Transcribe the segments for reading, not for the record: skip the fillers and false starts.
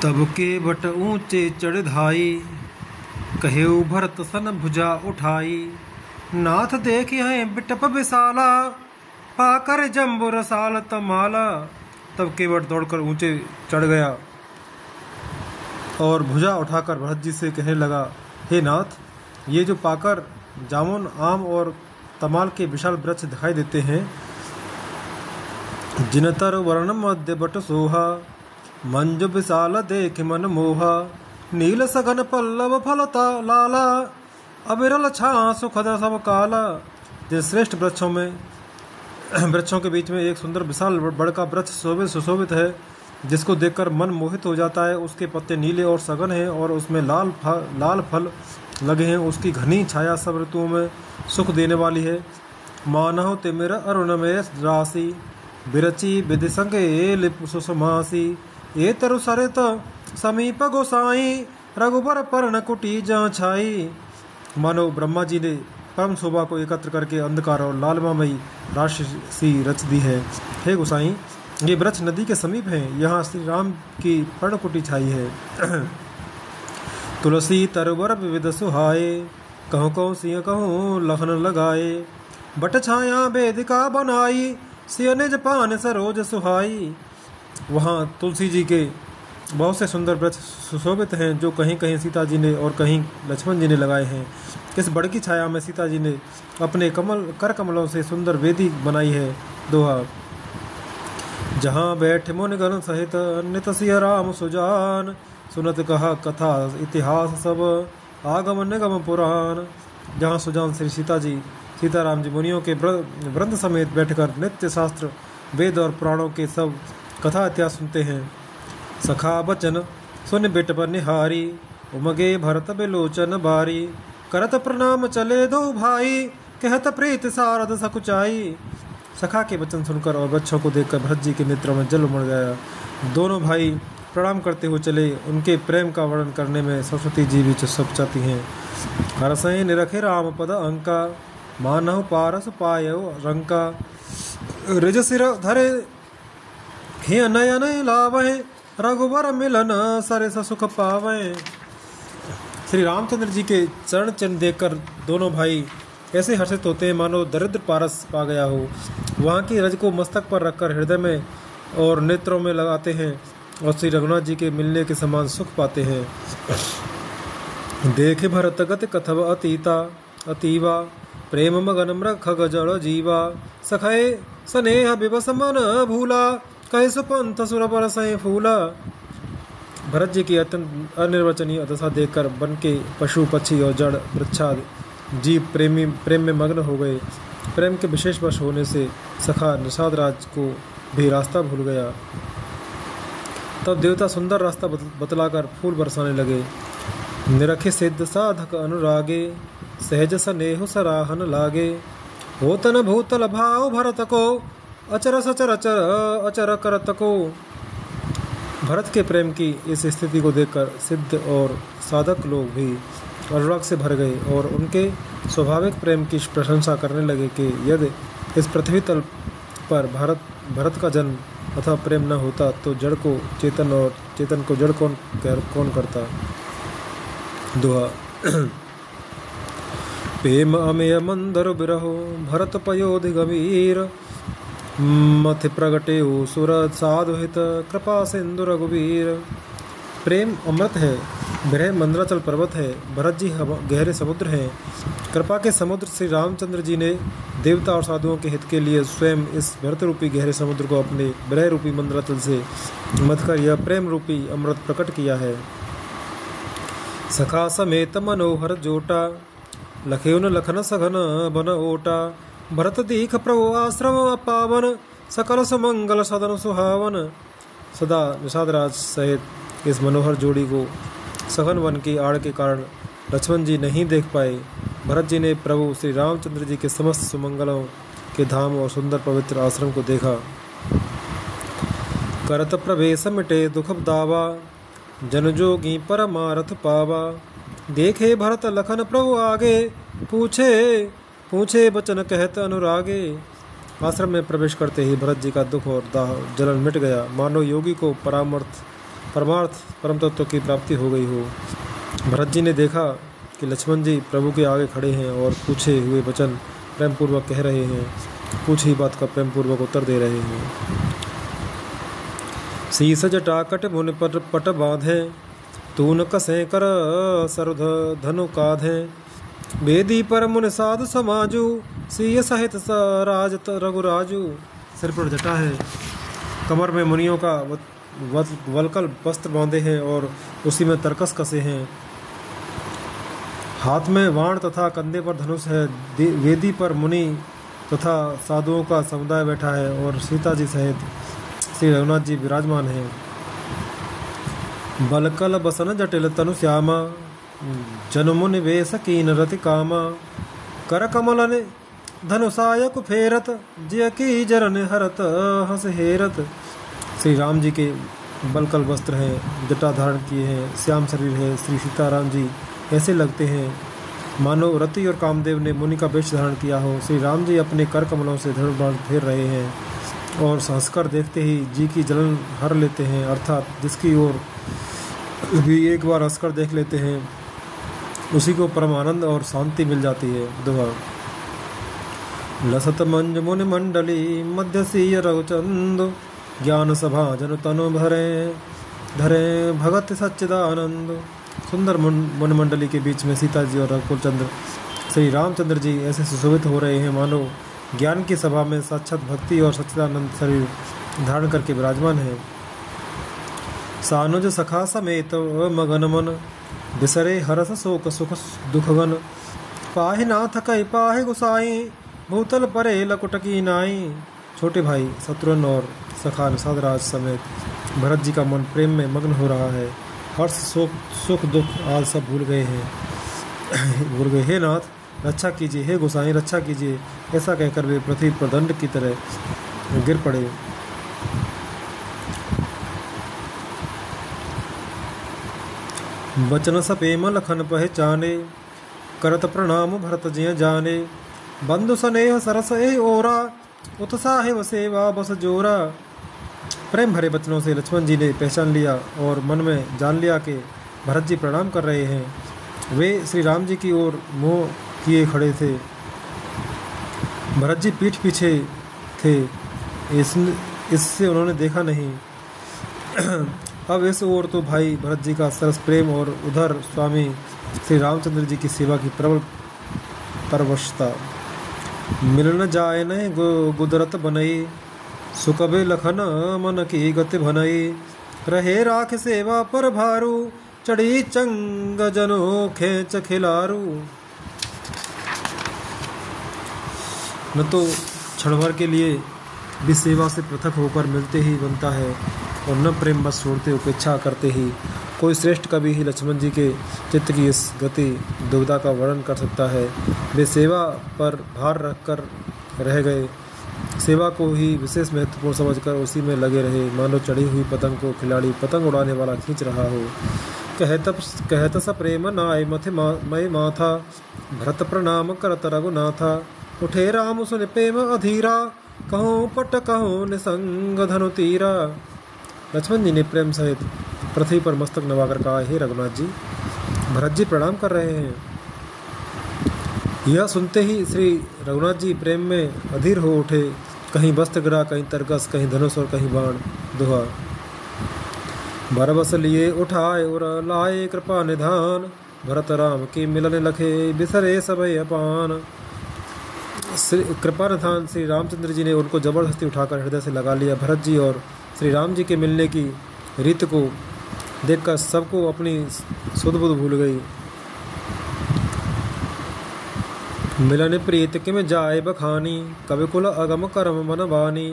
तब के बट ऊंचे चढ़ धाई, कहेऊ भरत सन भुजा उठाई। नाथ देख हैं बिटप विशाला, पाकर जम्बु रसाल तमाला। तब केवट दौड़कर ऊंचे चढ़ गया और भुजा उठाकर भरत जी से कहने लगा, हे नाथ, ये जो पाकर जामुन, आम और तमाल के विशाल वृक्ष दिखाई देते हैं, जिनतर वर्ण मध्य बट सोहा, मंजु विशाल देख मन मोहा। नील सघन पल्लव फलता लाला, अविरल छा सुखद सब काला। जिस श्रेष्ठ वृक्षों के बीच में एक सुंदर विशाल बड़का वृक्ष सुशोभित है, जिसको देखकर मन मोहित हो जाता है। उसके पत्ते नीले और सघन हैं और उसमें लाल फल लगे हैं। उसकी घनी छाया सब ऋतुओं में सुख देने वाली है। मानहो तिमिर अरुण में राशि, बिरची विधि संगे लिप सुसमासी। ये तरु सरित समीप गोसाई, रघुबर पर्ण कुटी जहाँ छाई। मानो ब्रह्मा जी ने परम शोभा को एकत्र करके अंधकार और लालिमामयी राशि रच दी है। हे गोसाई, ये वृक्ष नदी के समीप हैं। यहाँ श्री राम की पर्णकुटी छाई है। तुलसी तरवर विविध सुहाए, कहूँ कहूँ सिंह कहूँ लखन लगाए। बट छाया वेदिका बनाई, सिय निज पान सरोज सुहाई। वहाँ तुलसी जी के बहुत से सुंदर वृक्ष सुशोभित हैं, जो कहीं कहीं सीता जी ने और कहीं लक्ष्मण जी ने लगाए हैं। इस बड़की छाया में सीता जी ने अपने कर कमलों से सुंदर वेदी बनाई है। दोहा। जहाँ बैठे मुनिगण सहित, नित सिय राम सुजान। सुनत कहा कथा इतिहास सब, आगम निगम पुराण। जहाँ सुजान श्री सीताराम जी मुनियों के वृंद समेत बैठकर नित्य शास्त्र, वेद और पुराणों के सब कथा इतिहास सुनते हैं। सखा बचन सुन बिटप निहारी, उमगे भरत बिलोचन बारी। करत प्रणाम चले दो भाई, कहत प्रीत सारद सकुचाई। सखा के वचन सुनकर और बच्चों को देखकर भरत जी के नेत्रों में जल उमड़ गया। दोनों भाई प्रणाम करते हुए चले। उनके प्रेम का वर्णन करने में सरस्वती जी भी सकुचाती हैं। हरसै निरखे राम पद अंका, मानहु पारस पायो रंका। रिज सिर धरे हे नयन लावै, रघुवर मिलन सरिस सुख पावै। श्री रामचंद्र जी के चरण चिन्ह देखकर दोनों भाई ऐसे हर्षित होते हैं मानो दरिद्र पारस पा गया हो। वहाँ की रज को मस्तक पर रखकर हृदय में और नेत्रों में लगाते हैं और श्री रघुनाथ जी के मिलने के समान सुख पाते हैं। देखे भरत गति कथव अतीता, अतीवा। प्रेम मगन मृग जड़ जीवा। सखय स्नेह विवश मन भूला, कहे सुपंथ सुर बरसै फूला। भरत जी की अत्यंत अनिर्वचनीय दशा देखकर वन के पशु पक्षी और जड़ वृक्षादि जीव प्रेम में मग्न हो गए। प्रेम के विशेष वश होने से सखा निषाद राज को भी रास्ता भूल गया। तब देवता सुंदर रास्ता बतलाकर फूल बरसाने लगे। निरखे सिद्ध साधक अनुरागे, सहज स्नेह सराहन लागे। होतन भूतल भाव भरत को, अचर सचर अचर करत को। भरत के प्रेम की इस स्थिति को देखकर सिद्ध और साधक लोग भी अनुराग से भर गए और उनके स्वाभाविक प्रेम की प्रशंसा करने लगे कि यदि इस पृथ्वी तल पर भरत का जन्म अथवा प्रेम न होता तो जड़ को चेतन और चेतन को जड़ कौन करता। दोहा। प्रेम अमेय मंदर बिरहो, भरत पयोधि गंभीर। मथि प्रगटे सुर साधु हित, कृपा सिंधु रघुवीर। प्रेम अमृत है, विरह मंदराचल पर्वत है, भरत जी गहरे समुद्र हैं। कृपा के समुद्र श्री रामचंद्र जी ने देवता और साधुओं के हित के लिए स्वयं इस भरत रूपी गहरे समुद्र को अपने विरह रूपी मंदराचल से मथकर यह प्रेम रूपी अमृत प्रकट किया है। सखा समेत मनोहर जोटा, लखेउन लखन सघन बन ओटा। भरत दीख प्रभु आश्रम पावन, सकल सुमंगल सदन सुहावन। सदा निषाद राज सहित इस मनोहर जोड़ी को सघन वन की आड़ के कारण लक्ष्मण जी नहीं देख पाए। भरत जी ने प्रभु श्री रामचंद्र जी के समस्त सुमंगलों के धाम और सुंदर पवित्र आश्रम को देखा। करत प्रवेश मिटे दुख दावा, जन जोगी परमारथ पावा। देखे भरत लखन प्रभु आगे, पूछे बचन कहत अनुरागे। आश्रम में प्रवेश करते ही भरत जी का दुख और दाह जलन मिट गया। मानो योगी को परमार्थ परम तत्व की प्राप्ति हो गई हो। भरत जी ने देखा कि लक्ष्मण जी प्रभु के आगे खड़े हैं और पूछे हुए वचन प्रेम पूर्वक कह रहे हैं, पूछी बात का प्रेम पूर्वक उत्तर दे रहे हैं। शीस जटाकट मुनि पर पट बांधे, तून कसे कर सरध धनु काधे, बेदी पर मुनि साधु समाजू, सिय सहित राज रघुराजू। सिर पर जटा है, कमर में मुनियों का वलकल वस्त्र बांधे हैं और उसी में तरकस कसे हैं। हाथ में वाण तथा कंधे पर धनुष है। वेदी पर मुनि तथा साधुओं का समुदाय बैठा है और सीता जी सहित श्री रघुनाथ जी विराजमान हैं। बलकल बसन जटिल तनु श्यामा, जनुमुनि वेश कीन रति कामा, कर कमल ने धनुषायक फेरत, जिय की जरन हरत हस हेरत। श्री राम जी के बलकल वस्त्र हैं, जटा धारण किए हैं, श्याम शरीर है। श्री सीताराम जी ऐसे लगते हैं मानो रति और कामदेव ने मुनि का वेश धारण किया हो। श्री राम जी अपने कर कमलों से धनुर्बाण फेर रहे हैं और हंसकर देखते ही जी की जलन हर लेते हैं, अर्थात जिसकी ओर भी एक बार हंसकर देख लेते हैं उसी को परम आनंद और शांति मिल जाती है। दोहा लसत मंज मुनि मंडली, मध्य सीय रघुचंद, ज्ञान सभा जन तनु भरे, धरे भगत सच्चिदानंद। सुंदर मुनि मंडली के बीच में सीता जी और रघुकुल चंद्र श्री रामचंद्र जी ऐसे सुशोभित हो रहे हैं मानो ज्ञान की सभा में साक्षात भक्ति और सच्चिदानंद शरीर धारण करके विराजमान है। सानुज सखा समेत मगन मन, बिसरे हरस शोक सुख दुखगन, पाहि नाथ कहि पाहि गुसाई, भूतल परे लकुटकी नाई। छोटे भाई शत्रुघ्न और सखा निषाद समेत भरत जी का मन प्रेम में मग्न हो रहा है। हर्ष शोक सुख दुख आज सब भूल गए हैं, भूल गए। हे नाथ रक्षा कीजिए, हे गोसाई रक्षा कीजिए। ऐसा कहकर वे पृथ्वी पर दंड की तरह गिर पड़े। बचन सपेम लखन पहचाने, करत प्रणाम भरत जिय जाने, बंधु स्नेह सरस ए ओरा, उत्साह सेवा बस जोरा। प्रेम भरे वचनों से लक्ष्मण जी ने पहचान लिया और मन में जान लिया कि भरत जी प्रणाम कर रहे हैं। वे श्री राम जी की ओर मुँह किए खड़े थे। भरत जी पीठ पीछे थे, इससे उन्होंने देखा नहीं। अब इस ओर तो भाई भरत जी का सरस प्रेम और उधर स्वामी श्री रामचंद्र जी की सेवा की प्रबल परवशता। मिलन जाए न गुदरत बनई, सुकबे लखन मन की गति भनई, रहे राख सेवा पर भारू, चढ़ी चंग जनो खेच खिलारू। न तो क्षण भर के लिए भी सेवा से पृथक होकर मिलते ही बनता है और न प्रेम बस छोड़ते उपेक्षा करते ही। कोई श्रेष्ठ कवि ही लक्ष्मण जी के चित्त की इस गति दुविधा का वर्णन कर सकता है। वे सेवा पर भार रखकर रह गए, सेवा को ही विशेष महत्वपूर्ण समझकर उसी में लगे रहे, मानो चढ़ी हुई पतंग को खिलाड़ी पतंग उड़ाने वाला खींच रहा हो। कहत स प्रेम नाय मथे मय माथा, भरत प्रणाम करत रघुनाथा, उठे राम सुन प्रेम अधीरा, कहूँ पट कहूँ निसंग धनु तीरा। लक्ष्मण जी ने प्रेम सहित पृथ्वी पर मस्तक नवाकर कहा, हे रघुनाथ जी, भरत जी प्रणाम कर रहे हैं। यह सुनते ही श्री रघुनाथ जी प्रेम में अधीर हो उठे। कहीं वस्त्र गिरा, कहीं तरकस, कहीं धनुष और कहीं बाण। दोहा बरबस लिए उठाए और लाए कृपा निधान, भरत राम की मिलन लखे बिसरे सबय अपान। कृपा निधान श्री रामचंद्र जी ने उनको जबरदस्ती उठाकर हृदय से लगा लिया। भरत जी और श्री राम जी के मिलने की रीत को देखकर सबको अपनी सुध बुध भूल गई। मिलन प्रीत किम जाय बखानी, कवि कुल अगम करम मन बानी,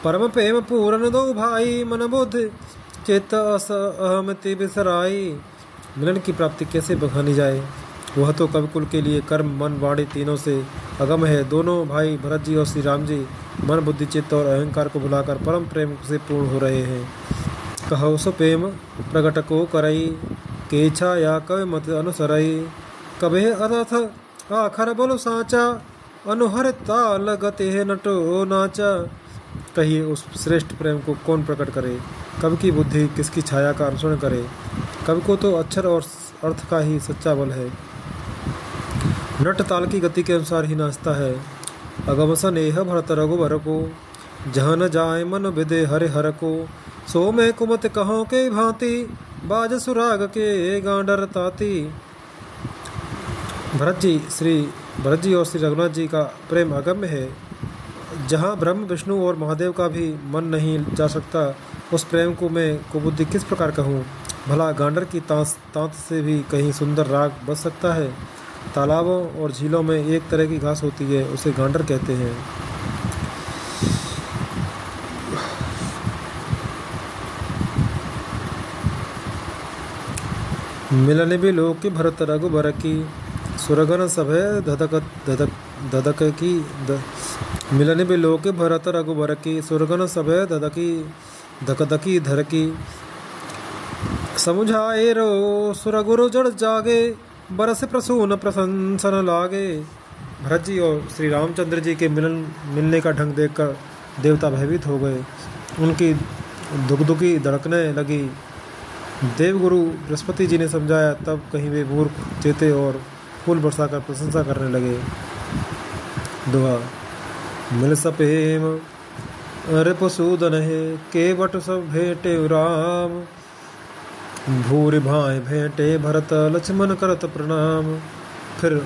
परम प्रेम पूरन दो भाई, मन बुद्ध चित्त अस अहमति बिसराई। मिलन की प्राप्ति कैसे बखानी जाए, वह तो कवि कुल के लिए कर्म मन वाणी तीनों से अगम है। दोनों भाई भरत जी और श्री राम जी मन बुद्धि चित्त और अहंकार को भुलाकर परम प्रेम से पूर्ण हो रहे हैं। कहो सो प्रेम प्रगट को करई, के इच्छा या कवि मत अनुसरई, कबे अरथ आखर बोलो साचा, अनुहर ताल गते नटो नाचा। कहिए उस श्रेष्ठ प्रेम को कौन प्रकट करे। कवि की बुद्धि किसकी छाया का अनुसरण करे। कवि को तो अक्षर और अर्थ का ही सच्चा बल है। नट ताल की गति के अनुसार ही नाचता है। अगम स्नेह भरत रघुबर को, जहाँ न जाए मन विदे हरे हर को। सो मैं कुमत कहों के भांति, बाज सुराग के गांडर ताती। भरत जी और श्री रघुनाथ जी का प्रेम अगम्य है। जहाँ ब्रह्म विष्णु और महादेव का भी मन नहीं जा सकता, उस प्रेम को मैं कुबुद्धि किस प्रकार कहूँ। भला गांडर की तांत से भी कहीं सुंदर राग बज सकता है। तालाबों और झीलों में एक तरह की घास होती है, उसे गांडर कहते हैं। मिलन भी लोक की भरत रघुबर की, सुरगन सभे धधक की मिलन भी लोक की भरत रघुबर की, सुरगन सभे धकधकी धर की। समुझाए रो सुरगुरु जड़ जागे, बरस प्रसून प्रशंसन लागे। भरत जी और श्री रामचंद्र जी के मिलने का ढंग देखकर देवता भयभीत हो गए। उनकी दुखदुखी धड़कने लगी। देवगुरु बृहस्पति जी ने समझाया, तब कहीं वे मूर्ख चेते और फूल बरसाकर प्रशंसा करने लगे। दोहा। मिल सपेम अरे पसूदन है, के बट सब भेटे राम। भूरि भाई भेंटे भरत, लक्ष्मण करत प्रणाम। फिर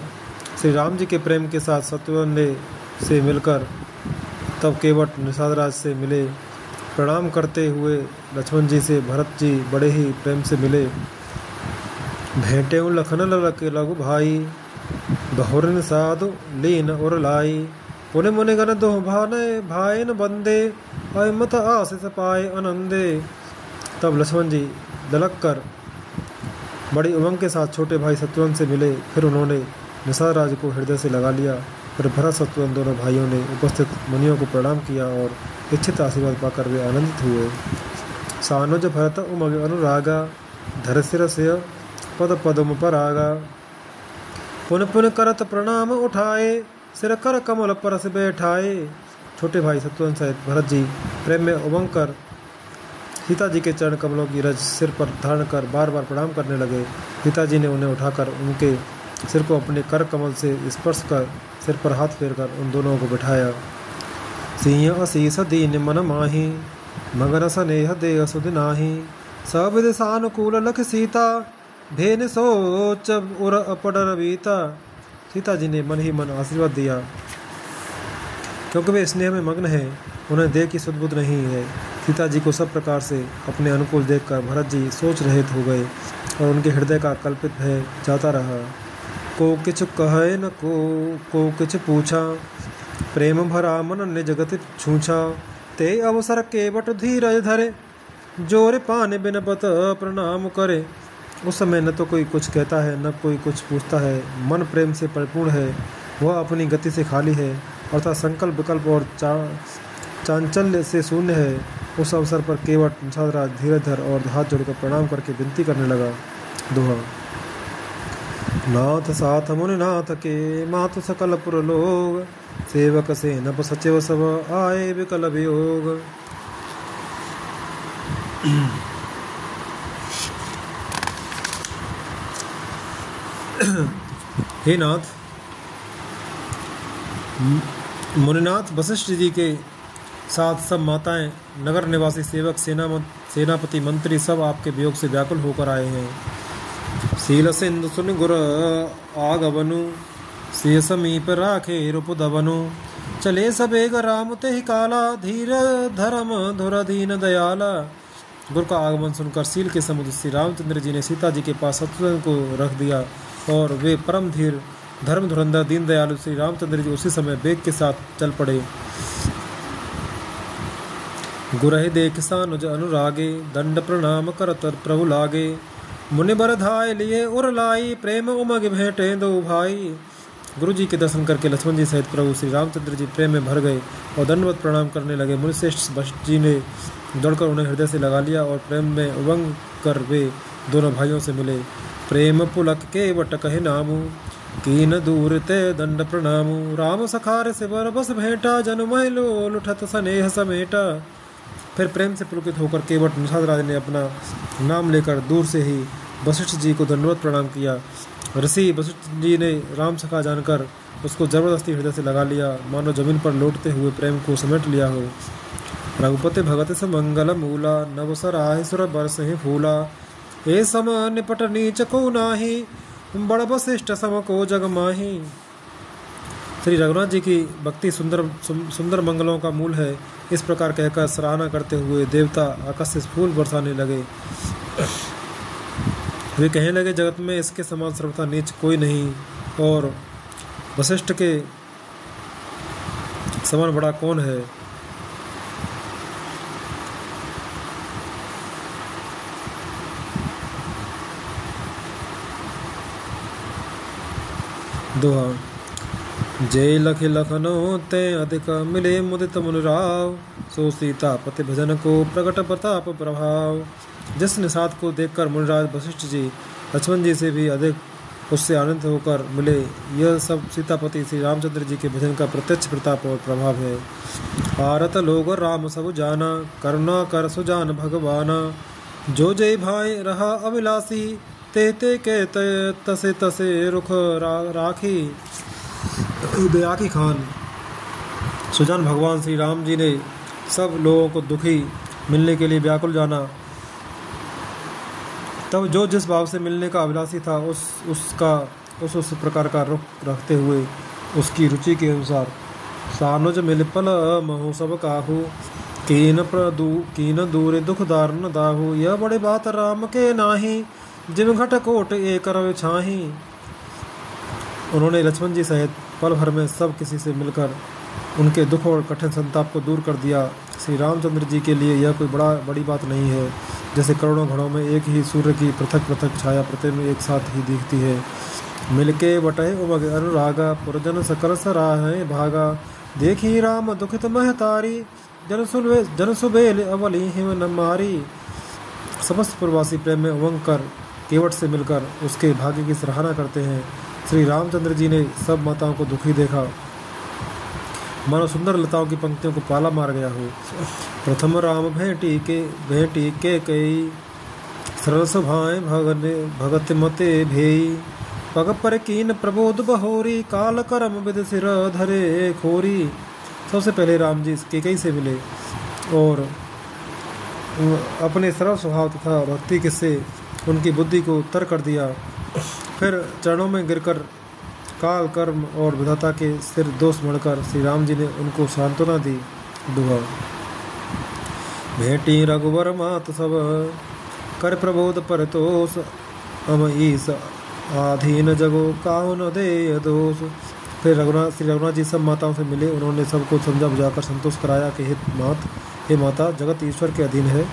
श्री राम जी के प्रेम के साथ शत्रुघ्न से मिलकर तब केवट निषाद से मिले। प्रणाम करते हुए लक्ष्मण जी से भरत जी बड़े ही प्रेम से मिले। भेंटे लखन ललक लघु भाई, बहुरन साधु लीन और लाई। पुन मुनि गण दो भाइन बंदे, अमत आशीष पाए आनंदे। तब लक्ष्मण जी दलक कर बड़ी उमंग के साथ छोटे भाई शत्रुघ्न से मिले। फिर उन्होंने निषाद राज को हृदय से लगा लिया। फिर भरत शत्रुघ्न दोनों भाइयों ने उपस्थित मुनियों को प्रणाम किया और इच्छित आशीर्वाद पाकर वे आनंदित हुए। सानुज भरत उमग अनुरागा, धर सिर से पद पदम परागा। पुन पुन करत प्रणाम उठाए, सिर कर कमल परस बैठाए। छोटे भाई शत्रुघ्न सहित भरत जी प्रेम में उमंग कर सीता जी के चरण कमलों की रज सिर पर धारण कर बार बार प्रणाम करने लगे। सीता जी ने उन्हें उठाकर उनके सिर को अपने कर कमल से स्पर्श कर सिर पर हाथ फेरकर उन दोनों को बिठाया। सिंह असीस दीन मन माही, मगन स्नेह देह सुध नाही। सब दिशानुकूल लख सीता, भेन सोच उर अपडर बीता। सीता जी ने मन ही मन आशीर्वाद दिया, क्योंकि वे स्नेह में मग्न हैं। उन्हें देह की सुध बुध नहीं है। सीता जी को सब प्रकार से अपने अनुकूल देखकर भरत जी सोच रहित हो गए और उनके हृदय का कल्पित भय जाता रहा। को किछ कहे न को किछ पूछा, प्रेम भरा मन ने जगत छूछा। ते अवसर केवट धीरज धरे, जोर पाने बिन पत प्रणाम करे। उस समय न तो कोई कुछ कहता है न कोई कुछ पूछता है। मन प्रेम से परिपूर्ण है, वह अपनी गति से खाली है, अर्थात संकल्प विकल्प और चांचल्य से शून्य है। उस अवसर पर केवट निषाद धीरज धर और हाथ जोड़कर प्रणाम करके विनती करने लगा। दोहा। नाथ साथ मुनि नाथ के, मातु सकल पुर लोग। सेवक से नभ सचिव सब, आए विकल वियोग। हे नाथ, मुनिनाथ वशिष्ठ जी के साथ सब माताएं, नगर निवासी सेवक, सेनापति, मंत्री सब आपके वियोग से व्याकुल होकर आए हैं। शील सिंधु सुन गुर आगवनु, सिय समीप राखे रूप दवनु। चले सबेग राम ते ही काला, धीर धर्म धुर दीन दयाला। गुरु का आगमन सुनकर सील के समुद्र श्री रामचंद्र जी ने सीता जी के पास शत्रुघ्न को रख दिया और वे परम धीर धर्म धुरंधर दीन दयालु श्री रामचंद्र जी उसी समय वेग के साथ चल पड़े। गुरहि देख सानुज अनुरागे, दंड प्रणाम करत प्रभु लागे। मुनि बर धाय लिए उर लाई, प्रेम उमग भेंटे दो भाई। गुरु जी के दर्शन करके लक्ष्मण जी सहित प्रभु श्री रामचंद्र जी प्रेम में भर गए और दंडवत प्रणाम करने लगे। मुनिश्रेष्ठ वशिष्ठ जी ने दौड़कर उन्हें हृदय से लगा लिया और प्रेम में उमंग कर वे दोनों भाइयों से मिले। प्रेम पुलक के वट कहे नामू, कीन दूर ते दंड प्रणामु। राम सखार से बर बस भेंटा, जनु महिलो लुठत स्नेह समेटा। फिर प्रेम से पुलकित होकर केवट निषाद राज ने अपना नाम लेकर दूर से ही वशिष्ठ जी को दंडवत प्रणाम किया। ऋषि वशिष्ठ जी ने राम सखा जानकर उसको जबरदस्ती हृदय से लगा लिया, मानो जमीन पर लौटते हुए प्रेम को समेट लिया हो। रघुपति भगत से मंगल मूला, नवसर आहि सुर बरस ही फूला। ए सम निपट नीच को नाही, बड़ वशिष्ठ सम को जग माही। श्री रघुनाथ जी की भक्ति सुंदर मंगलों का मूल है। इस प्रकार कहकर सराहना करते हुए देवता आकाश से फूल बरसाने लगे। वे कहने लगे, जगत में इसके समान सर्वथा नीच कोई नहीं, और वशिष्ठ के समान बड़ा कौन है। दोहा। जय लखि लखनऊ ते अधिक मिले मुदित मुनि राव, सो सीता पति भजन को प्रकट प्रताप प्रभाव। जिस निषाद को देखकर मुनिराज वशिष्ठ जी लक्ष्मण जी से भी अधिक उससे आनंदित होकर मिले, यह सब सीतापति श्री रामचंद्र जी के भजन का प्रत्यक्ष प्रताप और प्रभाव है। आरत लोग राम सब जाना, करुणा कर सुजान भगवाना। जो जय भाई रहा अभिलाषी, ते ते के तसे तसे रुख राखी। दयाकी खान सुजान भगवान श्री राम जी ने सब लोगों को दुखी मिलने के लिए व्याकुल जाना। तब जो जिस भाव से मिलने का अभिलाषी था उस प्रकार का रुख रखते हुए उसकी रुचि के अनुसार सानुज मिलपल महु सब काहू, कीन दूर दुख दारुन दाहू। यह बड़े बात राम के नाही, जिम घट कोट एक रव छाही। उन्होंने लक्ष्मण जी सहित पल भर में सब किसी से मिलकर उनके दुख और कठिन संताप को दूर कर दिया। श्री रामचंद्र जी के लिए यह कोई बड़ी बात नहीं है। जैसे करोड़ों घड़ों में एक ही सूर्य की पृथक पृथक छाया प्रतिदिन एक साथ ही दिखती है। मिलके बटे उमग अनुरागा, पुरजन सकल सराहे भागा। देखी राम दुखित महतारी, जन सुबेल अवली हिम न मारी। समस्त प्रवासी प्रेम में उमंग कर केवट से मिलकर उसके भाग्य की सराहना करते हैं। श्री रामचंद्र जी ने सब माताओं को दुखी देखा, मानो सुंदर लताओं की पंक्तियों को पाला मार गया हो। प्रथम राम भेंटी के कई, सरल स्वभाएं भगत मते भेई। पग पर कीन प्रबोध बहोरी, काल करम विद सिर धरे खोरी। सबसे पहले राम जी केकई से मिले और अपने सरल स्वभाव तथा भक्ति के से उनकी बुद्धि को तर कर दिया। फिर चरणों में गिरकर काल कर्म और विधाता के सिर दोष मढ़कर श्री राम जी ने उनको सांत्वना दी। दुआ। भेंटी रघुवर मात सब, कर प्रबोध परतोष। अम ईस आधीन जगो काहु न दे दोष। फिर श्री रघुनाथ जी सब माताओं से मिले। उन्होंने सबको समझा बुझाकर संतोष कराया कि हे माता, जगत ईश्वर के अधीन है,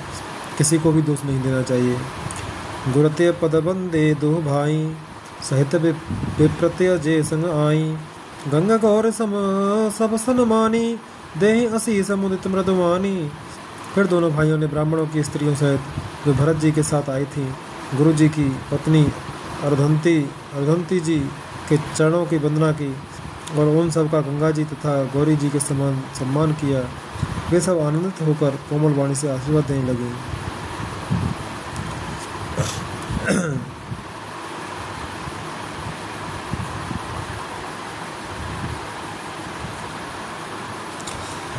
किसी को भी दोष नहीं देना चाहिए। गुरते पद बंदे दो भाई, सहित विप्रत्य जे संग आई। गंगा गौर सम सब सनमानी, देहि असी समुदित मृदुमानी। फिर दोनों भाइयों ने ब्राह्मणों की स्त्रियों सहित जो भरत जी के साथ आई थी, गुरु जी की पत्नी अर्धंती जी के चरणों की वंदना की और उन सब का गंगा जी तथा गौरी जी के समान सम्मान किया। वे सब आनंदित होकर कोमल वाणी से आशीर्वाद देने लगे।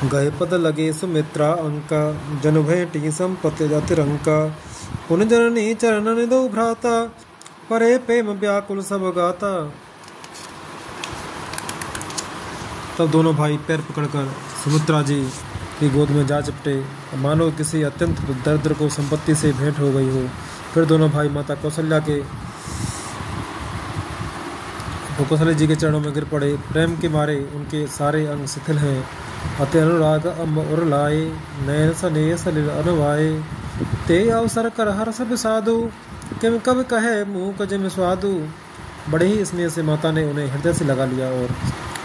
गए पद लगे सुमित्रा अंका, जनु भेंटी संपत्ति अतिरंका। पुन जननी चरणन दो भ्राता, परे प्रेम व्याकुल सब गाता। तब दोनों भाई पैर पकड़कर सुमित्रा जी की गोद में जा चिपटे, मानो किसी अत्यंत दरिद्र को संपत्ति से भेंट हो गई हो। फिर दोनों भाई माता कौशल्या जी के चरणों में गिर पड़े। प्रेम के मारे उनके सारे अंग शिथिल हैं। अति अनुराग अम्ब उर लाए, नयन सनेह सलिल अनुवाए। ते अवसर कर हर्ष विषादु, किम कब कहे मुँह कजिम स्वादु। बड़े ही स्नेह से माता ने उन्हें हृदय से लगा लिया और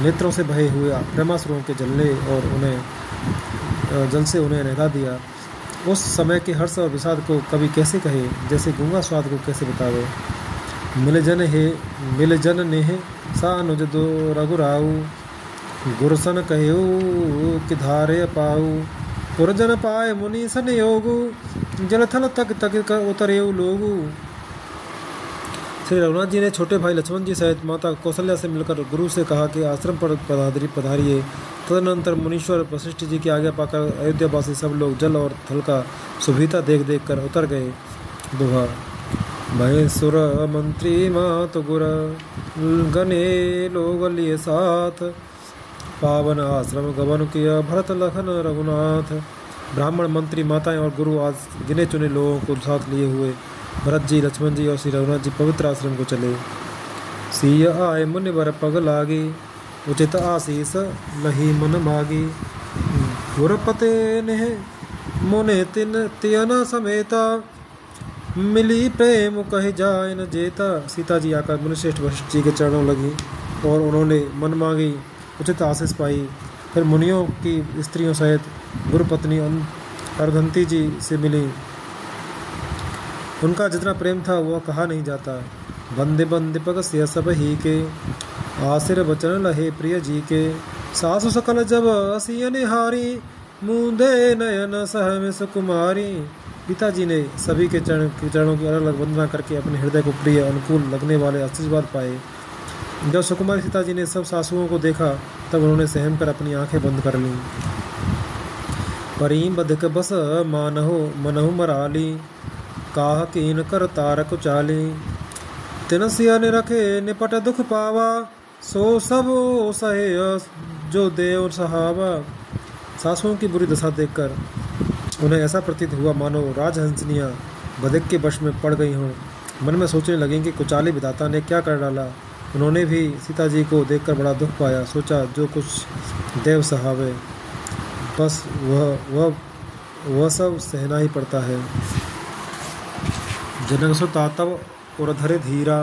नेत्रों से बहे हुए प्रेमासुरों के जलने और जल से उन्हें नहला दिया। उस समय के हर्ष और विषाद को कभी कैसे कहे, जैसे गूंगा स्वाद को कैसे बतावे। मिल जन नेह सानुज दो रघुराऊ। गुरसन कहू कि धारे पाऊ। पुरजन पाए मुनि सन योगु। जल थल तक तक उतरेऊ लोगु। श्री रघुनाथ जी ने छोटे भाई लक्ष्मण जी सहित माता कौशल्या से मिलकर गुरु से कहा कि आश्रम पर पधारिए। तदनंतर मुनीश्वर वशिष्ठ जी की आज्ञा पाकर अयोध्यावासी सब लोग जल और थल का सुविधा देख देख कर उतर गए। दोहा। महेश्वर मंत्री मात गुर गने लोग लिए साथ। पावन आश्रम गवन किया भरत लखन रघुनाथ। ब्राह्मण मंत्री माताएं और गुरु आज गिने चुने लोगों को साथ लिए हुए भरत जी, लक्ष्मण जी और श्री रघुनाथ जी पवित्र आश्रम को चले। सिय आए मुनि बर पग लागी। उचित आशीष लही मन मागी। गुरपते ने मुने तिन समेता। मिली प्रेम कहे जाए न जेता। सीता जी आकर मुनिश्रेष्ठ वशिष्ठ जी के चरणों लगी और उन्होंने मन मांगी, उचित आशीष पाई। फिर मुनियों की स्त्रियों सहित गुरुपत्नी अर्धंती जी से मिली। उनका जितना प्रेम था वह कहा नहीं जाता। बंदे बंदे पग से सब ही के। आसिर बचन लहे प्रिय जी के। सासु सकल जब असिय निहारी। मुंदे नयन सहम सुकुमारी। पिताजी ने सभी के चरणों की अलग अलग वंदना करके अपने हृदय को प्रिय अनुकूल लगने वाले आशीर्वाद पाए। जब सुकुमारी सीता जी ने सब सासुओं को देखा तब उन्होंने सहम कर अपनी आंखें बंद कर लीं। परी बधिक बस मानहु मनहु मराली। काह कीन कर तारक चाली। तिनसिया ने रखे निपट दुख पावा। सो सब सहे जो देव सहावा। सासुओं की बुरी दशा देखकर उन्हें ऐसा प्रतीत हुआ मानो राजहंसनियाँ बधिक के वश में पड़ गई हों। मन में सोचने लगें कि कुचाली विधाता ने क्या कर डाला। उन्होंने भी सीता जी को देखकर बड़ा दुख पाया। सोचा जो कुछ देव सहावे बस वह सब सहना ही पड़ता है। जनक सुता तब उरधरे धीरा।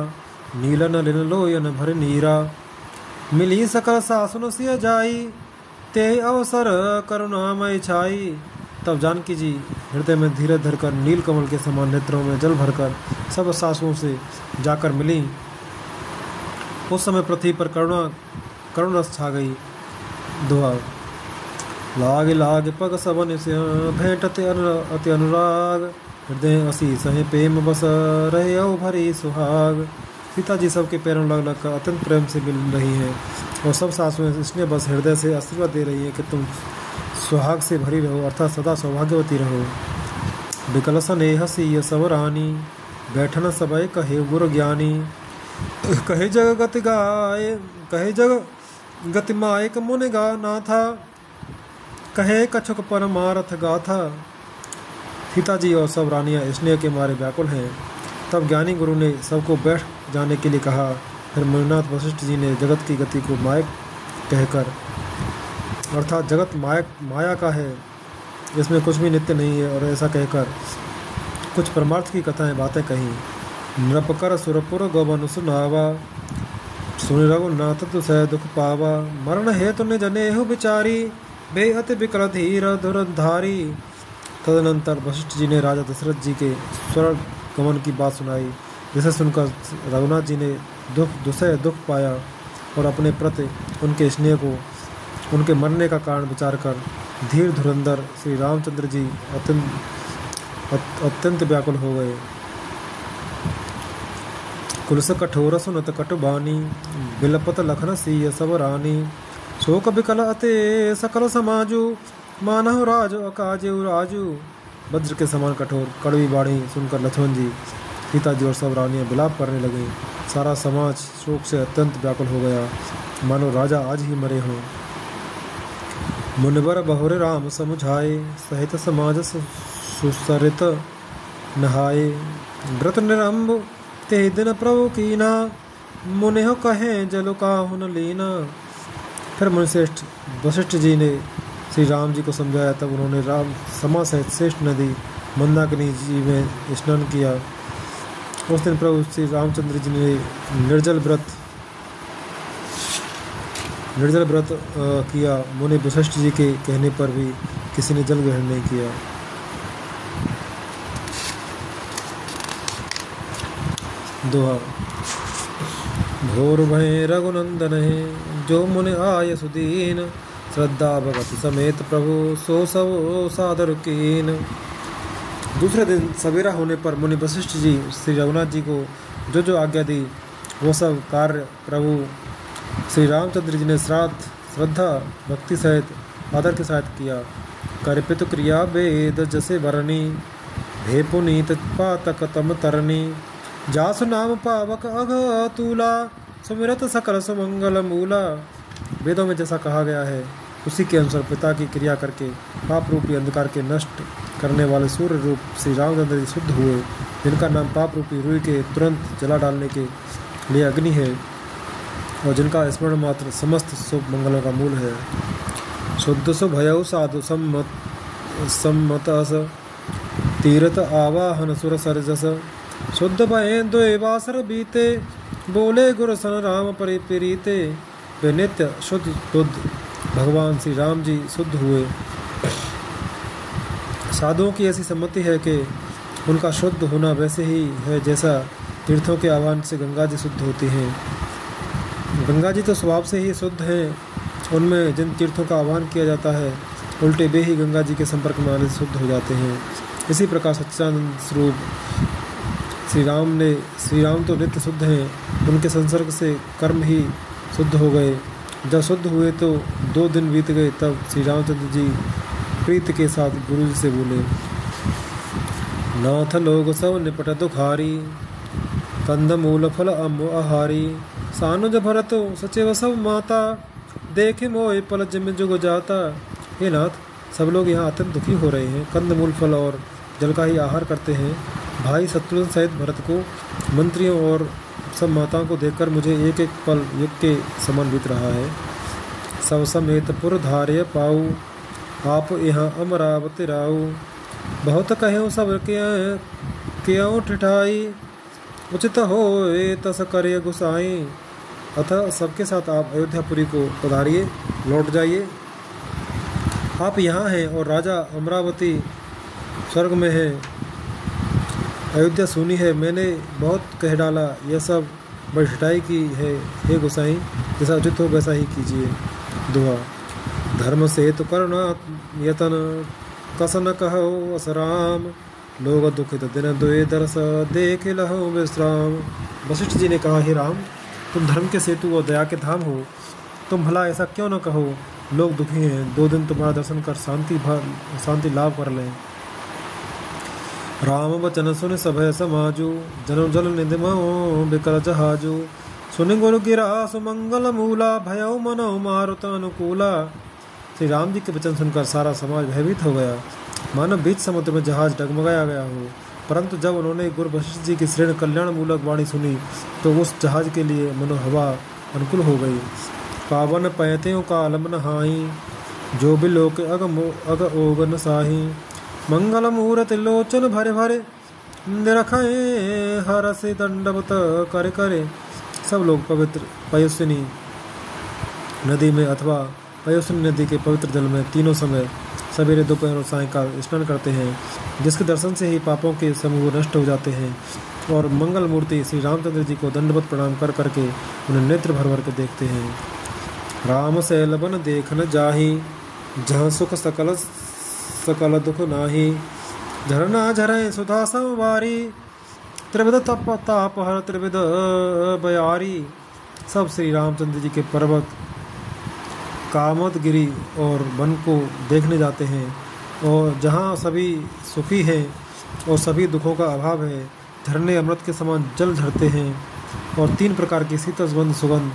नीलन लिन लोयन भर नीरा। मिली सकल सासुन सिय जाई। ते अवसर करुणामय छाई। तब जानकी जी हृदय में धीरे धरकर नील कमल के समान नेत्रों में जल भरकर सब सासुओं से जाकर मिली। उस समय पृथ्वी पर करुणा छा गई। दोहा। लाग लाग पग सबन से भेंटते अति अनुराग। हृदय असी सहे प्रेम बस रहे औ भरी सुहाग। सीता जी सबके पैरों लग लग कर अत्यंत प्रेम से मिल रही हैं और सब सासुएं इसने बस हृदय से आशीर्वाद दे रही हैं कि तुम सुहाग से भरी रहो, अर्थात सदा सौभाग्यवती रहो। विकलसन हसी सब रानी। बैठन सबय कहे गुरु ज्ञानी। कहे जग गति गाय। कहे जग गति मायक मुनि गा नाथा। कहे कछुक परमारथ गाथा। सीता जी और सब रानियां स्नेह के मारे व्याकुल हैं। तब ज्ञानी गुरु ने सबको बैठ जाने के लिए कहा। फिर मुनिनाथ वशिष्ठ जी ने जगत की गति को मायक कहकर, अर्थात जगत माया का है, इसमें कुछ भी नित्य नहीं है, और ऐसा कहकर कुछ परमार्थ की कथाएं बातें कहीं। नृपकर सुरपुर गवन सुनावा। सुन रघुनाथ तुसै दुख पावा। मरण हेतु निज नेहु विचारी। बेअति विकल धीर धुरंधारी। तदनंतर वशिष्ठ जी ने राजा दशरथ जी के स्वर्ग गमन की बात सुनाई, जिसे सुनकर रघुनाथ जी ने दुसह दुख पाया और अपने प्रति उनके स्नेह को, उनके मरने का कारण विचार कर धीर धुरंधर श्री रामचंद्र जी अत्यंत व्याकुल हो गए। कुलस कठोर सुनत कटुबानी। बिलपत लखन सिय सब रानी। शोक बिकल अते सकल समाजू। मानहु राज अकाजेउ राजू। वज्र के समान कठोर कड़वी बाणी सुनकर लक्ष्मण जी, सीता जी और सब रानियां विलाप करने लगे। सारा समाज शोक से अत्यंत व्याकुल हो गया, मानो राजा आज ही मरे हों। मुनिवर बहुरे राम समुझाए। सहित समाज सुसरित नहाए। व्रत निरंब ते दिन प्रभु कीना। मुनिह कहें जलु काहु न लीना। फिर मुनिश्रेष्ठ वशिष्ठ जी ने श्री राम जी को समझाया। तब उन्होंने राम समा सहित श्रेष्ठ नदी मंदाकिनी जी में स्नान किया। उस दिन प्रभु श्री रामचंद्र जी ने निर्जल व्रत किया। मुनि वशिष्ठ जी के कहने पर भी किसी ने जल ग्रहण नहीं किया। दोहा। घोर भय रघुनंदन है, जो मुनि आय सुदीन, श्रद्धा भगत समेत प्रभु सो सब सादर कीन। दूसरे दिन सवेरा होने पर मुनि वशिष्ठ जी श्री रघुनाथ जी को जो जो आज्ञा दी वो सब कार्य प्रभु श्री रामचंद्र जी ने श्रद्धा भक्ति सहित आदर के साथ किया। कर्पित क्रिया वेद जसे भरणी, भे पुनीत पातक तम तरनी, जासु नाम पावक अघ तूला, सुमिरत सकल सुमंगल मूला। वेदों में जैसा कहा गया है उसी के अनुसार पिता की क्रिया करके पाप रूपी अंधकार के नष्ट करने वाले सूर्य रूप श्री रामचंद्र जी शुद्ध हुए, जिनका नाम पाप रूपी रुई के तुरंत जला डालने के लिए अग्नि है और जिनका स्मरण मात्र समस्त शुभ मंगलों का मूल है। शुद्ध सुभयउ साधु सम्मत अस, तीर्थ आवाहन सुर सरजस, शुद्ध भय द्वे वासर बीते, बोले गुरु सन राम परिप्रीते। वे नित्य शुद्ध बुद्ध भगवान श्री राम जी शुद्ध हुए। साधुओं की ऐसी सम्मति है कि उनका शुद्ध होना वैसे ही है जैसा तीर्थों के आह्वान से गंगा जी शुद्ध होती हैं। गंगा जी तो स्वभाव से ही शुद्ध हैं, उनमें जिन तीर्थों का आह्वान किया जाता है उल्टे वे ही गंगा जी के संपर्क में आने से शुद्ध हो जाते हैं। इसी प्रकार सच्चिदानंद स्वरूप श्री राम तो नित्य शुद्ध हैं, उनके संसर्ग से कर्म ही शुद्ध हो गए। जब शुद्ध हुए तो 2 दिन बीत गए, तब श्री रामचंद्र जी प्रीति के साथ गुरु जी से बोले, नाथ लोग सब निपट दुखारी, कंद मूल फल अम्ब आहारी, सानुज भरत सचिव सब माता, देखे मोह पल जिम जुग जाता। हे नाथ, सब लोग यहाँ अत्यंत दुखी हो रहे हैं, कंद मूल फल और जल का ही आहार करते हैं। भाई शत्रुघ्न सहित भरत को, मंत्रियों और सब माताओं को देखकर मुझे एक एक पल युग के समान बीत रहा है। सब समेत पुर धार्य पाऊ, आप यहाँ अमरावती राऊ, बहुत कहो सब क्यों ठिठाई, उचित हो तस करे गुसाई। अतः सबके साथ आप अयोध्यापुरी को पधारिए, लौट जाइए। आप यहाँ हैं और राजा अमरावती स्वर्ग में है, अयोध्या सुनी है, मैंने बहुत कह डाला, यह सब बड़ी ठिठाई की है। हे गोसाई, जैसा उचित हो वैसा ही कीजिए। दुआ, धर्म से तो करना यतन, कसन कहो असराम, लोग दुखित दिन दुए दरस, देख लहो विश्राम। वशिष्ठ जी ने कहा, हे राम, तुम धर्म के सेतु और दया के धाम हो, तुम भला ऐसा क्यों न कहो, लोग दुखी हैं, 2 दिन तुम्हारा दर्शन कर शांति लाभ कर लें। राम वचन सुन सभय समाजू, जन्म जल निधि महो बिकल जहाजू, सुन गुरु गिरा सुमंगल मूला, भयउ मनो मारुत अनुकूला। श्री राम जी के वचन सुनकर सारा समाज भयभीत हो गया, मानो बीच समुद्र में जहाज डगमगाया गया हो। परंतु जब उन्होंने गुरु वशिष्ठ जी की श्रेण कल्याण मूलक वाणी सुनी तो उस जहाज के लिए मनो हवा अनुकूल हो गई। पावन पैत्यों का आलम नहाई, जो भी लोक अग ओगन साही, मंगल मुहूर्त लोचन भरे भरे, निरखे हर से दंडवत करे करे। सब लोग पवित्र पयोस्विनी नदी में अथवा पयोस्विनी नदी के पवित्र जल में तीनों समय सवेरे दोपहर और सायंकाल स्नान करते हैं, जिसके दर्शन से ही पापों के समूह नष्ट हो जाते हैं। और मंगल मूर्ति श्री रामचंद्र जी को दंडवत प्रणाम कर करके उन्हें नेत्र भर भर के देखते हैं। राम सैलबन देखन जाही, जहाँ सुख सकल दुख नाही, झरना झरे सुधा संवारी, त्रिविध तप ताप हर त्रिविध बयारी। सब श्री रामचंद्र जी के पर्वत कामतगिरी और वन को देखने जाते हैं, और जहाँ सभी सुखी हैं और सभी दुखों का अभाव है, झरने अमृत के समान जल झरते हैं, और 3 प्रकार की शीतल सुगंध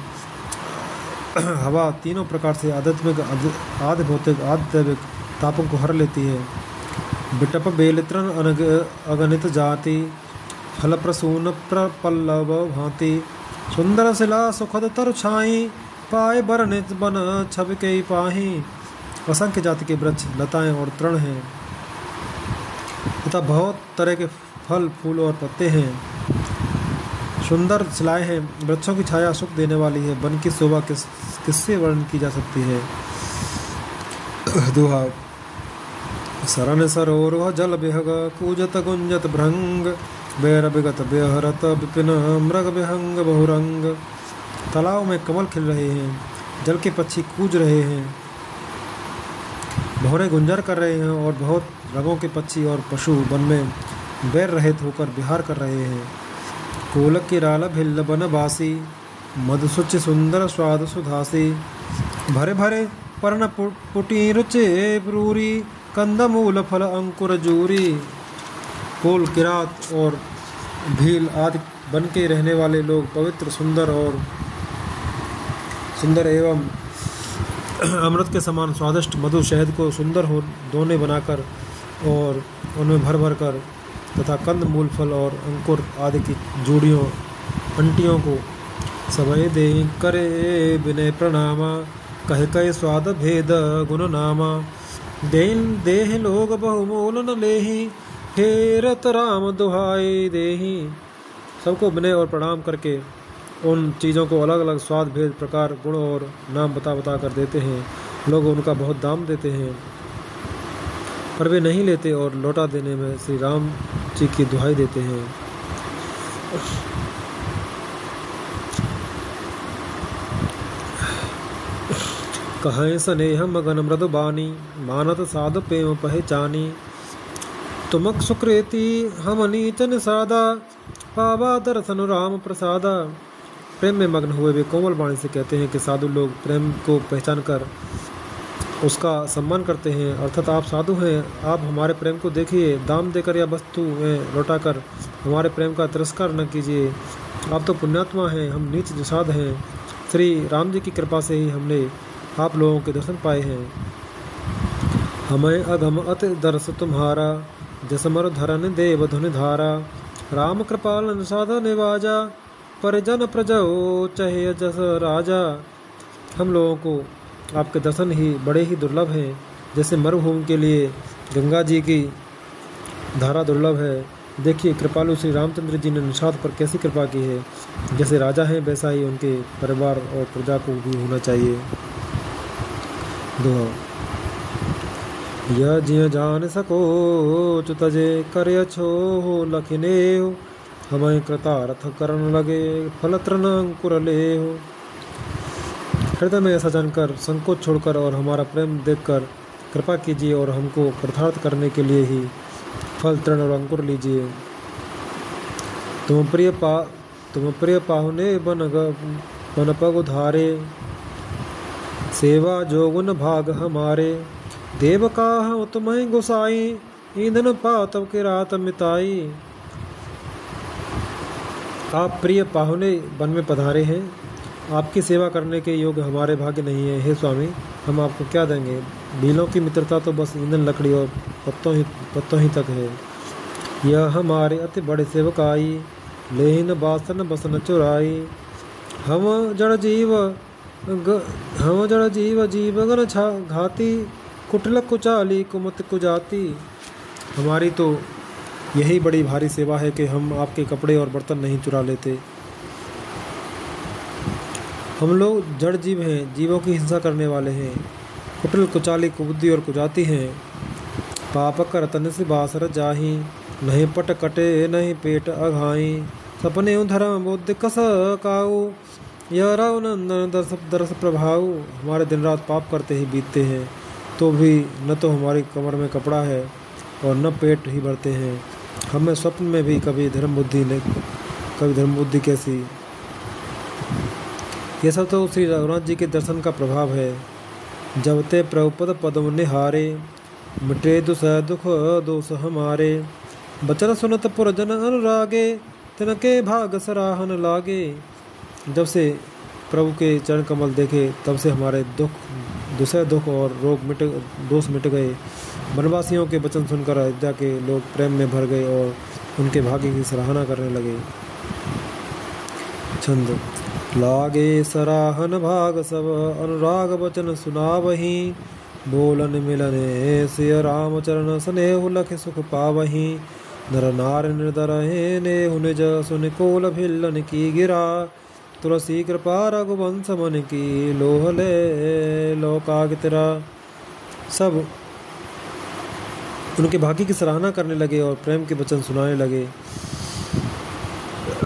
हवा तीनों प्रकार से आध्यात्मिक आदि भौतिक आदि दैविक तापों को हर लेती है। बिटप बेलित्रन अगणित जाति, फल प्रसून प्रपल्लव भांति, सुंदर शिला सुखद तर छाई, पाए बरनित बन छब के पाही। असंख्य जाति के वृक्ष लताएं और तृण हैं तथा बहुत तरह के फल फूल और पत्ते हैं। सुंदर शिलाएं हैं, वृक्षों की छाया सुख देने वाली है। वन की शोभा किससे वर्णन की जा सकती है। दोहा, सरन सरोवर जल बिहग, कूजत गुंजत भृंग, बैर विगत बेहरत विपिन, मृग विहंग बहुरंग, तालाब में कमल खिल रहे हैं, जल के पक्षी कूज रहे हैं, भौरे गुंजर कर रहे हैं और बहुत रंगों के पक्षी और पशु वन में बैर रहित होकर विहार कर रहे हैं। कोलक की राल भिल्ल बन बासी, मधुसुच सुंदर स्वाद सुधासी, भरे भरे पर्ण पुटी रुचे ब्रूरी, कंद मूल फल अंकुर जूरी। कोल, किरात और भील आदि बन के रहने वाले लोग पवित्र, सुंदर एवं अमृत के समान स्वादिष्ट मधु शहद को सुंदर हो दोने बनाकर और उनमें भर भर कर तथा कंद मूल फल और अंकुर आदि की जूड़ियों अंटियों को सबय दे करे विनय प्रणामा, कह कह स्वाद भेद गुण नामा। देह लोग बहुमूल न लेही, फेरत राम दुहाई देही। सबको विनय और प्रणाम करके उन चीज़ों को अलग अलग स्वाद भेद प्रकार गुण और नाम बता कर देते हैं। लोग उनका बहुत दाम देते हैं पर वे नहीं लेते और लौटा देने में श्री राम जी की दुहाई देते हैं। कहें स्नेह मगन मृदु बानी, मानत साधु प्रेम पहचानी। तुमक सुकृति हम नीचन सादा, पावा दर्शन राम प्रसादा। प्रेम में मग्न हुए वे कोमल वाणी से कहते हैं कि साधु लोग प्रेम को पहचान कर उसका सम्मान करते हैं, अर्थात आप साधु हैं, आप हमारे प्रेम को देखिए, दाम देकर या वस्तु में लौटाकर हमारे प्रेम का तिरस्कार न कीजिए। आप तो पुण्यात्मा हैं, हम नीच निषाद हैं। श्री राम जी की कृपा से ही हमने आप लोगों के दर्शन पाए हैं। हमें अगम अति दर्श तुम्हारा, जसमर धरन देव धुनि धारा। राम कृपाल निषाद निवाजा, परिजन प्रजो चहे जस राजा। हम लोगों को आपके दर्शन ही बड़े ही दुर्लभ हैं, जैसे मरुभूमि के लिए गंगा जी की धारा दुर्लभ है। देखिए कृपालु श्री रामचंद्र जी ने निषाद पर कैसी कृपा की है। जैसे राजा हैं वैसा ही उनके परिवार और प्रजा को भी होना चाहिए। दोहा। यह जिय जान सको चुतजे कर छो हो लखिने हो, हमें कृतार्थ करन लगे फल तृण अंकुर ले हो। हृदय में ऐसा जानकर संकोच छोड़कर और हमारा प्रेम देखकर कृपा कीजिए और हमको कृतार्थ करने के लिए ही फल तृण और अंकुर लीजिए। तुम प्रिय पाहुने बन पग उधारे, सेवा जोगुन भाग हमारे। देव का हम तुम्हें गुसाई, ईंधन पातव के रात मिताई। आप प्रिय पाहुने बन में पधारे हैं, आपकी सेवा करने के योग्य हमारे भाग्य नहीं है। हे स्वामी, हम आपको क्या देंगे। भीलों की मित्रता तो बस ईंधन लकड़ी और पत्तों ही तक है। यह हमारे अति बड़े सेवकाई, लेहिन बासन बसन चुराई। हम जड़ जीव जीवगन घाती, कुटल कुचाली कुमत कुजाती। हमारी तो यही बड़ी भारी सेवा है कि हम आपके कपड़े और बर्तन नहीं चुरा लेते। हम लोग जड़ जीव हैं, जीवों की हिंसा करने वाले हैं, कुटिल कुचाली कुबुद्धि और कुजाती हैं। पाप कर तन से बासर जाही, नहीं पट कटे नहीं पेट अघाई। सपने धर्म बुद्धि कस काऊ, यह राव नंदन दरस प्रभाव। हमारे दिन रात पाप करते ही बीतते हैं, तो भी न तो हमारी कमर में कपड़ा है और न पेट ही भरते हैं। हमें स्वप्न में भी कभी धर्म बुद्धि कैसी। ये सब तो श्री रघुनाथ जी के दर्शन का प्रभाव है। जब ते प्रभुपद पदम निहारे, मिटे दुख दोष हमारे। बचन सुनत पुरजन अनुरागे, तिनके भाग सराहन लागे। जब से प्रभु के चरण कमल देखे तब से हमारे दुख और दोष मिट गए। वनवासियों के वचन सुनकर अयोध्या के लोग प्रेम में भर गए और उनके भाग्य की सराहना करने लगे। छंद। लागे सराहन भाग सब, अनुराग वचन सुनावही। बोलन मिलने सिय राम चरण, स्नेह लख सुख पावही। नर नार निर्दरहे नेहु निज, सुन कोल भिल्लन की गिरा। तुलसी कृपा रघुवंश मन की, लोहले लोकाग तेरा। सब उनके भाग्य की सराहना करने लगे और प्रेम के वचन सुनाने लगे।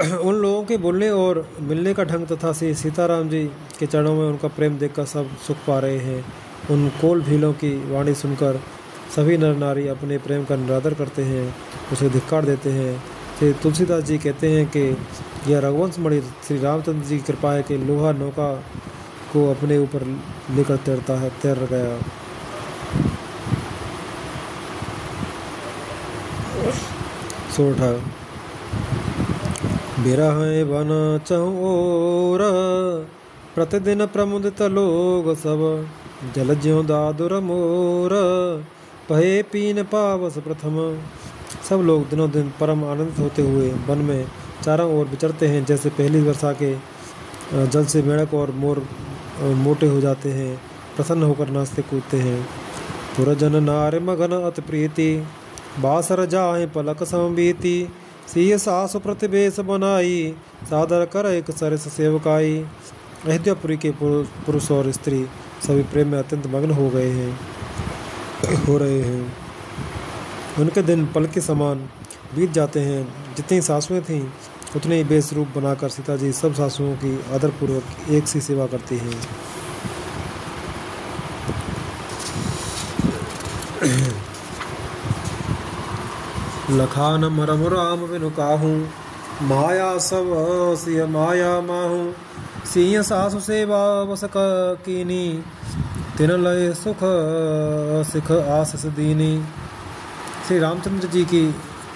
उन लोगों के बोलने और मिलने का ढंग तथा श्री सीताराम जी के चरणों में उनका प्रेम देखकर सब सुख पा रहे हैं। उन कोल भीलों की वाणी सुनकर सभी नर नारी अपने प्रेम का निरादर करते हैं, उसे धिक्कार देते हैं। श्री तुलसीदास जी कहते हैं कि यह रघुवंश मणि श्री रामचंद्र जी की कृपा है कि लोहा नौका को अपने ऊपर लेकर तैर गया। सोठा बिरह बन चौर प्रतिदिन प्रमुदित लोग सब, जल ज्यों दादुर मोर पहे पीन पावस प्रथम। सब लोग दिनों दिन परम आनंदित होते हुए वन में चारों ओर विचरते हैं, जैसे पहली वर्षा के जल से मेढक और मोर मोटे हो जाते हैं, प्रसन्न होकर नाचते कूदते हैं। पुरजन नार मगन अति प्रीति, बासर जाहे पलक संबीति। सिय सासु प्रतिवेश बनाई, सादर कर एक सरस सेवकाई। अयोध्यापुरी के पुरुष और स्त्री सभी प्रेम में अत्यंत मग्न हो रहे हैं। उनके दिन पल के समान बीत जाते हैं। जितनी सासुएं थीं उतने ही बेस रूप बनाकर सीता जी सब सासुओं की आदरपूर्वक एक सी सेवा करती हैं। लखान मरम राम बिनु काहू, माया सब सिय माया माहू। सिंह सासु सेवा बस कीनी, तिन लय सुख सिख आसिस दीनी। श्री रामचंद्र जी की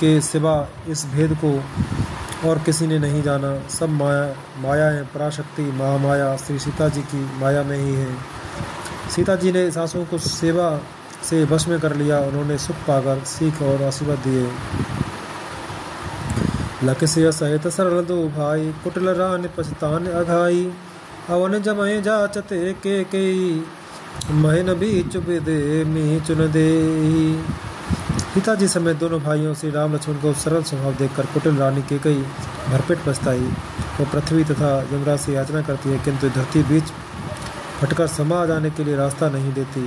के सिवा इस भेद को और किसी ने नहीं जाना। सब मायाएं पराशक्ति महामाया श्री सीता जी की माया में ही है। सीता जी ने सासुओं को सेवा से वश में कर लिया। उन्होंने सुख पाकर सीख और आशीर्वाद दिए। लखसिय सहित सरल दो भाई, कुटिल रानी पछतान अघाई। अवन जमय जाचते के कई, महन बीच विदे मी चुन देही। सीता जी समेत दोनों भाइयों श्री राम लक्ष्मण को सरल स्वभाव देखकर कुटिल रानी के कई भरपेट पछताई। वो पृथ्वी तथा यमराज से याचना करती है, किंतु धरती बीच फटकर समा जाने के लिए रास्ता नहीं देती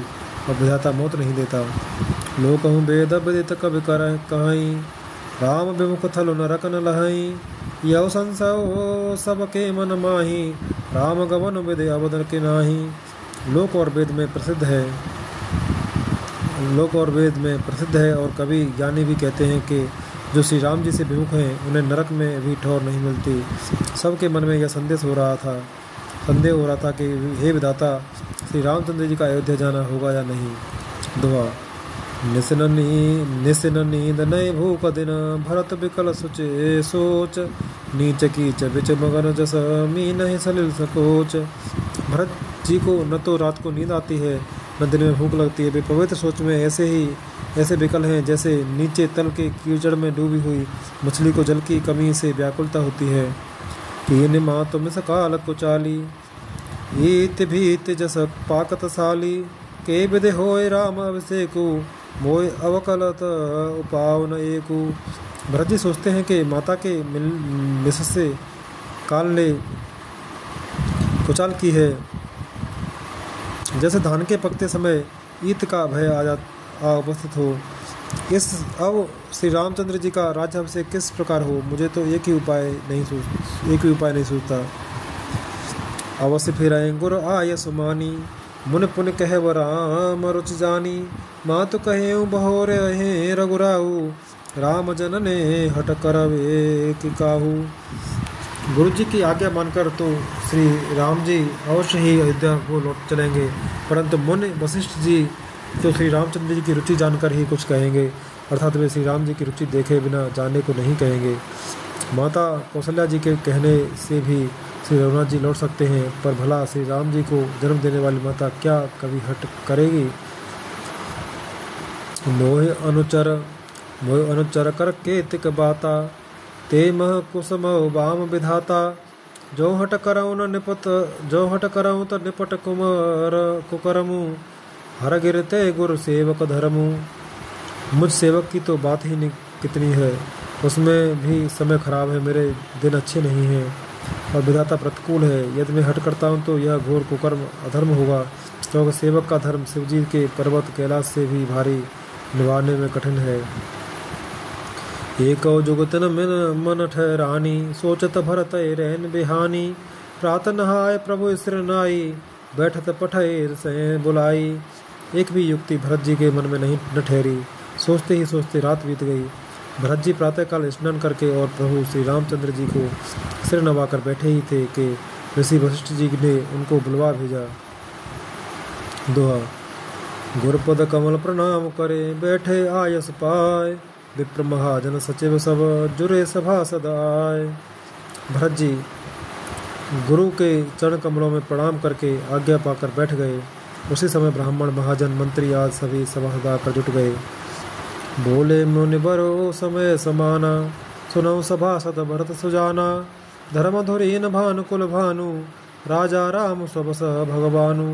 और विधाता मौत नहीं देता। लोक हूँ वेद विदित कवि कर कहीं, राम विमुख थलो नरक न लहई। यह संशय सबके मन माही, राम गवन विदे अवदन के नाही। लोक और वेद में प्रसिद्ध है और कवि ज्ञानी भी कहते हैं कि जो श्री राम जी से विमुख हैं उन्हें नरक में भी ठौर नहीं मिलती। सबके मन में यह संदेह हो रहा था कि हे विधाता, श्री रामचंद्र जी का अयोध्या जाना होगा या नहीं। दुआ निसिन नींद नए भूख दिन, भरत विकल सुचे सोच। नीच कीच बिच मगन जस, मी नहीं सलिल सकोच। भरत जी को न तो रात को नींद आती है न दिन में भूख लगती है। वे पवित्र सोच में ऐसे विकल हैं जैसे नीचे तल के कीचड़ में डूबी हुई मछली को जल की कमी से व्याकुलता होती है। कीन माँ तुम सकाल कुचाली, ईत भीत जस पाकत साली। के विदे होय राम अभिषेकु, मोय अवकलत उपावन एकु। भरत जी सोचते हैं कि माता के मिस से काल ने कुचाल की है, जैसे धान के पकते समय ईत का भय आ उपस्थित हो। अब श्री रामचंद्र जी का राज्याभिषेक किस प्रकार हो, मुझे तो एक ही उपाय नहीं सूझता। अवश्य फिर गुर आय सुमानी, मुन पुन कह राम रुचि जानी। मातु कहे बहोरे हे रघुराऊ, राम जनने हट करवे कि काहू। गुरु जी की आज्ञा मानकर तो श्री राम जी अवश्य ही अयोध्या को लौट चलेंगे, परंतु मुनि वशिष्ठ जी तो श्री रामचंद्र जी की रुचि जानकर ही कुछ कहेंगे, अर्थात वे श्री राम जी की रुचि देखे बिना जाने को नहीं कहेंगे। माता कौशल्या जी के कहने से भी श्री रघुनाथ जी लौट सकते हैं, पर भला श्री राम जी को जन्म देने वाली माता क्या कभी हट करेगी। मोह अनुचर कर के तिक बाता, ते मह कुसम वाम विधाता। जो हट करऊँ त निपट कुमार कुकरमु, हर गिरते गुरु सेवक धर्मु। मुझ सेवक की तो बात ही कितनी है, उसमें भी समय खराब है, मेरे दिन अच्छे नहीं हैं और विधाता प्रतिकूल है। यदि मैं हट करता हूँ तो यह घोर कुकर्म अधर्म होगा, क्योंकि सेवक का धर्म शिवजी के पर्वत कैलाश से भी भारी, निभाने में कठिन है। एको जुगतन मिन मन ठहरानी, सोचत भरत रहन बिहानी। प्रात नहाय प्रभु सिर नाई, बैठत पठय से बुलाई। एक भी युक्ति भरत जी के मन में नहीं न ठहरी। सोचते ही सोचते रात बीत गई। भरत जी प्रातःकाल स्नान करके और प्रभु श्री रामचंद्र जी को सिर नवाकर बैठे ही थे कि ऋषि वशिष्ठ जी ने उनको बुलवा भेजा। दोहा। गुरुपद कमल प्रणाम करे, बैठे आयस पाए। विप्र महाजन सचिव सब, जुरे सभा सदाय। भरत जी गुरु के चरण कमलों में प्रणाम करके आज्ञा पाकर बैठ गए। उसी समय ब्राह्मण महाजन मंत्री आदि सभी सभासद कर जुट गए। बोले मुनिबरो समय समाना, सुनौ सभासद भरत सुजाना। धर्म धुरीन भानु कुल भानु, राजा राम सब सह भगवानु।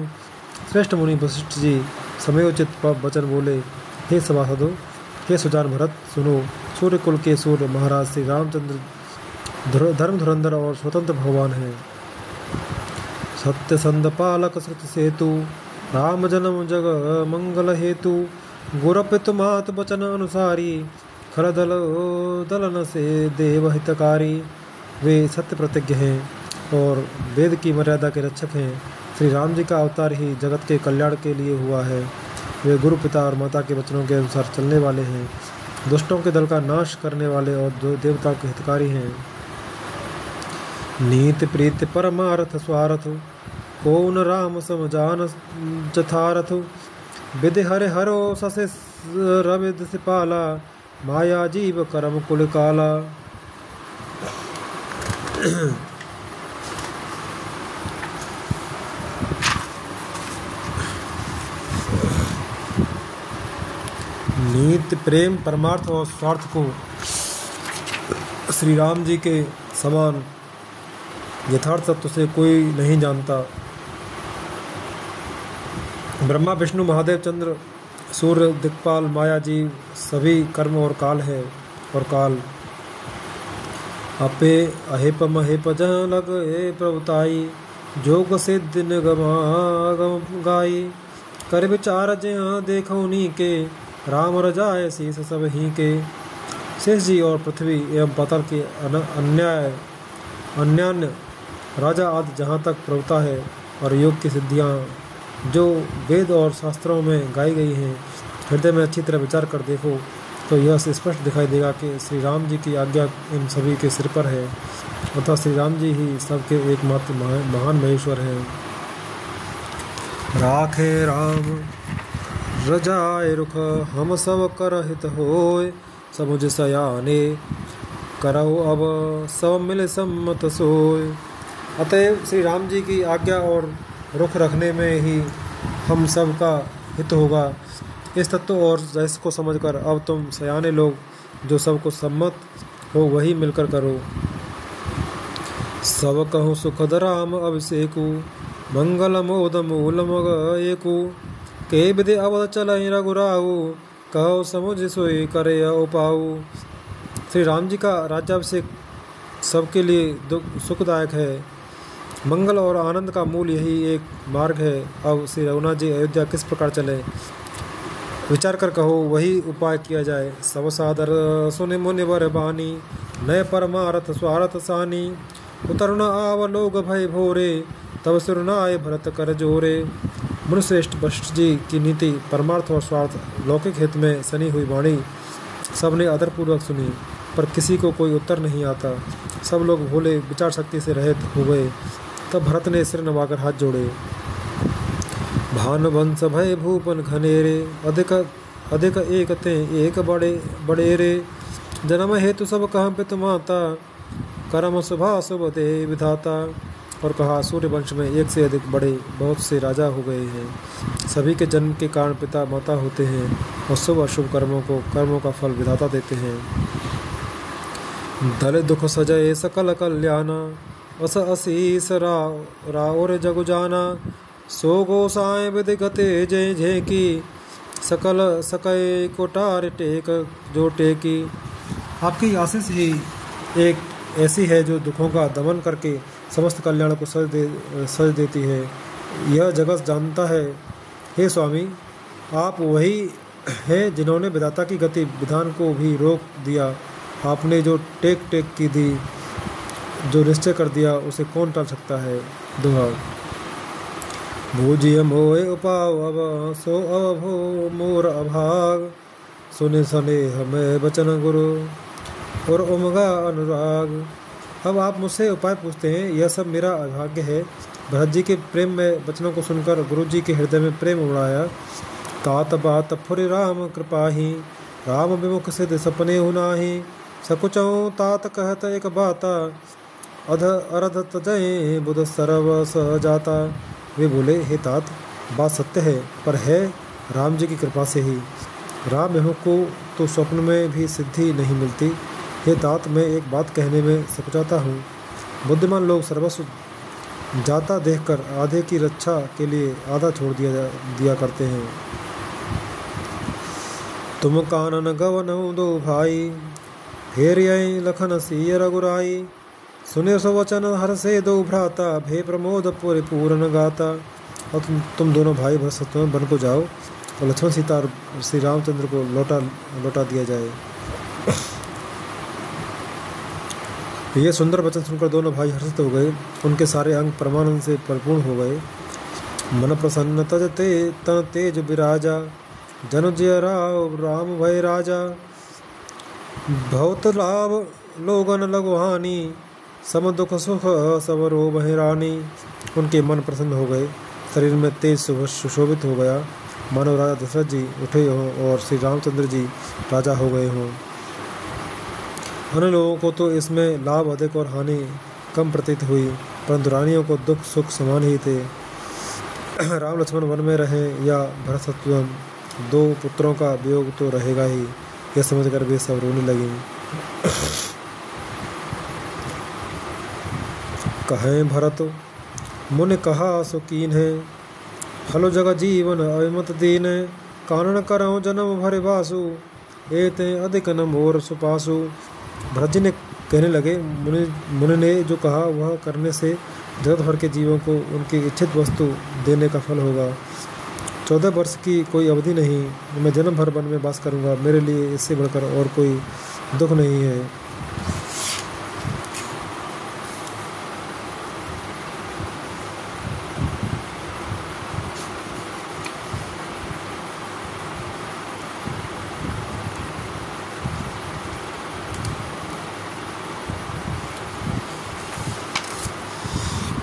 श्रेष्ठ मुनि वशिष्ठ जी समयोचित वचन बोले, हे सभासदों, हे सुजान भरत, सुनो। सूर्य कुल के सूर्य महाराज श्री रामचंद्र धर्म धुरंधर और स्वतंत्र भगवान हैं। सत्य संद पालक श्रुत सेतु, राम जन्म जग मंगल हेतु। गुरपित मात वचन अनुसारी, खरदल दलन से देव हितकारी। वे सत्य प्रतिज्ञ हैं और वेद की मर्यादा के रक्षक हैं। श्री राम जी का अवतार ही जगत के कल्याण के लिए हुआ है। वे गुरु पिता और माता के वचनों के अनुसार चलने वाले हैं। दुष्टों के दल का नाश करने वाले और देवताओं के हितकारी हैं। नीति प्रीति परमार्थ स्वार्थ, कौन राम समझान जथारथ। विधि हरे हरो ससे रविद सिपाला, माया जीव करम कुल काला। नीति प्रेम परमार्थ और स्वार्थ को श्री राम जी के समान यथार्थ तत्व से कोई नहीं जानता। ब्रह्मा विष्णु महादेव चंद्र सूर्य दिक्पाल माया जीव सभी कर्म और काल है और काल। अपे अहेप महेप जहाँ लग हे प्रभुताई, जोग सिद्ध निगम गाई। कर विचार जहाँ देखो नी के, राम रजाए शीस सब ही के। शेष जी और पृथ्वी एवं पाताल के अन्यान्य राजा आदि जहाँ तक प्रभुता है और योग की सिद्धियाँ जो वेद और शास्त्रों में गाई गई हैं, हृदय में अच्छी तरह विचार कर देखो तो यह स्पष्ट दिखाई देगा कि श्री राम जी की आज्ञा इन सभी के सिर पर है, अतः श्री राम जी ही सबके एकमात्र महान महेश्वर हैं। राखे राम रजाए रुख, हम सब कर हित होय। समुझ सयाने करौ अब, सब मिले सम्मत सोय। अतएव श्री राम जी की आज्ञा और रुख रखने में ही हम सब का हित होगा। इस तत्व और जैस को समझकर अब तुम सयाने लोग जो सबको सम्मत हो वही मिलकर करो। सब कहूँ सुखद राम अभिषेकु, मंगल मोद मूल मग एकु। के विधि अवध चलहि रघुराऊ, कहो समुझ सोई करे उपाऊ। श्री राम जी का राज्याभिषेक सबके लिए सुखदायक है। मंगल और आनंद का मूल यही एक मार्ग है। अब श्री रघुनाथ जी अयोध्या किस प्रकार चले विचार कर कहो, वही उपाय किया जाए। सब सादर सुनि मुनिवर बानी, नय परमारथ स्वार्थ सानी। उतरुण आव लोग भय भोरे, तब सुरनाय भरत कर जोरे। मुनिश्रेष्ठ वशिष्ठ जी की नीति परमार्थ और स्वार्थ लौकिक हित में सनी हुई वाणी सबने आदरपूर्वक सुनी, पर किसी को कोई उत्तर नहीं आता। सब लोग भोले विचार शक्ति से रहित हो गए। तब भरत ने सिर नवाकर हाथ जोड़े। भान वंश भय भूपन घनेरे, अधिक अधिक एक ते एक बड़े बड़ेरे। जन्म हेतु सब कहाँ पित माता, कर्म शुभा शुभ दे विधाता। और कहा, सूर्य वंश में एक से अधिक बड़े बहुत से राजा हो गए हैं। सभी के जन्म के कारण पिता माता होते हैं और शुभ अशुभ कर्मों का फल विधाता देते हैं। दल दुख सजय सकल कल्याणा, अस असीस राउर जगु जाना। सो गोसाएं विधि गते जय जय की, सकल सकय कोटार टेक जो टेकी। आपकी आशीष ही एक ऐसी है जो दुखों का दमन करके समस्त कल्याण को सज देती है। यह जगत जानता है। हे स्वामी, आप वही हैं जिन्होंने विधाता की गति विधान को भी रोक दिया आपने जो टेक टेक की दी, जो निश्चय कर दिया, उसे कौन टाल सकता है। दोहा। भूजिय मोए उपाव अब सो अब हो मोर अभाग, सुने सने हमें बचन गुरु और उमगा अनुराग। अब आप मुझसे उपाय पूछते हैं, यह सब मेरा अभाग्य है। भरत जी के प्रेम में वचनों को सुनकर गुरु जी के हृदय में प्रेम उड़ाया। तात बात फुरि राम कृपाही, राम विमुख सिद्ध सपने हुनाही। सकुचऊँ तात कहत एक बाता, अध अरध तजय बुध सरव स जाता। वे बोले, हे तात, बात सत्य है, पर है राम जी की कृपा से ही। राम विमुख को तो स्वप्न में भी सिद्धि नहीं मिलती। हे तात, मैं एक बात कहने में सकुचाता हूँ। बुद्धिमान लोग सर्वस्व जाता देखकर आधे की रक्षा के लिए आधा छोड़ दिया करते हैं। तुम कानन गवन दो भाई, फेर आई लखन सिय रघुराई। सुने सो वचन हर से दो भ्राता, भे प्रमोद पुर पूरन गाता। और तुम दोनों भाई भरत शत्रुघ्न वन को जाओ और लक्ष्मण सीता और श्री रामचंद्र को लौटा दिया जाए। ये सुंदर वचन सुनकर दोनों भाई हर्षित हो गए। उनके सारे अंग परमानंद से परिपूर्ण हो गए। मन प्रसन्न तज ते तन तेज विराजा, जन जय राम भय राजा। बहुत लाभ लोगन लघुहानी, सम दुख सुख सब रो बहिरानी। उनके मन प्रसन्न हो गए, शरीर में तेज सुशोभित हो गया, मानो राजा दशरथ जी उठे हों और श्री रामचंद्र जी राजा हो गए हों। अन्य लोगों को तो इसमें लाभ अधिक और हानि कम प्रतीत हुई, परंतु रानियों को दुख सुख समान ही थे। राम लक्ष्मण वन में रहे या भरत शत्रुघ्न, दो पुत्रों का वियोग तो रहेगा ही, यह समझकर वे सब रोने लगी। कहें भरत मुनि कहा सुकीन है, हलो जग जीवन अविमत दीन। कानन करऊँ जन्म भरे बासु, एते अधिक न मोर सुपासु। भरत जी ने कहने लगे, मुनि ने जो कहा वह करने से जगत भर के जीवों को उनकी इच्छित वस्तु देने का फल होगा। 14 वर्ष की कोई अवधि नहीं, मैं जन्म भर वन में वास करूंगा, मेरे लिए इससे बढ़कर और कोई दुख नहीं है।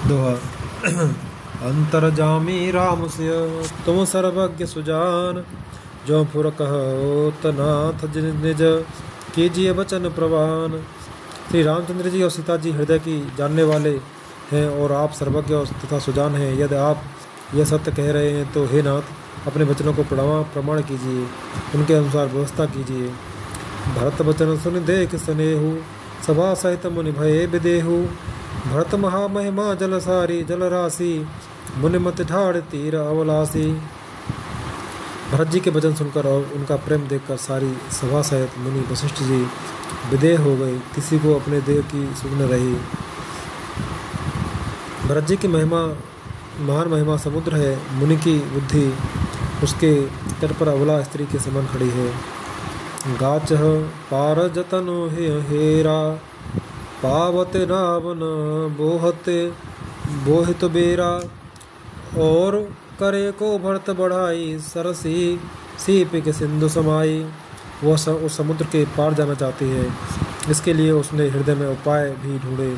दोहा। अंतरजामी राम सिय तुम सर्वज्ञ सुजान, जो पुर कहो तनाथ निज कीजिए वचन प्रवान। श्री रामचंद्र जी और सीता जी हृदय की जानने वाले हैं और आप सर्वज्ञ और तथा सुजान हैं। यदि आप यह सत्य कह रहे हैं तो हे नाथ, अपने वचनों को प्रमाण कीजिए, उनके अनुसार व्यवस्था कीजिए। भरत वचन सुन देख स्नेहु, सभा सहित मुनि भये विदेहु। भरत महामहिमा जल सारी जल राशि, मुनि मत ठाड़ तीर अवलासी। भरत जी के वचन सुनकर और उनका प्रेम देखकर सारी सभा सहित मुनि वशिष्ठ जी विदेह हो गए, किसी को अपने देह की सुध न रही। भरत जी की महिमा महान महिमा समुद्र है, मुनि की बुद्धि उसके तट पर अवला स्त्री के समान खड़ी है। गाच पार जतन हेरा, पावते रावण बोहते बोहित बेरा। और करे को भरत बढ़ाई, सरसी सीप के सिंधु समाई। वह उस समुद्र के पार जाना चाहती है, इसके लिए उसने हृदय में उपाय भी ढूंढे,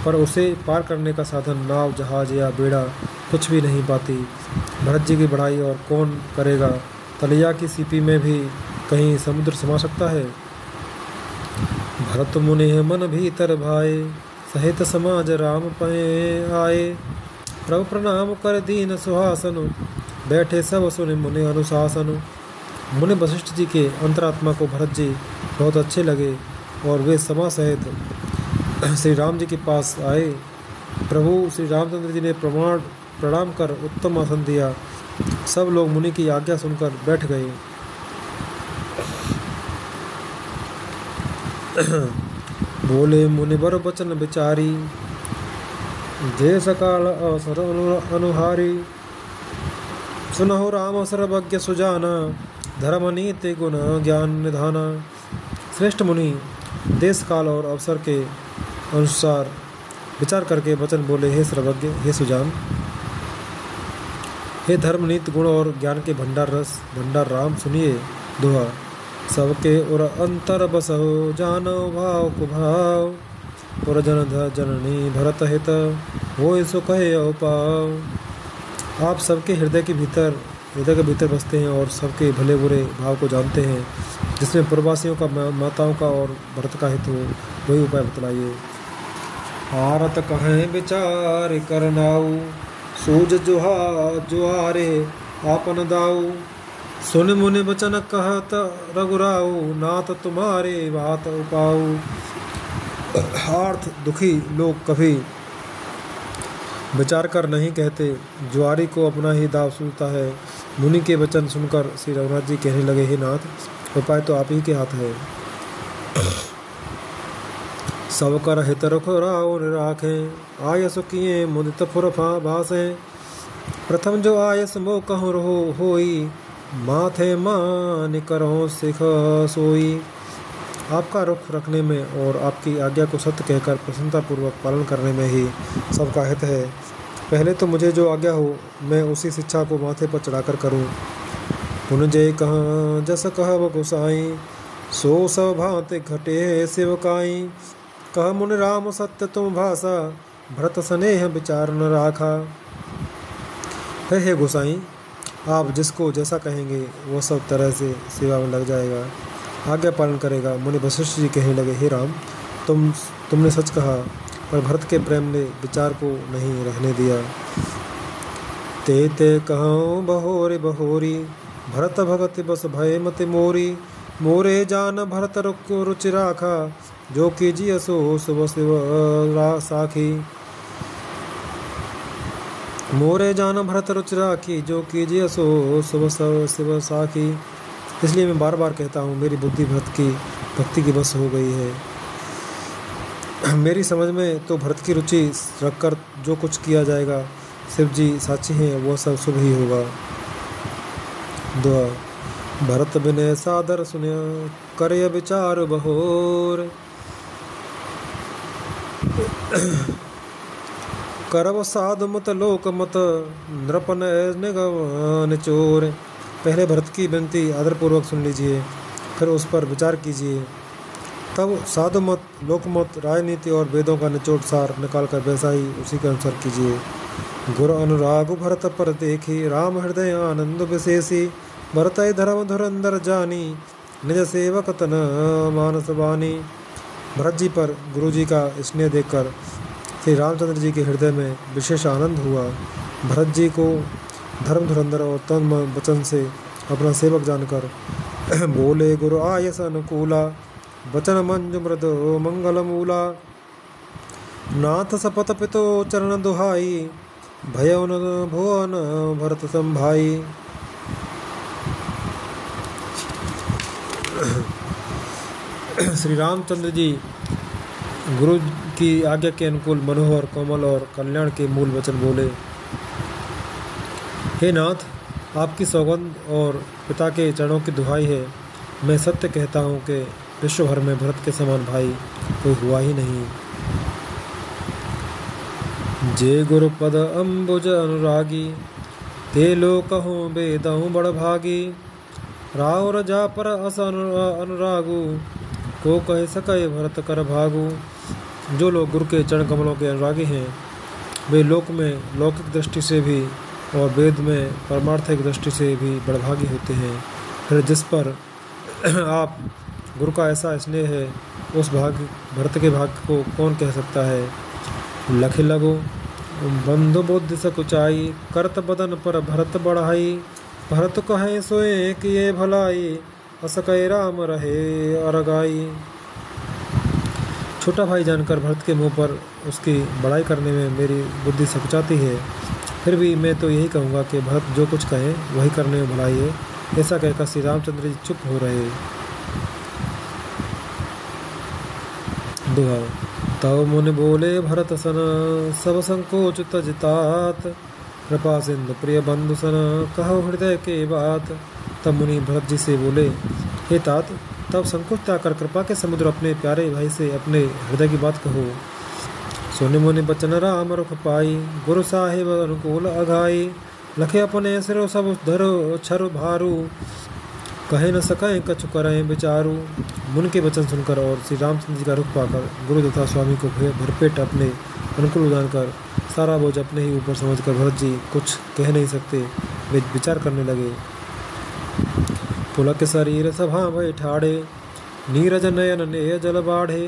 पर उसे पार करने का साधन नाव जहाज या बेड़ा कुछ भी नहीं पाती। भरत जी की बढ़ाई और कौन करेगा। तलिया की सीपी में भी कहीं समुद्र समा सकता है। भरत मुनि मन भीतर भाए, सहित समाज राम पए आए। प्रभु प्रणाम कर दीन सुहासन, बैठे सब सुने मुनि अनुशासन। मुनि वशिष्ठ जी के अंतरात्मा को भरत जी बहुत अच्छे लगे और वे सभा सहित श्री राम जी के पास आए। प्रभु श्री रामचंद्र जी ने प्रणाम कर उत्तम आसन दिया। सब लोग मुनि की आज्ञा सुनकर बैठ गए। बोले मुनिवर वचन विचारी, जय सकाल अवसर अनुहारी। सुनहु राम सर्वज्ञ सुजाना, धर्म नीति गुण ज्ञान निधाना। श्रेष्ठ मुनि, देश काल और अवसर के अनुसार विचार करके वचन बोले, हे सर्वज्ञ, हे सुजान, हे धर्म, नीति, गुण और ज्ञान के भंडार राम, सुनिए दोहा। सबके और अंतर बसहो, जानो भाव को भाव, और जननी भरत हित, वो सो कहे पाव। आप सबके हृदय के भीतर बसते हैं और सबके भले बुरे भाव को जानते हैं। जिसमें प्रवासियों का, माताओं का और भरत का हित हो, वही उपाय बतलाइए। आरत कहें विचार करनाऊ, सूझ जुहारे आपन दाऊ, सुन मुनि बचन कहत रघुराऊ, नाथ तुम्हारे बात उपाऊ। अर्थ, दुखी लोग कभी विचार कर नहीं कहते, जुआरी को अपना ही दाव सूझता है। मुनि के वचन सुनकर श्री रघुनाथ जी कहने लगे, हे नाथ, उपाय तो आप ही के हाथ है। सब कर हित रखो राखे, आयस किए मुदित फुरफा भासे। प्रथम जो आयस मो कहूँ रहो होई, माथे मान करो सिख सोई। आपका रुख रखने में और आपकी आज्ञा को सत्य कहकर प्रसन्नतापूर्वक पालन करने में ही सबका हित है। पहले तो मुझे जो आज्ञा हो, मैं उसी शिक्षा को माथे पर चढ़ाकर करूं। पुन जय कहाँ जस कहब गोसाई, सो सब भांति घटे सेवकाई। कह मुन राम सत्य तुम भाषा, भरत स्नेह विचार न राखा। हे गोसाई, आप जिसको जैसा कहेंगे वो सब तरह से सेवा में लग जाएगा, आज्ञा पालन करेगा। मुनि वशिष्ठ जी कहने लगे, हे राम, तुमने सच कहा, पर भरत के प्रेम ने विचार को नहीं रहने दिया। ते कहूँ बहोरी बहोरी, भरत भगति बस भय मति मोरी। मोरे जान भरत रुचि राखा, जो कीजिए सो सुबह शिव साखी। मोरे जान भरत रुचि राखी, जो कीजिए सो सुबह शिव साखी। इसलिए मैं बार बार कहता हूँ, मेरी बुद्धि भक्ति की बस हो गई है। मेरी समझ में तो भरत की रुचि रखकर जो कुछ किया जाएगा, शिव जी साक्षी हैं, वो सब शुभ ही होगा। दुआ। भरत बिने सादर सुनिया, करे विचार बहोर। करव साधु मत लोक मत, नृपन निचोर। पहले भरत की विनती आदरपूर्वक सुन लीजिए, फिर उस पर विचार कीजिए। तब साधु मत, लोक मत, राजनीति और वेदों का निचोड़ सार निकाल कर वैसा ही उसी के अनुसार कीजिए। गुरु अनुराग भरत पर देखी, राम हृदय आनंद विशेषी। भरत धर्म धुरंधर जानी, निज सेवक तन मानस बानी। भरत जी पर गुरु जी का स्नेह देखकर श्री रामचंद्र जी के हृदय में विशेष आनंद हुआ। भरत जी को धर्म धुरंधर और तन मन वचन से अपना सेवक जानकर बोले, गुरु आयस अनुकूला, वचन मंजु मृद मंगल मूला। नाथ सपत पितो चरण दुहाई, भयउन भुवन भरत संभाई। श्री रामचंद्र जी गुरु की आज्ञा के अनुकूल मनोहर, कोमल और कल्याण के मूल वचन बोले। हे नाथ, आपकी सौगंध और पिता के चरणों की दुहाई है। मैं सत्य कहता हूँ कि विश्व भर में भरत के समान भाई कोई हुआ ही नहीं। जे गुरुपद अम्बुज अनुरागी, ते लो कहूँ बेदहूँ बड़ भागी। राव रजा पर अस अनुरागु, को कह सके भरत कर भागु। जो लोग गुरु के चरण कमलों के अनुरागी हैं, वे लोक में लौकिक दृष्टि से भी और वेद में परमार्थिक दृष्टि से भी बड़भागी होते हैं। फिर जिस पर आप गुरु का ऐसा स्नेह है, उस भरत के भाग्य को कौन कह सकता है। लख लगो बंधु बुद्धि सकुचाई, करत बदन पर भरत बढ़ाई। भरत कहे सोए किए भलाई, अस कहे राम रहे अरगाई। छोटा भाई जानकर भरत के मुंह पर उसकी बड़ाई करने में मेरी बुद्धि सकुचाती है। फिर भी मैं तो यही कहूँगा कि भरत जो कुछ कहे वही करने में भलाई है। ऐसा कहकर श्री रामचंद्र जी चुप हो रहे। दुआ। तव मुनि बोले भरत सन, सब संकोच तजतात। कृपा सिंधु प्रिय बंधु सन, कहो हृदय के बात। तब मुनि भरत जी से बोले, हे तात, तब संकोच त्याग कर कृपा के समुद्र अपने प्यारे भाई से अपने हृदय की बात कहो। सोने मोने बचन राम रुख पाई, गुरु साहिब अनुकूल अघाई, लखे अपने सिरो सब धरो छर भारू, कहे न सके कछु करें विचारू। मुन के वचन सुनकर और श्री रामचंद्र जी का रुख पाकर गुरु तथा स्वामी को भरपेट अपने अनुकूल जानकर सारा बोझ अपने ही ऊपर समझकर भरत जी कुछ कह नहीं सकते, वे विचार करने लगे। पुलक शरीर सभा भय ठाड़े, नीरज नयन नेय जल बाढ़े,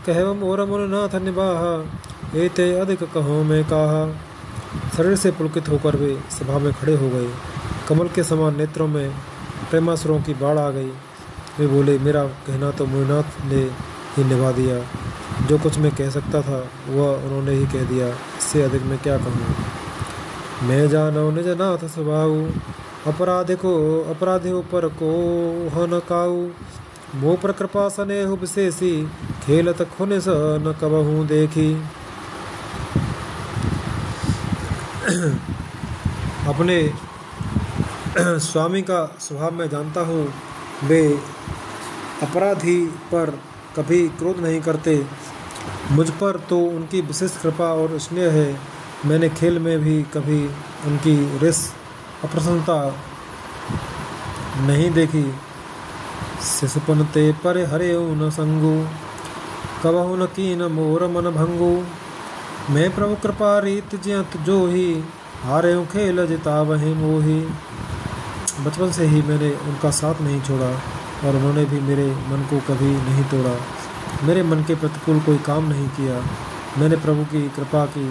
कहव मोर मुननाथ निबाहा, एते अधिक कहो मैं कहा। शरीर से पुलकित होकर वे सभा में खड़े हो गए। कमल के समान नेत्रों में प्रेमासुरों की बाढ़ आ गई। वे बोले, मेरा कहना तो मुनिनाथ ने ही निभा दिया, जो कुछ मैं कह सकता था वह उन्होंने ही कह दिया, इससे अधिक मैं क्या कहूँ। मैं जानो निज नाथ स्वभाव, अपराधे ऊपर को हन काऊ, मोह पर कृपा स्नेह विशेषी, खेलत खुने स न कबहूँ देखी। अपने स्वामी का स्वभाव मैं जानता हूँ, वे अपराधी पर कभी क्रोध नहीं करते, मुझ पर तो उनकी विशेष कृपा और स्नेह है। मैंने खेल में भी कभी उनकी रिस अप्रसन्नता नहीं देखी। शिशुपन ते पर हरे न संगु, कबहु न कीन मोर मन भंगु, मैं प्रभु कृपा रीत ज्ञत जो ही, हारे खेल जिता वही मोही। बचपन से ही मैंने उनका साथ नहीं छोड़ा और उन्होंने भी मेरे मन को कभी नहीं तोड़ा। मेरे मन के प्रतिकूल कोई काम नहीं किया। मैंने प्रभु की कृपा की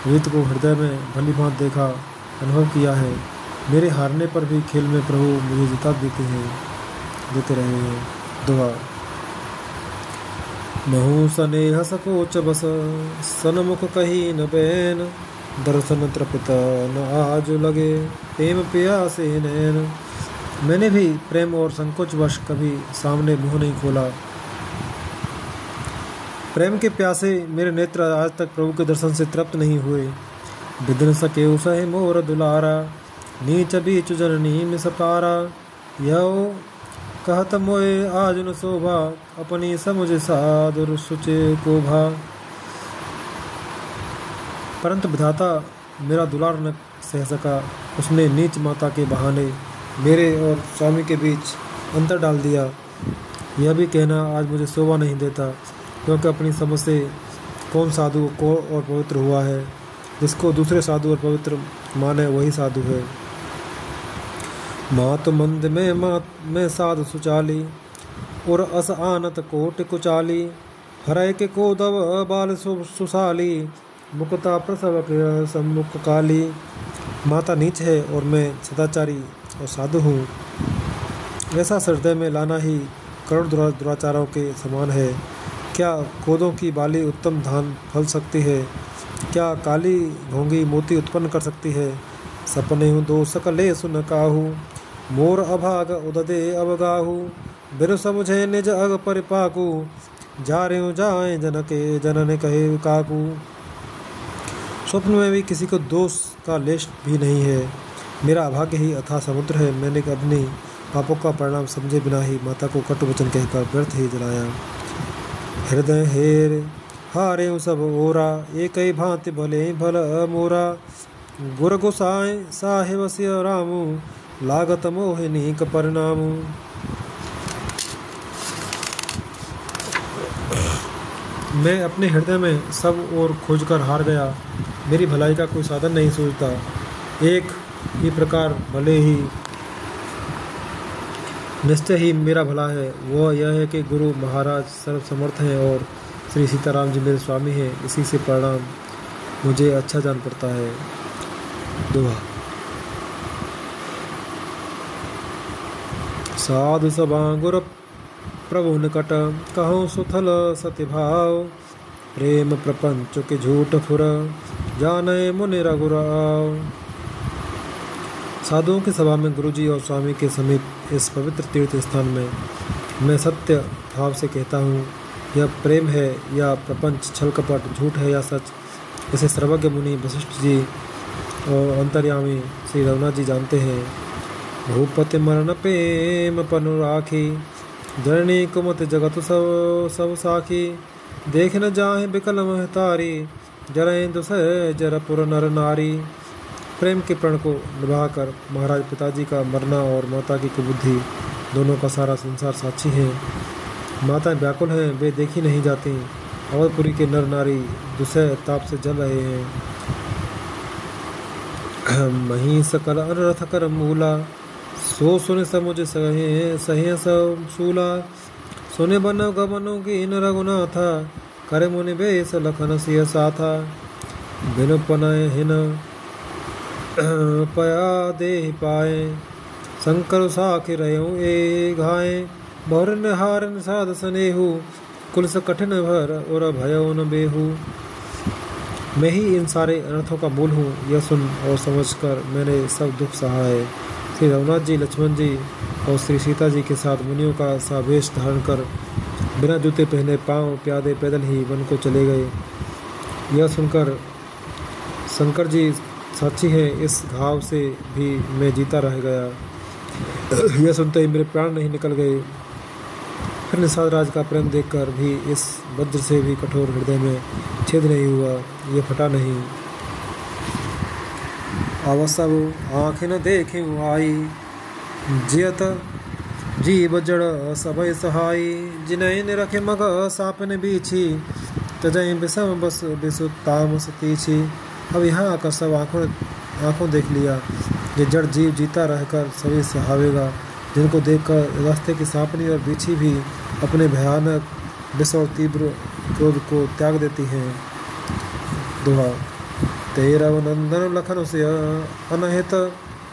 रीत को हृदय में भली भांति देखा, अनुभव किया है। मेरे हारने पर भी खेल में प्रभु मुझे जिता देते रहे हैं। दुआ। महु स्नेह सकोच बस, सनमुख कही न बैन, दर्शन तृपित न आज लगे, प्रेम प्यासे नैन। मैंने भी प्रेम और संकोच वश कभी सामने मुंह नहीं खोला। प्रेम के प्यासे मेरे नेत्र आज तक प्रभु के दर्शन से तृप्त नहीं हुए। विदन सके सहे मोर दुलारा, नीच बीच जननी में सपारा, यहो कहत मोए आज न शोभा, अपनी समुझ सादुर सुचे को भा। परंतु विधाता मेरा दुलार न सह सका, उसने नीच माता के बहाने मेरे और स्वामी के बीच अंतर डाल दिया। यह भी कहना आज मुझे शोभा नहीं देता, क्योंकि अपनी समझ से कौन साधु को और पवित्र हुआ है। जिसको दूसरे साधु और पवित्र माने वही साधु है। मात मंद में साधु सुचाली, और अस आनत कोट कुचाली, हरय के कोदव बाल सुशाली, मुक्ता प्रसव के सम्मुख काली। माता नीच है और मैं सदाचारी और साधु हूँ। ऐसा हृदय में लाना ही करोड़ दुराचारों के समान है। क्या कोदों की बाली उत्तम धान फल सकती है? क्या काली घोंगी मोती उत्पन्न कर सकती है? सपने हूँ दो सकले सुन काहू, मोर अभाग उददे अवगाहू, बिरु समुझे निज अग परिपाकू, जा रे जाए जनके जनन कहे काकू। स्वप्न में भी किसी को दोष का लेश भी नहीं है। मेरा अभाग्य ही अथाह समुद्र है। मैंने अपने पापों का परिणाम समझे बिना ही माता को कटु वचन कहकर व्यर्थ ही जलाया। हृदय हेर हारे सब ओरा, एक ही भांति भले भल मोरा, गुर गोसाए साहेब सिय रामू, लागत मोहिनी का परिणामू। मैं अपने हृदय में सब ओर खोजकर हार गया। मेरी भलाई का कोई साधन नहीं सूझता। एक ही प्रकार भले ही निश्चय ही मेरा भला है, वह यह है कि गुरु महाराज सर्वसमर्थ हैं और श्री सीताराम जी मेरे स्वामी हैं। इसी से परिणाम मुझे अच्छा जान पड़ता है। दुआ। साधु सभा गुर प्रभु निकट, कहो सुथल सत्य भाव, प्रेम प्रपंच के झूठ फुर, जाने मुनि रघुराव। साधुओं की सभा में गुरुजी और स्वामी के समीप इस पवित्र तीर्थ स्थान में मैं सत्य भाव से कहता हूँ, यह प्रेम है या प्रपंच, छल कपट, झूठ है या सच, इसे सर्वज्ञ मुनि वशिष्ठ जी और अंतर्यामी श्री रघुनाथ जी जानते हैं। भूपति मरण प्रेम पनु राखी, जननी कुमति जगत सब सब साखी, देख न जाहे बिकल महतारी, जरय दुसह जरपुर नर नारी। प्रेम के प्रण को निभाकर महाराज पिताजी का मरना और माता की कुबुद्धि दोनों का सारा संसार साक्षी है। माता व्याकुल हैं, वे देखी नहीं जाती। अवधपुरी के नर नारी दुसह ताप से जल रहे हैं। मही सकल अनरथ कर मूला, सो सुन समुझ सहे सहे सब सूला। सुने बन गमनों की इन रघुनाथा, करे मुनि बेस लखन सिय साथा। बिन पनय हिन पया दे पाए, शंकर साखी रहो ए घाए। बहुरन हारन साध सनेहु, कुलस कठिन भर और भयो न बेहू। मैं ही इन सारे अनर्थों का मूल हूँ, यह सुन और समझकर मैंने सब दुख सहा है। श्री रघुनाथ जी, लक्ष्मण जी और श्री सीता जी के साथ मुनियों का सा वेश धारण कर बिना जूते पहने पांव प्यादे पैदल ही वन को चले गए। यह सुनकर शंकर जी साक्षी है, इस घाव से भी मैं जीता रह गया। यह सुनते ही मेरे प्राण नहीं निकल गए। फिर निषाद राज का प्रेम देखकर भी इस वज्र से भी कठोर हृदय में छेद नहीं हुआ, ये फटा नहीं। अवसव आँख न देखे आई, जियत जीव जड़ सबय सहाई। जिनय निरखे मग सापन बीछी, तजय विषम बस बिसुताम सतीछी। अब यहाँ का सब आँखों देख लिया, ये जड़ जीव जीता रहकर सभी सहावेगा, जिनको देखकर रास्ते की सांपनी और बीछी भी अपने भयानक विष और तीव्र क्रोध को त्याग देती हैं। दोहा। तेरा नंदन लखन से अनहित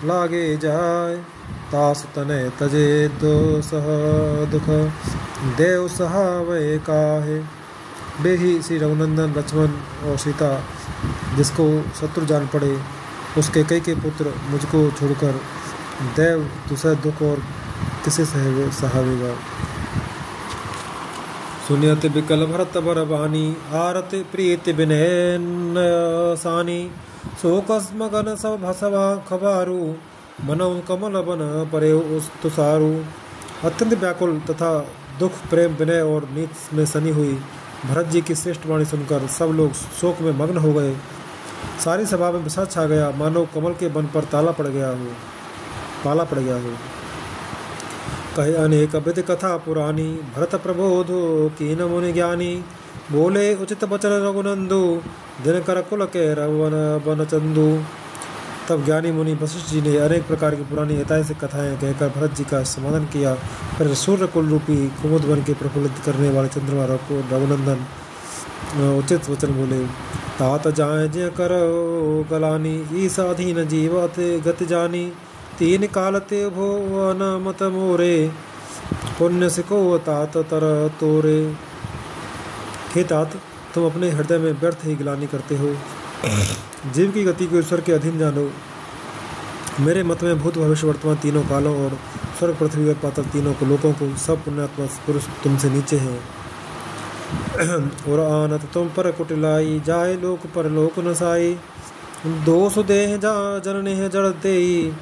लागे जाय, तास तने तजे दो सह दुख, देव सहावय काहे। वे ही श्री रघुनंदन लक्ष्मण और सीता जिसको शत्रु जान पड़े, उसके कई के पुत्र मुझको छोड़कर देव दूसरा दुख और किसे सहावेगा। सुनियत बिकल भरत बर बानी, आरत प्रीत विनय सानी। शोकस मगन सब भसवा खबारू, मनौ कमल बन परे तुषारू। अत्यंत व्याकुल तथा दुख प्रेम विनय और नीत में सनी हुई भरत जी की श्रेष्ठ वाणी सुनकर सब लोग शोक में मग्न हो गए। सारी सभा में विषाद छा गया, मानो कमल के बन पर पाला पड़ गया हो। कहे अनेक विध कथा पुरानी, भरत प्रबोधो कीन मुनि ज्ञानी। बोले उचित बचन रघुनंदु, दिनकर कुल के रवन बन चंदु। तब ज्ञानी मुनि वशिष्ठ जी ने अनेक प्रकार की पुरानी ऐतिहासिक कथाएं कहकर भरत जी का समाधान किया। फिर सूर्य कुल रूपी कुमुद बन के प्रफुल्लित करने वाले चंद्रमा रघुनंदन उचित वचन बोले। तात जाए जय करो गलानी, ईस अधीन जीवत गति जानी। तीन काल ते भुवन मत मोरे, पुण्य सिको तात तर तोरे। हे तात, तुम अपने हृदय में व्यर्थ ही गिलानी करते हो। जीव की गति को ईश्वर के अधीन जानो। मेरे मत में भूत भविष्य वर्तमान तीनों कालों और स्वर्ग पृथ्वी और पाताल तीनों को लोगों को सब पुण्यात्मा पुरुष तुमसे नीचे हैं। और आनत तुम पर कुटिलाई, जाए लोक पर लोक नसाई। दोष देह जा जनने है जड़ देई,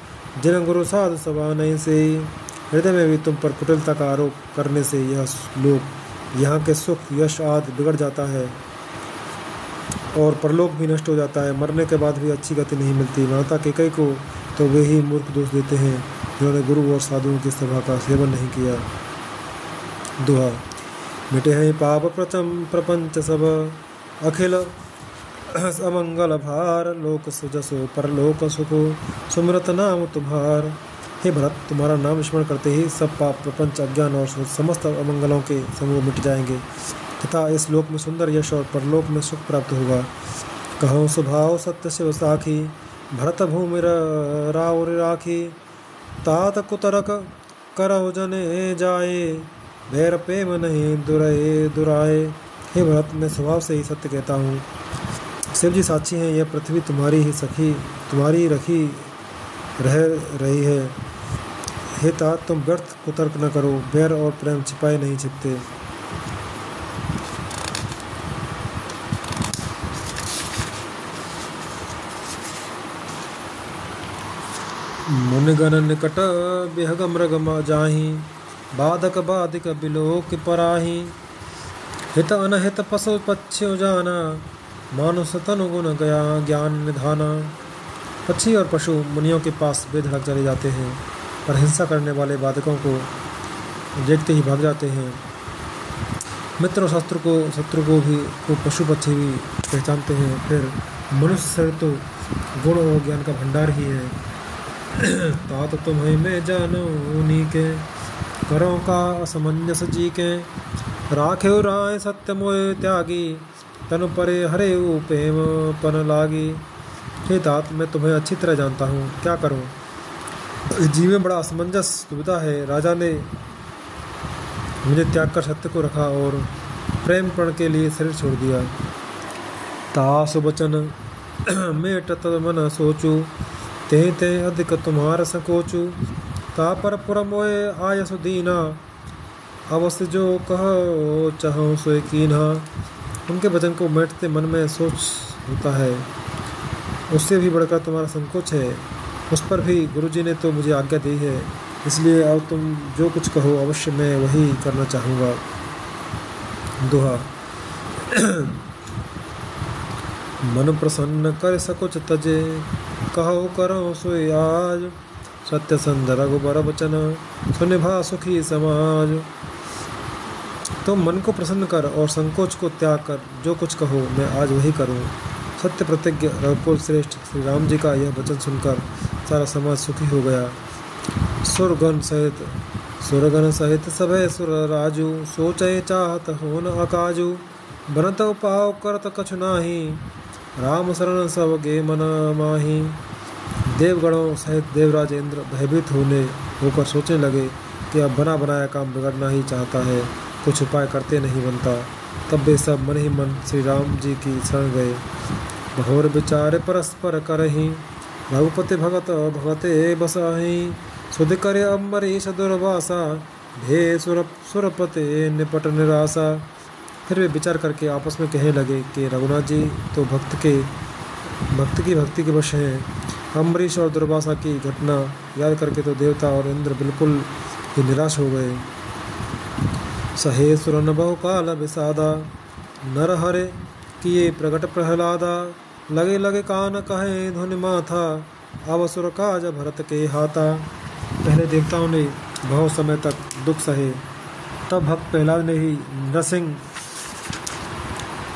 जिन गुरु साधु सभा नहीं से। हृदय में भी तुम पर कुटिलता का आरोप करने से यह लोक यहाँ के सुख यश आदि बिगड़ जाता है और परलोक भी नष्ट हो जाता है। मरने के बाद भी अच्छी गति नहीं मिलती। माता केकई को तो वे ही मूर्ख दोष देते हैं जिन्होंने गुरु और साधुओं की सभा का सेवन नहीं किया। दोहा। मिटे हैं पाप प्रपंच सब, अखिल अमंगल भार। लोक सुजसो परलोक सुखो, सुमरत नाम तुम्हार। हे भरत, तुम्हारा नाम स्मरण करते ही सब पाप प्रपंच अज्ञान और समस्त अमंगलों के समूह मिट जाएंगे तथा इस लोक में सुंदर यश और परलोक में सुख प्राप्त होगा। कहो स्वभाव सत्य शिव साखी, भरत भूमि राव राखी। तात कुतरक करहु जने जाए, भैर प्रेम नहीं दुराए। हे भरत, मैं स्वभाव से ही सत्य कहता हूँ। शिव जी साक्षी हैं, यह पृथ्वी तुम्हारी ही सखी तुम्हारी रखी रह रही है। हे तात, तुम व्यर्थ कुतर्क न करो, बैर और प्रेम छिपाए नहीं छिपते। मुनिगण निकट बिहग मृग जाहि, बाधक बाधिक बिलोक पराही। हित अनहित पशु पक्षी जाना, मानुष तनु गुण गया ज्ञान निधाना। पक्षी और पशु मुनियों के पास बेधड़क चले जाते हैं, पर हिंसा करने वाले बाधकों को देखते ही भाग जाते हैं। मित्र और शत्रु को भी पशु पक्षी भी पहचानते हैं। फिर मनुष्य शरीर तो गुण और ज्ञान का भंडार ही है। तात तुम्हें मैं जानो उन्हीं के, करो का असमंजस जी के। राखे राय सत्य मोय त्यागी, तनु परे हरे प्रेम पन लागी। हे तात, मैं तुम्हें अच्छी तरह जानता हूँ, क्या करूँ? जी में बड़ा असमंजस दुविधा है। राजा ने मुझे त्याग कर सत्य को रखा और प्रेम प्रण के लिए शरीर छोड़ दिया। तासु वचन मैं तत मन सोचू, ते ते अधिक तुम्हार संकोचू। ता पर पुरमोय आयसु दीना, अवश्य जो कहो चाहो सोए कीन्हा। उनके वचन को बैठते मन में सोच होता है, उससे भी बढ़कर तुम्हारा संकोच है। उस पर भी गुरुजी ने तो मुझे आज्ञा दी है, इसलिए अब तुम जो कुछ कहो अवश्य मैं वही करना चाहूँगा। दोहा। मन प्रसन्न कर सकुच तजे, कहो करो सोई आज। सत्य संध रघुबर वचन, सुनिभा सुखी समाज। तुम मन को प्रसन्न कर और संकोच को त्याग कर जो कुछ कहो मैं आज वही करूँ। सत्य प्रतिज्ञ रघुकुल श्रेष्ठ श्री राम जी का यह वचन सुनकर सारा समाज सुखी हो गया। सुरगण सहित सभय सुर राजू, सोचे चाहत हो न अकाजू। बनत उपाव करत कछु नाही, राम शरण सब गे मन माही। देवगणों सहित देवराज इंद्र भयभीत होकर सोचने लगे कि अब बना बनाया काम बिगड़ना ही चाहता है, कुछ उपाय करते नहीं बनता। तब वे सब मन ही मन श्री राम जी की शरण गए। घोर विचार परस्पर करही, रघुपति भगत भगते बसाही। सुध करे अम्बरीश दुर्वासा, भे सुरपते निपट निराशा। फिर वे विचार करके आपस में कहने लगे कि रघुनाथ जी तो भक्ति के वश हैं। अम्बरीश और दुर्वासा की घटना याद करके तो देवता और इंद्र बिल्कुल ही निराश हो गए। सहे सुरन बहु काल विषादा, नर हरे किए प्रगट प्रहलादा। लगे लगे कान कहे धुनि माथा, अवसुर काज भरत के हाथा। पहले देवताओं ने बहुत समय तक दुख सहे, तब भक्त प्रहलाद ने ही नरसिंह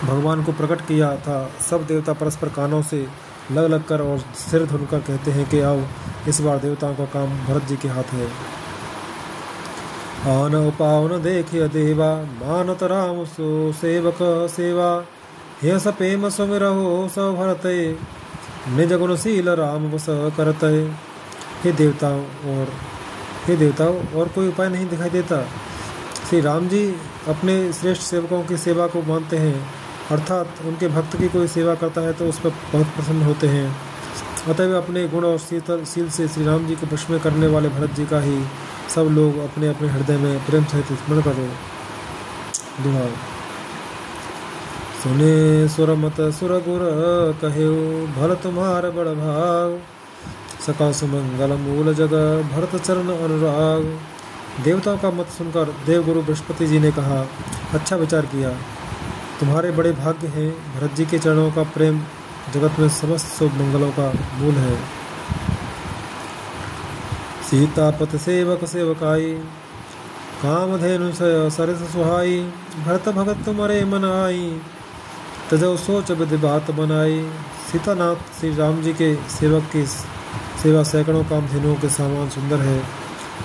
भगवान को प्रकट किया था। सब देवता परस्पर कानों से लग कर और सिर धुनकर कहते हैं कि आओ इस बार देवताओं का काम भरत जी के हाथ है। आन उपावन देखिय देवा, मानत राम सो सेवक सेवा। हे सपेम सुमिरहो सब भरते, निज गुणशील राम बस करते। हे देवताओं और कोई उपाय नहीं दिखाई देता। श्री राम जी अपने श्रेष्ठ सेवकों की सेवा को मानते हैं, अर्थात उनके भक्त की कोई सेवा करता है तो उस पर बहुत प्रसन्न होते हैं। अतः अपने गुण और शील से श्री राम जी को वश में करने वाले भरत जी का ही सब लोग अपने अपने हृदय में प्रेम सहित स्मरण करो। दुआ। सुने सुरमत सुरगुर कहो, भल तुम्हार बड़ भाग। सका सुमंगल मूल जग, भरत चरण अनुराग। देवताओं का मत सुनकर देवगुरु बृहस्पति जी ने कहा, अच्छा विचार किया, तुम्हारे बड़े भाग्य हैं। भरत जी के चरणों का प्रेम जगत में समस्त शुभ मंगलों का मूल है। सीतापत सेवक सेवकाई, कामधेनु सरस सुहाई। भरत भगत तुम्हारे मन आई, तजो सोच विधि बात बनाई। सीतानाथ श्री राम जी के सेवक की सेवा सैकड़ों कामधेनुओं के समान सुंदर है।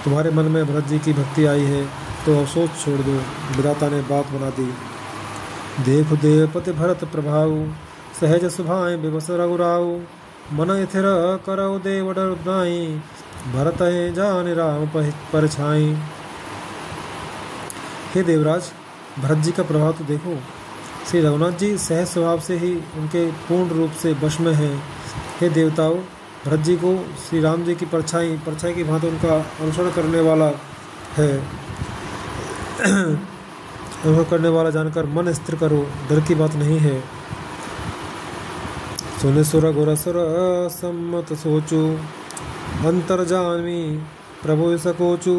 तुम्हारे मन में भरत जी की भक्ति आई है तो अफसोस छोड़ दो, विधाता ने बात बना दी। देखो देवपति भरत प्रभाव, सहज सुभाए विवस रघुराव। मन इथिर करौ देव डर नाई, भरत जान राम परछाई। हे देवराज, भरत जी का प्रभाव तो देखो। श्री रघुनाथ जी सहज स्वभाव से ही उनके पूर्ण रूप से वश में हैं। हे देवताओं, भरत जी को श्री राम जी की परछाई की भांति उनका अनुसरण करने वाला जानकर मन स्थिर करो, डर की बात नहीं है। सुने सुर गुर सुर सम्मत सोचू, अंतर जामी प्रभु सकोचू।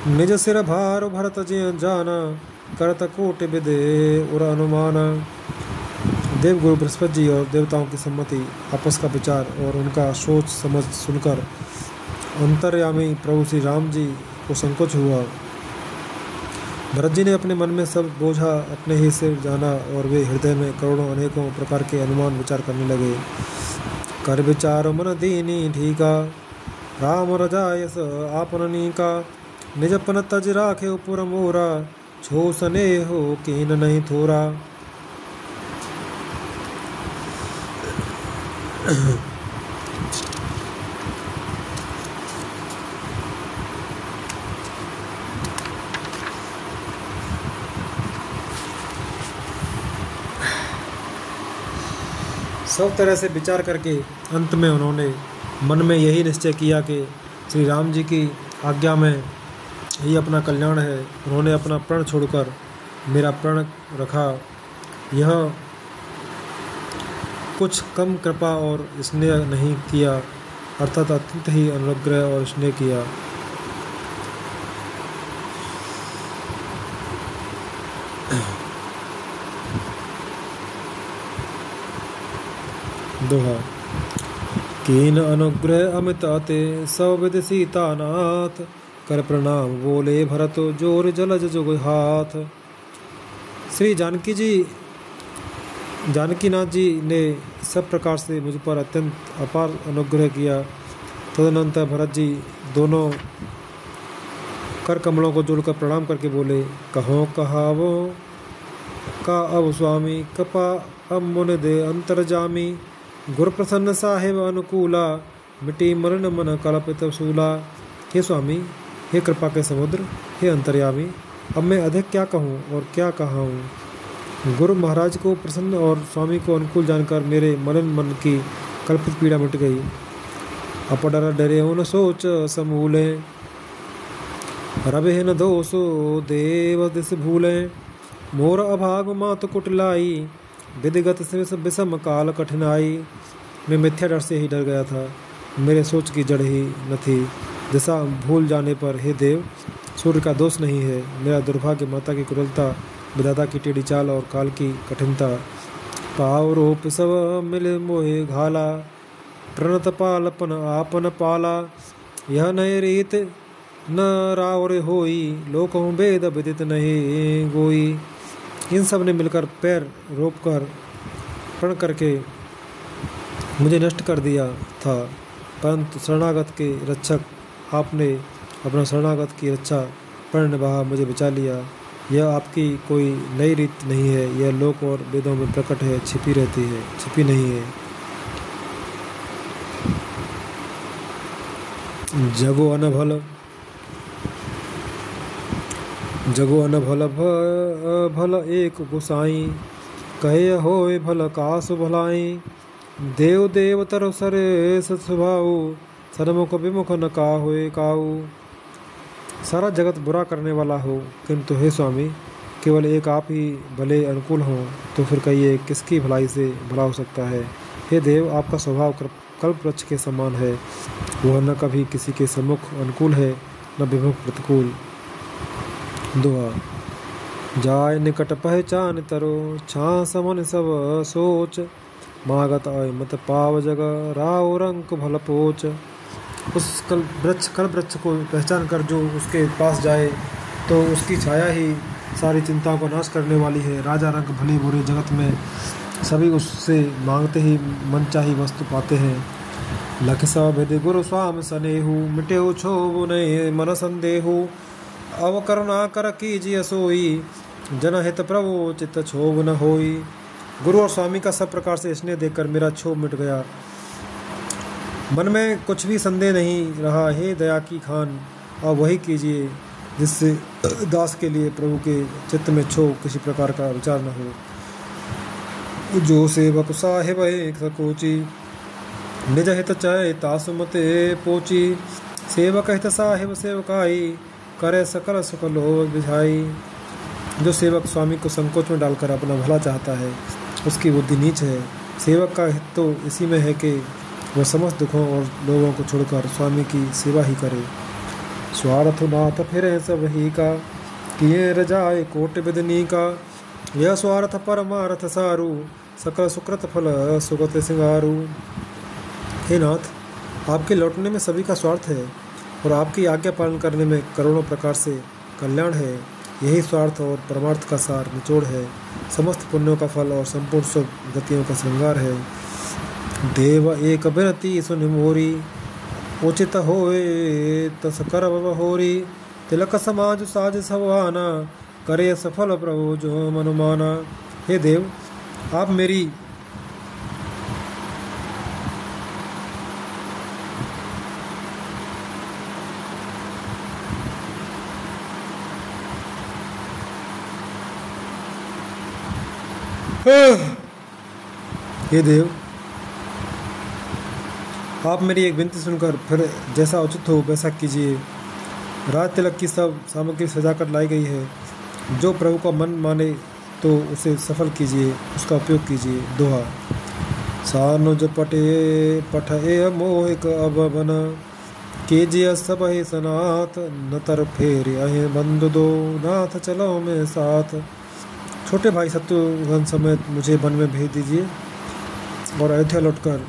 निज सिर भार भरत जिय जाना, करत कोटि विदे उर अनुमान। देवगुरु बृहस्पति जी और देवताओं की सम्मति, आपस का विचार और उनका सोच समझ सुनकर अंतर्यामी प्रभु श्री राम जी को संकोच हुआ। भरत जी ने अपने मन में सब बोझा अपने ही से जाना और वे हृदय में करोड़ों अनेकों प्रकार के अनुमान विचार करने लगे। कर विचार मन दीनी ठीका, राम रजायस आपननी का। निजपन तज राखे उपुर मोरा, छो सने हो कीन नहीं थोरा। सब तरह से विचार करके अंत में उन्होंने मन में यही निश्चय किया कि श्री राम जी की आज्ञा में ही अपना कल्याण है। उन्होंने अपना प्रण छोड़कर मेरा प्रण रखा। यह कुछ कम कृपा और स्नेह नहीं किया, अर्थात अत्यंत ही अनुग्रह और स्नेह किया। दोहा। कीन अनुग्रह अमित अते, सब विद सीतानाथ। कर प्रणाम बोले भरत, जोर जलज जुग हाथ। श्री जानकीनाथ जी ने सब प्रकार से मुझ पर अत्यंत अपार अनुग्रह किया। तदनंतर भरत जी दोनों कर कमलों को जोड़कर प्रणाम करके बोले, कहो कहावो का अब स्वामी, कपा अब मुन दे अंतरजामी। गुरु प्रसन्न साहेब अनुकूला, मिटी मरण मन कल्पित सूला। हे स्वामी, हे कृपा के समुद्र, हे अंतर्यामी, अब मैं अधिक क्या कहूँ और क्या कहा हूँ। गुरु महाराज को प्रसन्न और स्वामी को अनुकूल जानकर मेरे मलिन मन की कल्पित पीड़ा मिट गई। अपडर डरे न सोच समूले, रवे न दोषो देव दिस भूले। मोर अभाग मात कुटलाई, विधिगत से विषम काल कठिनाई। मैं मिथ्या डर से ही डर गया था, मेरे सोच की जड़ ही न थी। दिशा भूल जाने पर हे देव, सूर्य का दोष नहीं है, मेरा दुर्भाग्य माता की क्रूरता, विधाता की टेढ़ी चाल और काल की कठिनता। पाव रूप सब मिल मोहे घाला, प्रणत पालपन आपन पाला। यह नय रीत न रावरे होई, लोकहु वेद विदित नहीं गोई। इन सब ने मिलकर पैर रोप कर प्रण करके मुझे नष्ट कर दिया था, परंतु शरणागत के रक्षक आपने अपना शरणागत की रक्षा प्रण निभा मुझे बचा लिया। यह आपकी कोई नई रीत नहीं है, यह लोक और वेदों में प्रकट है, छिपी रहती है, छिपी नहीं है। जगो अनभल भल एक गुसाई, कहे होए भल कासु भलाई। देव देव तर सरे स्वभाऊ, सन्मुख विमुख न का होए काऊ। सारा जगत बुरा करने वाला हो, किंतु हे स्वामी, केवल एक आप ही भले अनुकूल हों, तो फिर कहिए किसकी भलाई से भला हो सकता है। हे देव, आपका स्वभाव कल्प वृक्ष के समान है, वह न कभी किसी के सम्मुख अनुकूल है, न विमुख प्रतिकूल। दुआ। जाय निकट पहचान तरो, छा समन सब सोच। मागत आय मत पाव जग, राव रंक भल पोच। उस कल वृक्ष को पहचान कर जो उसके पास जाए तो उसकी छाया ही सारी चिंताओं को नाश करने वाली है। राजा रंक भले बुरे जगत में सभी उससे मांगते ही मनचाही वस्तु पाते हैं। लख सब भेद गुरु स्वाम सनेहु, मिटेहु क्षोभ नये मन संदेहु। अव करुणा कर कीजिए सोई, जनहित प्रभु चित्त क्षोभ न होई। गुरु और स्वामी का सब प्रकार से स्नेह देखकर मेरा क्षोभ मिट गया, मन में कुछ भी संदेह नहीं रहा। हे दया की खान, अब वही कीजिए जिससे दास के लिए प्रभु के चित्त में क्षोभ किसी प्रकार का विचार न हो। जो सेवक साहेब एक सकोची, निज हित चाहे तासुमते पोची। सेवक हित साहेब सेवकाई, करे सकल सुख लोभ बिझाई। जो सेवक स्वामी को संकोच में डालकर अपना भला चाहता है, उसकी बुद्धि नीच है। सेवक का हित तो इसी में है कि वह समस्त दुखों और लोगों को छोड़कर स्वामी की सेवा ही करे। स्वार्थ नाथ फिरे सब ही का, किए रजाए कोट बिदनी का। यह स्वार्थ परमार्थ सारू, सकल सुकृत फल सुगत सिंगारू। हे नाथ, आपके लौटने में सभी का स्वार्थ है और आपकी आज्ञा पालन करने में करोड़ों प्रकार से कल्याण है। यही स्वार्थ और परमार्थ का सार निचोड़ है, समस्त पुण्यों का फल और संपूर्ण शुभ गतियों का श्रृंगार है। देव एक बिनती सुन मोरी, उचित होए तस करब बहोरी। तिलक समाज साज सवाना, करे सफल प्रभु जो मनुमाना। हे देव, आप मेरी हे देव, आप मेरी एक विनती सुनकर फिर जैसा उचित हो वैसा कीजिए। राज तिलक की सब सामग्री सजाकर लाई गई है। जो प्रभु का मन माने तो उसे सफल कीजिए, उसका उपयोग कीजिए। दोहा। सानुज पटे पठ ए मोहिक अब बन, कीजिए सब ही सनाथ। न तर फेर अहे बंधु दो, नाथ चलो में साथ। छोटे भाई शत्रुघ्न समेत मुझे वन में भेज दीजिए और अयोध्या लौटकर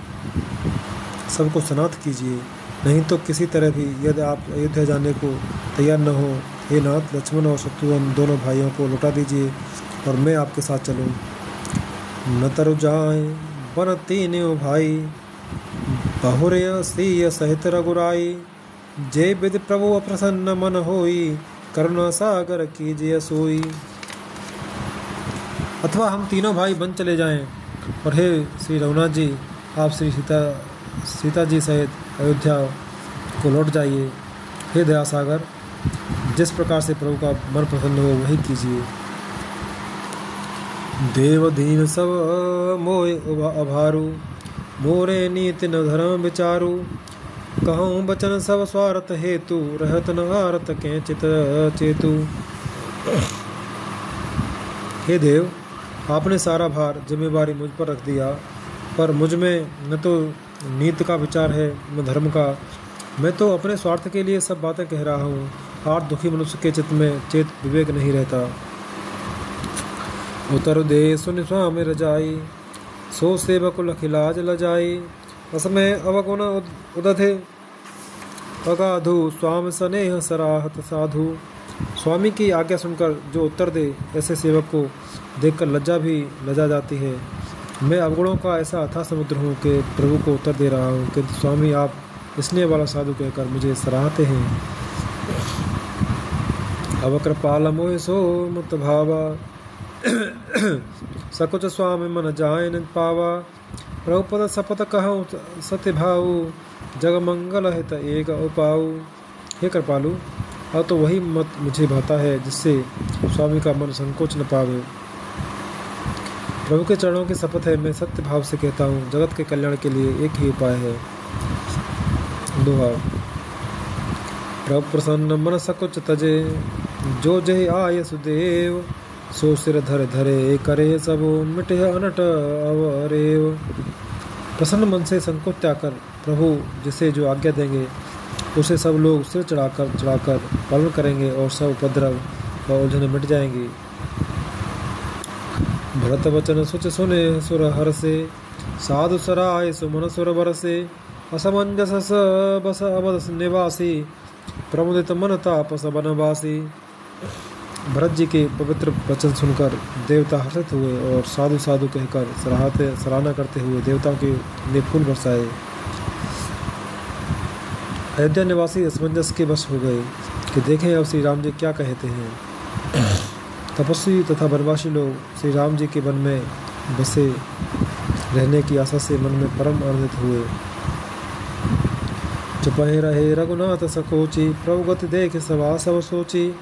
सबको सनाथ कीजिए। नहीं तो किसी तरह भी यदि आप अयोध्या जाने को तैयार न हो, हे नाथ, लक्ष्मण और शत्रुघ्न दोनों भाइयों को लौटा दीजिए और मैं आपके साथ चलूँ। न तरु जाए वन तीनों भाई, बहुरय सिय सहित रघुराई। जय विधि प्रभु अप्रसन्न मन होई, करुणा सागर कीजिए सोई। अथवा हम तीनों भाई बन चले जाएं और हे श्री रघुनाथ जी, आप श्री सीता जी सहित अयोध्या को लौट जाइए। हे दया सागर, जिस प्रकार से प्रभु का मन प्रसन्न हो वही कीजिए। देव दीन सब मोय अभारू, मोरे नीति न धर्म विचारू। कहूँ बचन सब स्वार्थ हेतु, रहत न आरत के चित चेतु। हे देव, आपने सारा भार जिम्मेवारी मुझ पर रख दिया, पर मुझ में न तो नीति का विचार है न धर्म का। मैं तो अपने स्वार्थ के लिए सब बातें कह रहा हूँ। आठ दुखी मनुष्य के चित्त में चेत विवेक नहीं रहता। उतर दे सुन स्वामी रजाई, सो सेवक लखिलाज लजाई। असमय अवगुण उदधे, अगाधु स्वामी स्नेह सराहत साधु। स्वामी की आज्ञा सुनकर जो उत्तर दे, ऐसे सेवक को देखकर लज्जा भी लजा जाती है। मैं अवगुणों का ऐसा अथाह समुद्र हूँ कि प्रभु को उत्तर दे रहा हूँ, किंतु स्वामी आप स्नेह वाला साधु कहकर मुझे सराहते हैं। अब कृपाल मोह सो मुत भावा, सकुच स्वामी मन जाय न पावा। प्रभुपद सपत कहूँ सत्य भाऊ, जग मंगल हित एक उपाऊ। हे कृपालु, अब तो वही मत मुझे भाता है जिससे स्वामी का मन संकोच न पावे। प्रभु के चरणों की शपथ है, मैं सत्य भाव से कहता हूँ, जगत के कल्याण के लिए एक ही उपाय है। दोहा। प्रभु प्रसन्न मन सकुच तजे, जो जय आय सुदेव। सो सिर धर धरे करे सबो, मिटे अनट अवरेव। प्रसन्न मन से संकोच त्याग कर प्रभु जिसे जो आज्ञा देंगे उसे सब लोग सिर चढ़ाकर पालन करेंगे और सब उपद्रव व उलझने मिट जाएंगी। भरत वचन सुच सुने सुर हर से, साधु सराय सुमन सुर बरसे। असमंजस बस अवध निवासी, प्रमुदित मन तापस बनवासी। भरत जी के पवित्र वचन सुनकर देवता हर्षित हुए और साधु साधु कहकर सराहना करते हुए देवताओं के लिए फूल बरसाए। अयोध्या निवासी असमंजस के वश हो गए कि देखें अब श्री राम जी क्या कहते हैं। तपस्वी तथा वनवासी लोग श्री राम जी के वन में बसे रहने की आशा से मन में परम आनंदित हुए। चुपहे रहे रघुनाथ सकोची, प्रभु गति देख सभा सब सोची।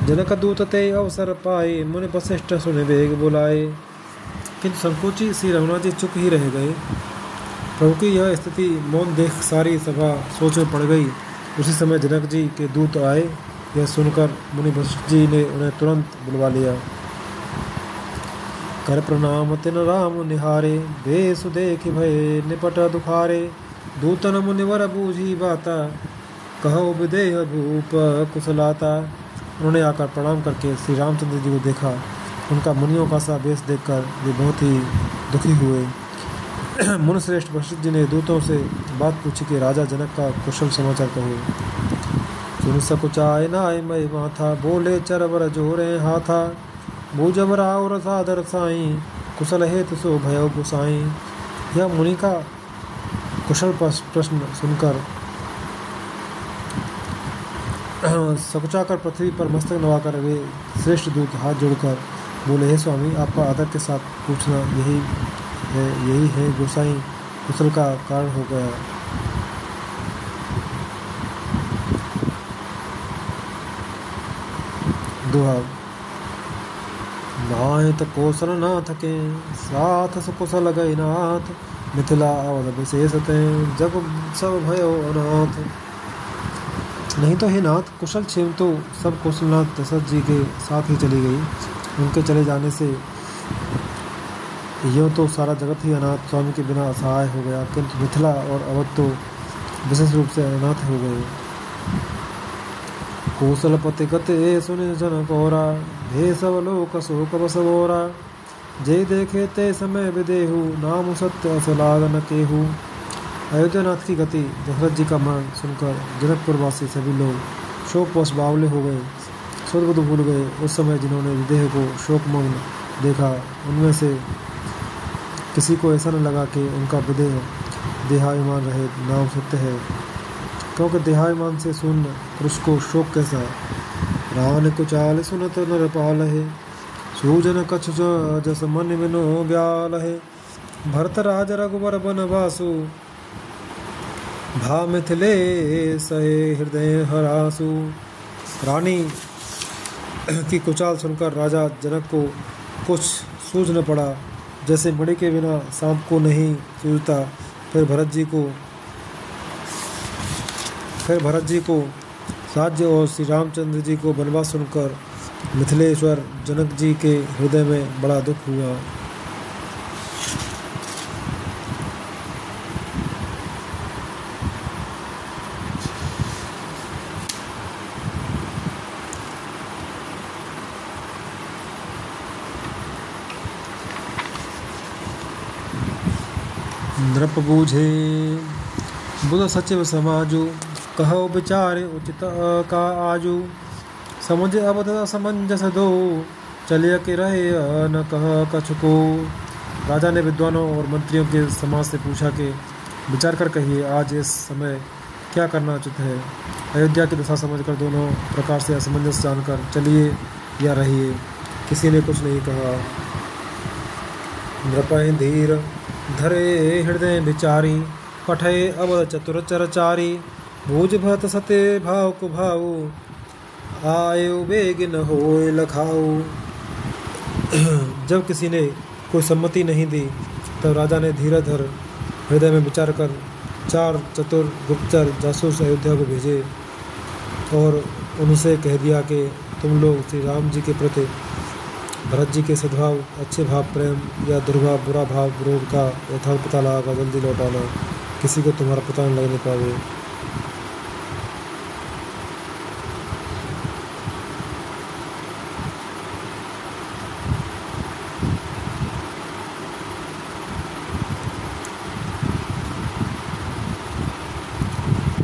जनक दूत ते अवसर पाए, मुनि वशिष्ठ सुने वेग बुलाए। किंतु संकोची श्री रघुनाथ जी चुप ही रह गए। प्रभु की यह स्थिति मौन देख सारी सभा सोच में पड़ गई। उसी समय जनक जी के दूत आए। यह सुनकर मुनि वशिष्ठ जी ने उन्हें तुरंत बुलवा लिया। कर प्रणाम तिन राम निहारे, बेसु देख भय निपट दुखारे। दूतन मुनिवर बूझी बाता, कहो विदेह भूप कुशलाता। उन्होंने आकर प्रणाम करके श्री रामचंद्र जी को देखा। उनका मुनियों का सा वेश देखकर वे बहुत ही दुखी हुए। मुनिश्रेष्ठ वशिष्ठ जी ने दूतों से बात पूछी कि राजा जनक का कुशल समाचार कहो। सुन सकुचाय नाय मय माथा, बोले चरवर जोरे हाथा। बूझबर और सादर साई, कुशल हेतु सो भयो गुसाई। यह मुनि का कुशल प्रश्न सुनकर सकुचा कर पृथ्वी पर मस्तक नवाकर वे श्रेष्ठ दूत हाथ जोड़कर बोले, हे स्वामी, आपका आदर के साथ पूछना यही है गोसाई कुशल का कारण हो गया। दोहा। नाथ कौशल नाथ के साथ सुकुशल गए नाथ। मिथिला अवध विशेषते जब सब भयो अनाथ। नहीं तो हे नाथ, कुशल क्षेम तो सब कौशलनाथ दशरथ जी के साथ ही चली गई। उनके चले जाने से यूँ तो सारा जगत ही अनाथ स्वामी के बिना असहाय हो गया, किंतु मिथिला और अवध तो विशेष रूप से अनाथ हो गए। कौशल पति गते सुन जन कौरा, हे सब लोक शोक बसवोरा। जे देखे ते समय विदेहु, नाम सत्य असलाग न केहू। अयोध्यानाथ की गति, दशरथ जी का मरण सुनकर जनकपुर वासी सभी लोग शोकवश बावले हो गए, सुध भूल गए। उस समय जिन्होंने विदेह को शोकमग्न देखा, उनमें से किसी को ऐसा न लगा कि उनका विदेह देहाभिमान रहे नाम सत्य है, क्योंकि देहाभिमान से शून्य पुरुष को शोक कैसा। रान कुचाल सुनत नरपाल है, सूजन कछ जस मन बिनो ब्याल है। भरत राज रघुबर बनवासु, भा मिथिले सहे हृदय हरासु। रानी की कुचाल सुनकर राजा जनक को कुछ सूझ न पड़ा, जैसे मणि के बिना सांप को नहीं सूझता। फिर भरत जी को राज्य और श्री रामचंद्र जी को बनवास सुनकर मिथिलेश्वर जनक जी के हृदय में बड़ा दुख हुआ। नृप बूझे बुध सचिव समाजु, कहो विचारे उचित का आजू। समझ अवध असमंजस दो, चलिए के रहे न कह कछ को। राजा ने विद्वानों और मंत्रियों के समाज से पूछा कि विचार कर कहिए, आज इस समय क्या करना उचित है। अयोध्या की दशा समझकर दोनों प्रकार से असमंजस जानकर चलिए या रहिए, किसी ने कुछ नहीं कहा। नृपय धीर धरे हृदय विचारी, पठे अवध चतुर चरचारी। भूज भत सते भाव को भाऊ, आयु बेग न होए लखाऊ। जब किसी ने कोई सम्मति नहीं दी, तब राजा ने धीरे धर हृदय में विचार कर 4 चतुर गुप्तचर जासूस अयोध्या को भेजे और उनसे कह दिया कि तुम लोग श्री राम जी के प्रति भरत जी के सद्भाव, अच्छे भाव, प्रेम या दुर्भाव, बुरा भाव, विरोध का यथार्थ पता लगाकर जल्दी लौट आना, किसी को तुम्हारा पता नहीं लगने पावे।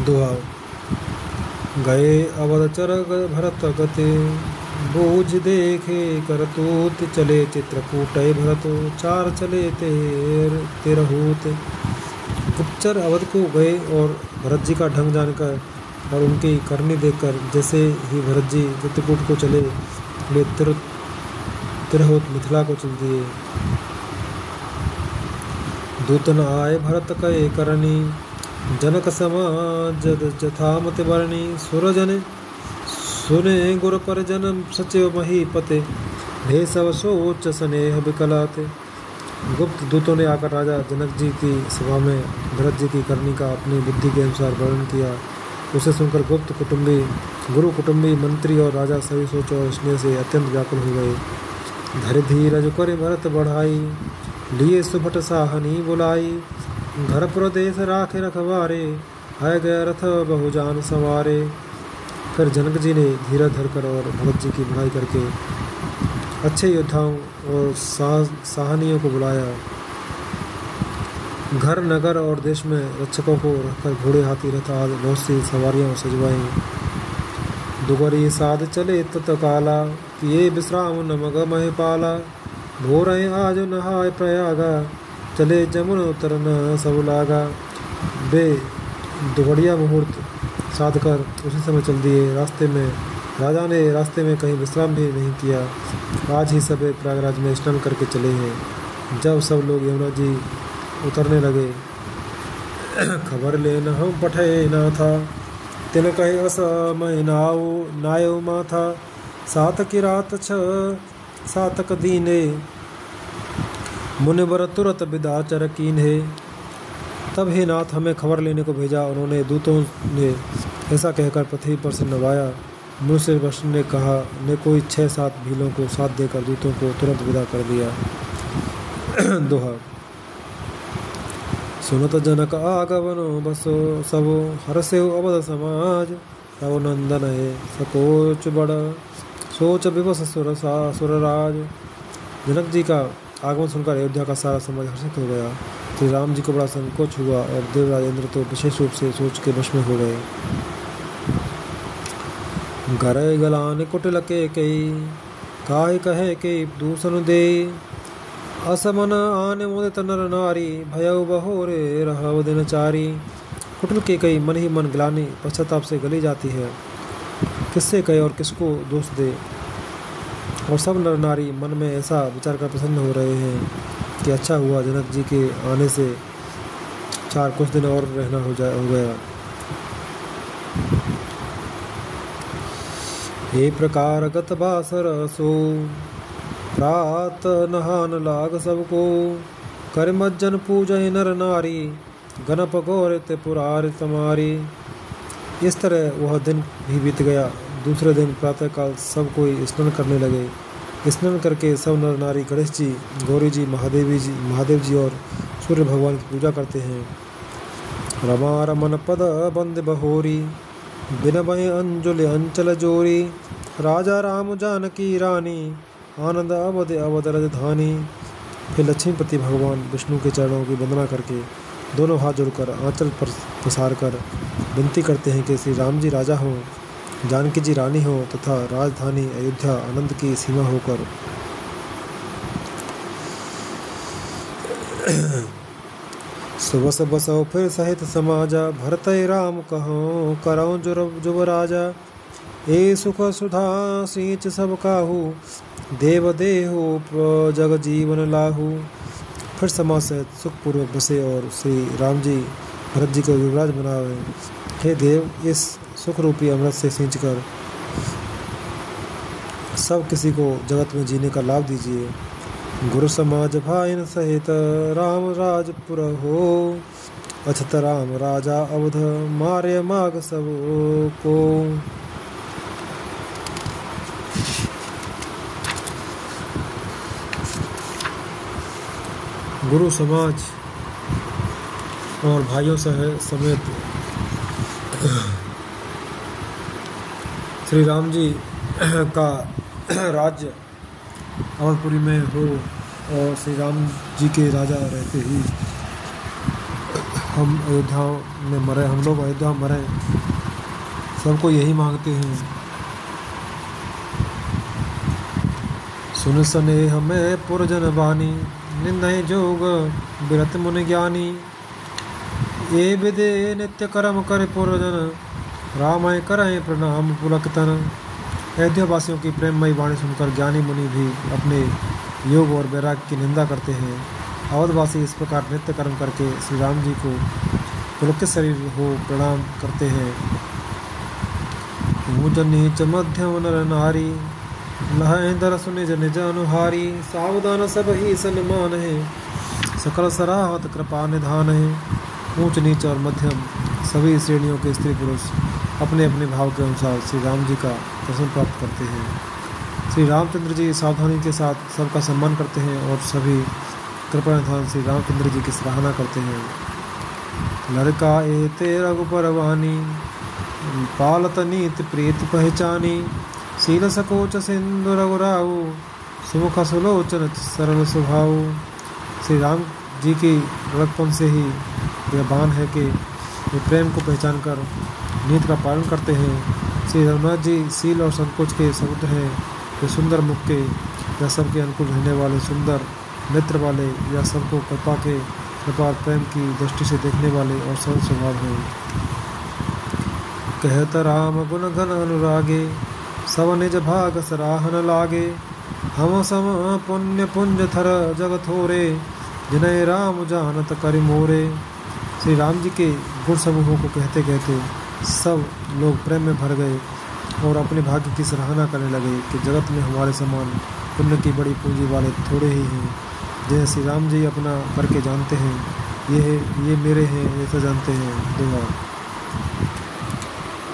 दोहा। गए अवध चर भरत गते, बोझ देखे करतूत। चले चित्रकूट भरत, 4 चले तेरहूत। गुप्तचर अवध को गए और भरत जी का ढंग जानकर और उनकी करनी देखकर जैसे ही भरत जी चित्रकूट को चले, वे तिरहूत मिथिला को चल दिए। दूतन आए भरत कहे करनी, जनक समाज जथामति बरनी। सुरजन सुने गुरु पर जन्म, सचिव महीपते। ढे सब सोच स्नेह विकलाते। गुप्त दूतों ने आकर राजा जनक जी की सभा में भरत जी की करनी का अपनी बुद्धि के अनुसार वर्णन किया। उसे सुनकर गुप्त कुटुंबी, गुरु कुटुंबी, मंत्री और राजा सभी सोच और स्नेह से अत्यंत व्याकुल हो गए। धर धीरज करे भरत बढ़ाई, लिए सुभट साहनी बुलाई। घर प्रदेश राखे रखवारे, आया गया रथ बहुजान सवारे। फिर जनक जी ने धीरज धरकर और भरत जी की बढ़ाई करके अच्छे योद्धाओं और साहनियों को बुलाया। घर नगर और देश में रक्षकों को रखकर घोड़े हाथी रथ आदि बहुत सी सवारियाँ सजवाई। दुगरी साध चले तत्काला, किए विश्राम नमग महिपाला। भोर आज नहाय प्रयागा, चले जमुन उतर न सब लागा। वे दुगड़िया मुहूर्त साध कर उसी समय चल दिए। राजा ने रास्ते में कहीं विश्राम भी नहीं किया। आज ही सब प्रयागराज में स्नान करके चले हैं। जब सब लोग यमुना जी उतरने लगे, खबर लेना हम पठे ना था, तिन कहे असमय नायो माथा। सात की रात सातक दीने, मुनिवर तुरत विदा चर कीन्हे। तब हे नाथ हमें खबर लेने को भेजा। उन्होंने दूतों ने ऐसा कहकर पृथ्वी पर से नवाया। मनुष्य वर्ण ने कहा ने कोई 6-7 भीलों को साथ देकर दूतों को तुरंत विदा कर दिया। दोहा। सुनत जनक आगमनो बसो, सब हर्षे अवध समाज। तव नंदन है सकोच बड़, सोच विवश सुरराज। जनक जी का आगमन सुनकर अयोध्या का सारा समाज हर्षित हो गया। श्री राम जी को बड़ा संकोच हुआ और देवराज इंद्र तो विशेष रूप से सोच के वश में हो गए। गरे गलान कुटिल के कई, काहे कहे के दूषण दे। असमन आने मोदित नर नारी, भयउ बहोरे रहव दिनचारी। कुटिल के कई मन ही मन गिलानी पश्चाताप से गली जाती है। किससे कहे और किसको दोष दे। और सब नर नारी मन में ऐसा विचार कर प्रसन्न हो रहे हैं कि अच्छा हुआ जनक जी के आने से कुछ दिन और रहना हो गया। हे प्रकार गत बासर सो, प्रात नहान लाग सबको। कर मज्जन पूजय नर नारी, गणप गौरित पुरार तमारी। इस तरह वह दिन भी बीत गया। दूसरे दिन प्रातःकाल सब कोई स्नान करने लगे। स्नान करके सब नर नारी गणेश जी, गौरी जी, महादेव जी और सूर्य भगवान की पूजा करते हैं। रमा रमन पद बंद बहोरी, बिन बहे अंजुल अंचल जोरी। राजा राम जानकी रानी, आनंद अवध अवध राजधानी। फिर लक्ष्मीपति भगवान विष्णु के चरणों की वंदना करके दोनों हाथ जोड़कर आंचल पर पसार कर विनती करते हैं कि श्री राम जी राजा हों, जानकी जी रानी हो तथा राजधानी अयोध्या आनंद की सीमा होकर। सुबस बसो फिर सहित समाजा, भरत राम कहो करऊं जुब राजा। ए सुख सुधा सींच सब काहू, देव देहो जग जीवन लाहू। फिर समाज सहित सुखपूर्वक बसे और श्री राम जी भरत जी को युवराज बनावे। हे देव, इस सुख रूपी अमृत से सींच कर सब किसी को जगत में जीने का लाभ दीजिए। गुरु समाज भाइन सहित राम राजपुर हो, अछत राम राजा अवध मार्य माग सब को। गुरु समाज और भाइयों समेत श्री राम जी का राज्य अवधपुरी में हो और श्री राम जी के राजा रहते ही हम अयोध्या में मरे, हम लोग अयोध्या में मरे, सबको यही मांगते हैं। सुन सने हमें पुरजन बानी, निंदय जोग विरत मुनि ज्ञानी। ये विदे नित्य कर्म करे पुरजन, रामाय करय प्रणाम पुलकतन। अयोध्या वासियों की प्रेममयी वाणी सुनकर ज्ञानी मुनि भी अपने योग और वैराग्य की निंदा करते हैं। अवधवासी इस प्रकार नित्य कर्म करके श्री राम जी को पुलकित शरीर हो प्रणाम करते हैं। ऊंच नीच मध्यम नर नारी, लह दरस निज निज अनुहारी। सावधान सब ही सन्मान है, सकल सराहत कृपा निधान है। ऊंच नीच और मध्यम सभी श्रेणियों के स्त्री पुरुष अपने अपने भाव के अनुसार श्री राम जी का दर्शन प्राप्त करते हैं। श्री रामचंद्र जी सावधानी के साथ सबका सम्मान करते हैं और सभी कृपा निधान श्री रामचंद्र जी की सराहना करते हैं। लड़का ए ते रघुपर वानी, पालत नीति प्रीत पहचानी। शील सकोच सिंधु रघुराऊ, सुमुख सुलोचन सरल स्वभाव। श्री राम जी की लड़कपन से ही यह बान है कि वे प्रेम को पहचान कर नीति का पालन करते हैं। श्री रघुनाथ जी शील और संकोच के समुद्र हैं। वे सुंदर मुख के या सबके अनुकूल रहने वाले, सुंदर नेत्र वाले या सबको कृपा प्रेम की दृष्टि से देखने वाले और सरल स्वभाव हैं। कहत राम गुण घन अनुरागे, सब निज भाग सराहन लागे। हम सम पुण्य पुंज थर जग थोरे, जिनय राम जानत करि मोरे। श्री राम जी के गुण समूहों को कहते कहते सब लोग प्रेम में भर गए और अपने भाग्य की सराहना करने लगे कि जगत में हमारे समान पुण्य की बड़ी पूंजी वाले थोड़े ही हैं। जैसे श्री राम जी अपना करके जानते हैं, ये मेरे हैं ऐसा जानते हैं। दुआ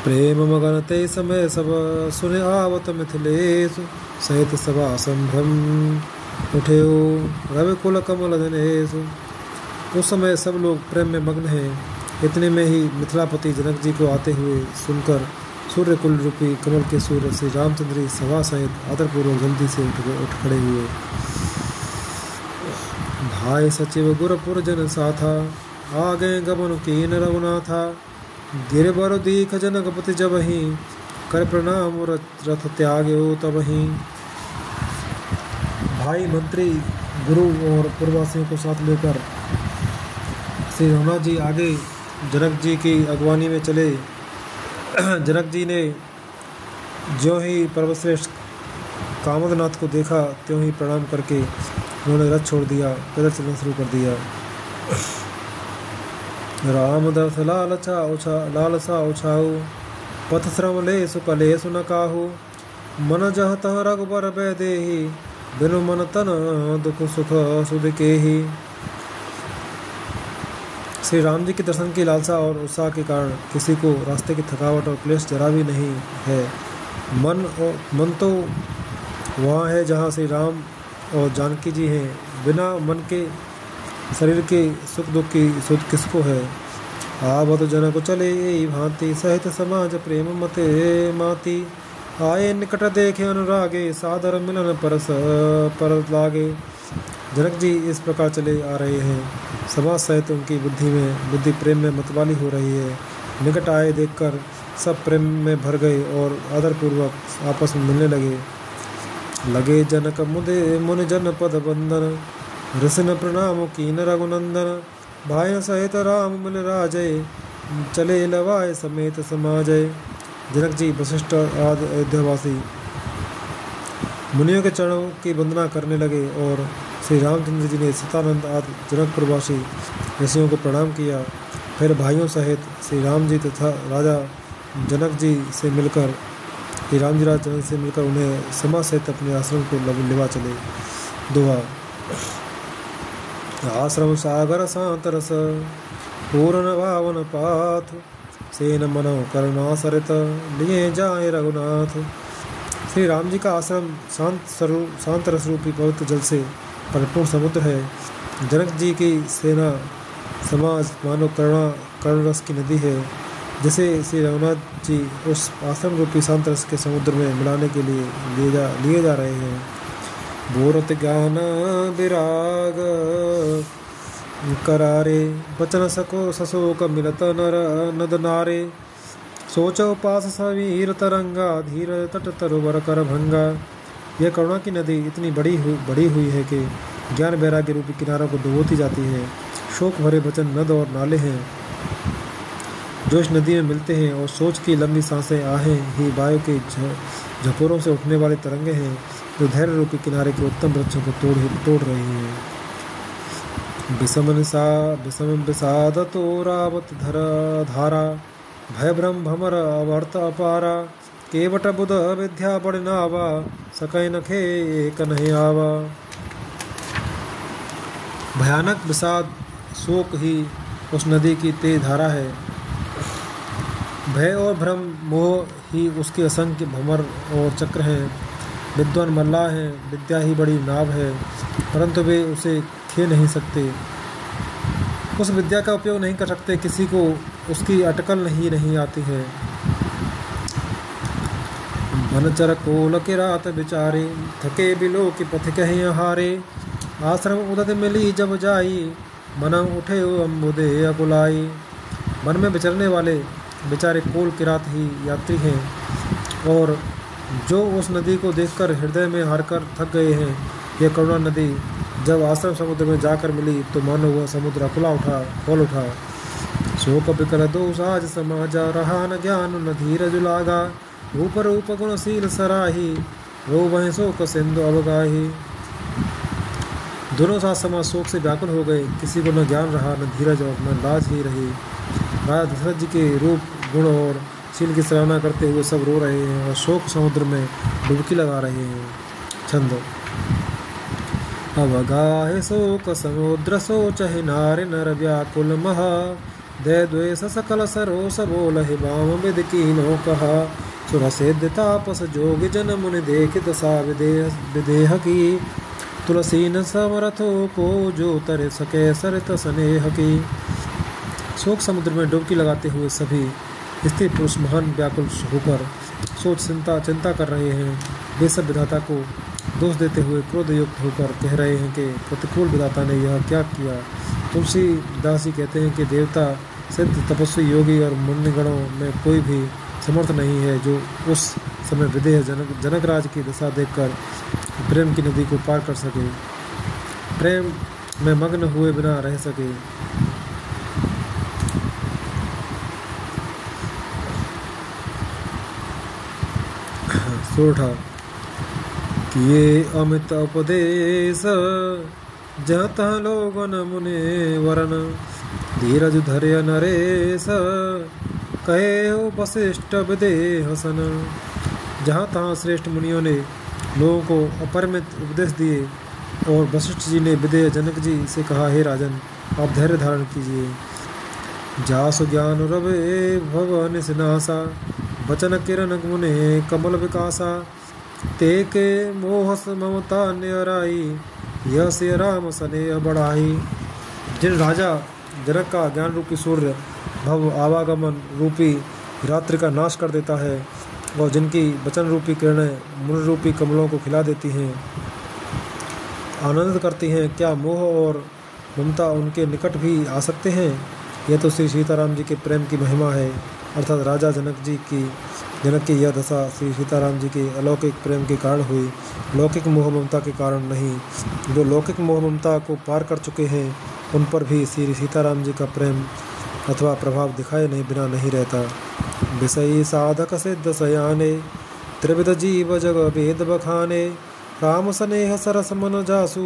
प्रेम मगन ते समय सब, सुने आवत मिथिलेश। सहित सभा संभ्रम, उठे रवि कुल कमल दिनेश। उस समय सब लोग प्रेम में मग्न हैं। इतने में ही मिथिलापति जनक जी को आते हुए सुनकर सूर्य कुल रूपी कमल के सूर्य श्री रामचंद्र जी सभा सहित आदरपूर्वक जल्दी से उठ खड़े हुए। भाई सचिव गुरपुर जन साथा, आ गए गमन कीन रघुनाथा। गिरबर दीख जनकपति जबहि, कर प्रणाम रथ त्याग्यो तबहि। भाई मंत्री गुरु और पुरवासियों को साथ लेकर श्री रघुनाथ जी आगे जनक जी की अगवानी में चले। जनक जी ने ज्यों ही पर्वतश्रेष्ठ कामदनाथ को देखा त्यों ही प्रणाम करके उन्होंने रथ छोड़ दिया, पैदल चलना शुरू कर दिया। राम दर्श लालसा उछाऊ, पथ श्रम ले सुकले सुन काहू। मन जह तह रघुबर बै देहि, बिनु मन तन दुख सुख सुध के ही। श्री राम जी के दर्शन की लालसा और उत्साह के कारण किसी को रास्ते की थकावट और क्लेश जरा भी नहीं है। मन तो वहाँ है जहाँ श्री राम और जानकी जी हैं। बिना मन के शरीर के सुख दुख की सुध किसको है। आवत जनक चले यही भांति, सहित समाज प्रेम मते माती। आए निकट देखे अनुरागे, सादर मिलन पर लागे। जनक जी इस प्रकार चले आ रहे हैं। समाज सहित उनकी बुद्धि प्रेम में मतवाली हो रही है। निकट आए देखकर सब प्रेम में भर गए और आदरपूर्वक आपस में मिलने लगे। जनक मुनि जन पद बंदन, ऋषिन प्रणाम कीन रघुनंदन। भाई सहित राम मिल राजय, चले लवाए समेत समाजय। जनक जी वशिष्ठ आदि अयोध्यावासी मुनियों के चरणों की वंदना करने लगे और श्री रामचंद्र जी ने सतानंद आदि जनकपुरवासी ऋषियों को प्रणाम किया। फिर भाइयों सहित श्री राम जी तथा राजा जनक जी से मिलकर उन्हें समाज सहित अपने आश्रम को लेवा चले। दुआ आश्रम सागर शांत रस, पूर्ण पावन पाथ। सेन मनो करुणा सरित, लिए जाए रघुनाथ। श्री राम जी का आश्रम शांत रस रूपी पवित्र जल से परिपूर्ण समुद्र है। जनक जी की सेना समाज मानो करुण रस की नदी है, जिसे श्री रघुनाथ जी उस आश्रम रूपी शांत रस के समुद्र में मिलाने के लिए लिए जा रहे हैं। बोरत ज्ञान विराग करारे, बचन सको सशोक मिलत नद नारे। सोचो पास सवीर तरंगा, धीर तट तरुवर कर भंगा। यह करुणा की नदी इतनी बड़ी हुई है कि ज्ञान वैराग्य रूपी किनारों को डुबोती जाती है। शोक भरे वचन नद और नाले हैं जो इस नदी में मिलते हैं, और सोच की लंबी सांसें आहें ही वायु के झपोरों से उठने वाले तरंगे हैं जो धैर्य रूपी किनारे के उत्तम वृक्षों को तोड़ रही हैं। विषम विषाद तो रावत धारा, भय भ्रम भमर अवर्त अपारा। केवट बुध विद्या बड़नावा, सकै नखे एक नहीं आवा। भयानक विषाद शोक ही उस नदी की तेज धारा है। भय और भ्रम मोह ही उसके असंख्य भमर और चक्र हैं। विद्वान मल्लाह हैं, विद्या ही बड़ी नाव है, परंतु वे उसे खे नहीं सकते। उस विद्या का उपयोग नहीं कर सकते, किसी को उसकी अटकल नहीं आती है। मनचर कोल के रात बिचारे, थके बिलो की पथ कहीं हारे। आश्रम उदत मिली जब जाई, मन उठे अम्बुदे अकुलाई। मन में विचरने वाले बेचारे कोल की रात ही यात्री हैं, और जो उस नदी को देखकर हृदय में हारकर थक गए हैं। यह करुणा नदी जब आश्रम समुद्र में जाकर मिली तो मानो वह समुद्र खोल उठा। शोक बिकल दो साज समाजा, रहा न ज्ञान न धीरज लागा। ऊपर ऊप गुणशील सराही, रो वहीं शोक सिंधु अवगाही। दोनों साथ समाज शोक से व्याकुल हो गए, किसी को न ज्ञान रहा न धीरज और न लाज ही रही। राजा दशरथ जी के रूप गुण और शील की सराहना करते हुए सब रो रहे हैं और शोक समुद्र में डुबकी लगा रहे हैं। छंद। अवगाहे शोक समुद्र सोचहि, नारि नर व्याकुल महा। दय द्वेष सकल सरोस बोलहि, बाम विद कीन्हो कहा। सुर सिद्ध तापस जोग जन मुनि, देख दशा विदेह की। तुलसी न समरथो को, जो तर सके सरित स्नेह की। शोक समुद्र में डुबकी लगाते हुए सभी स्त्री पुरुष महान व्याकुल होकर सोच चिंता कर रहे हैं। वे सब विधाता को दोष देते हुए क्रोध युक्त होकर कह रहे हैं कि प्रतिकूल विधाता ने यह क्या किया। तुलसीदास जी कहते हैं कि देवता, सिद्ध, तपस्वी, योगी और मुनिगणों में कोई भी समर्थ नहीं है जो उस समय विदेह जनकराज की दशा देखकर प्रेम की नदी को पार कर सके, प्रेम में मग्न हुए बिना रह सके। सोरठा। किए अमित उपदेश, जहाँ तहाँ लोगन मुने वरन। धीरज धर्य नरेश, कहे हो वशिष्ठ विदेह सन। जहाँ तहाँ श्रेष्ठ मुनियों ने लोगों को अपरिमित उपदेश दिए और वशिष्ठ जी ने विदेह जनक जी से कहा, हे राजन, आप धैर्य धारण कीजिए। जासु ज्ञान रवे भव निसनासा, वचन किरण मुने कमल विकासा। ते के मोह ममता न्यराई, यश राम स्नेह बढ़ाई। जिन राजा जनक का ज्ञान रूपी सूर्य भव आवागमन रूपी रात्रि का नाश कर देता है और जिनकी वचन रूपी किरणें मुनि रूपी कमलों को खिला देती हैं, आनंद करती हैं, क्या मोह और ममता उनके निकट भी आ सकते हैं। यह तो श्री सीताराम जी के प्रेम की महिमा है, अर्थात राजा जनक की यह दशा श्री सीताराम जी के अलौकिक प्रेम के कारण हुई, लौकिक मोह ममता के कारण नहीं। जो लौकिक मोह ममता को पार कर चुके हैं उन पर भी श्री सीताराम जी का प्रेम अथवा प्रभाव दिखाए बिना नहीं रहता। विषयी साधक सिद्ध सयाने, त्रिविध जीव जग वेद बखाने। राम स्नेह सरस मन जासु,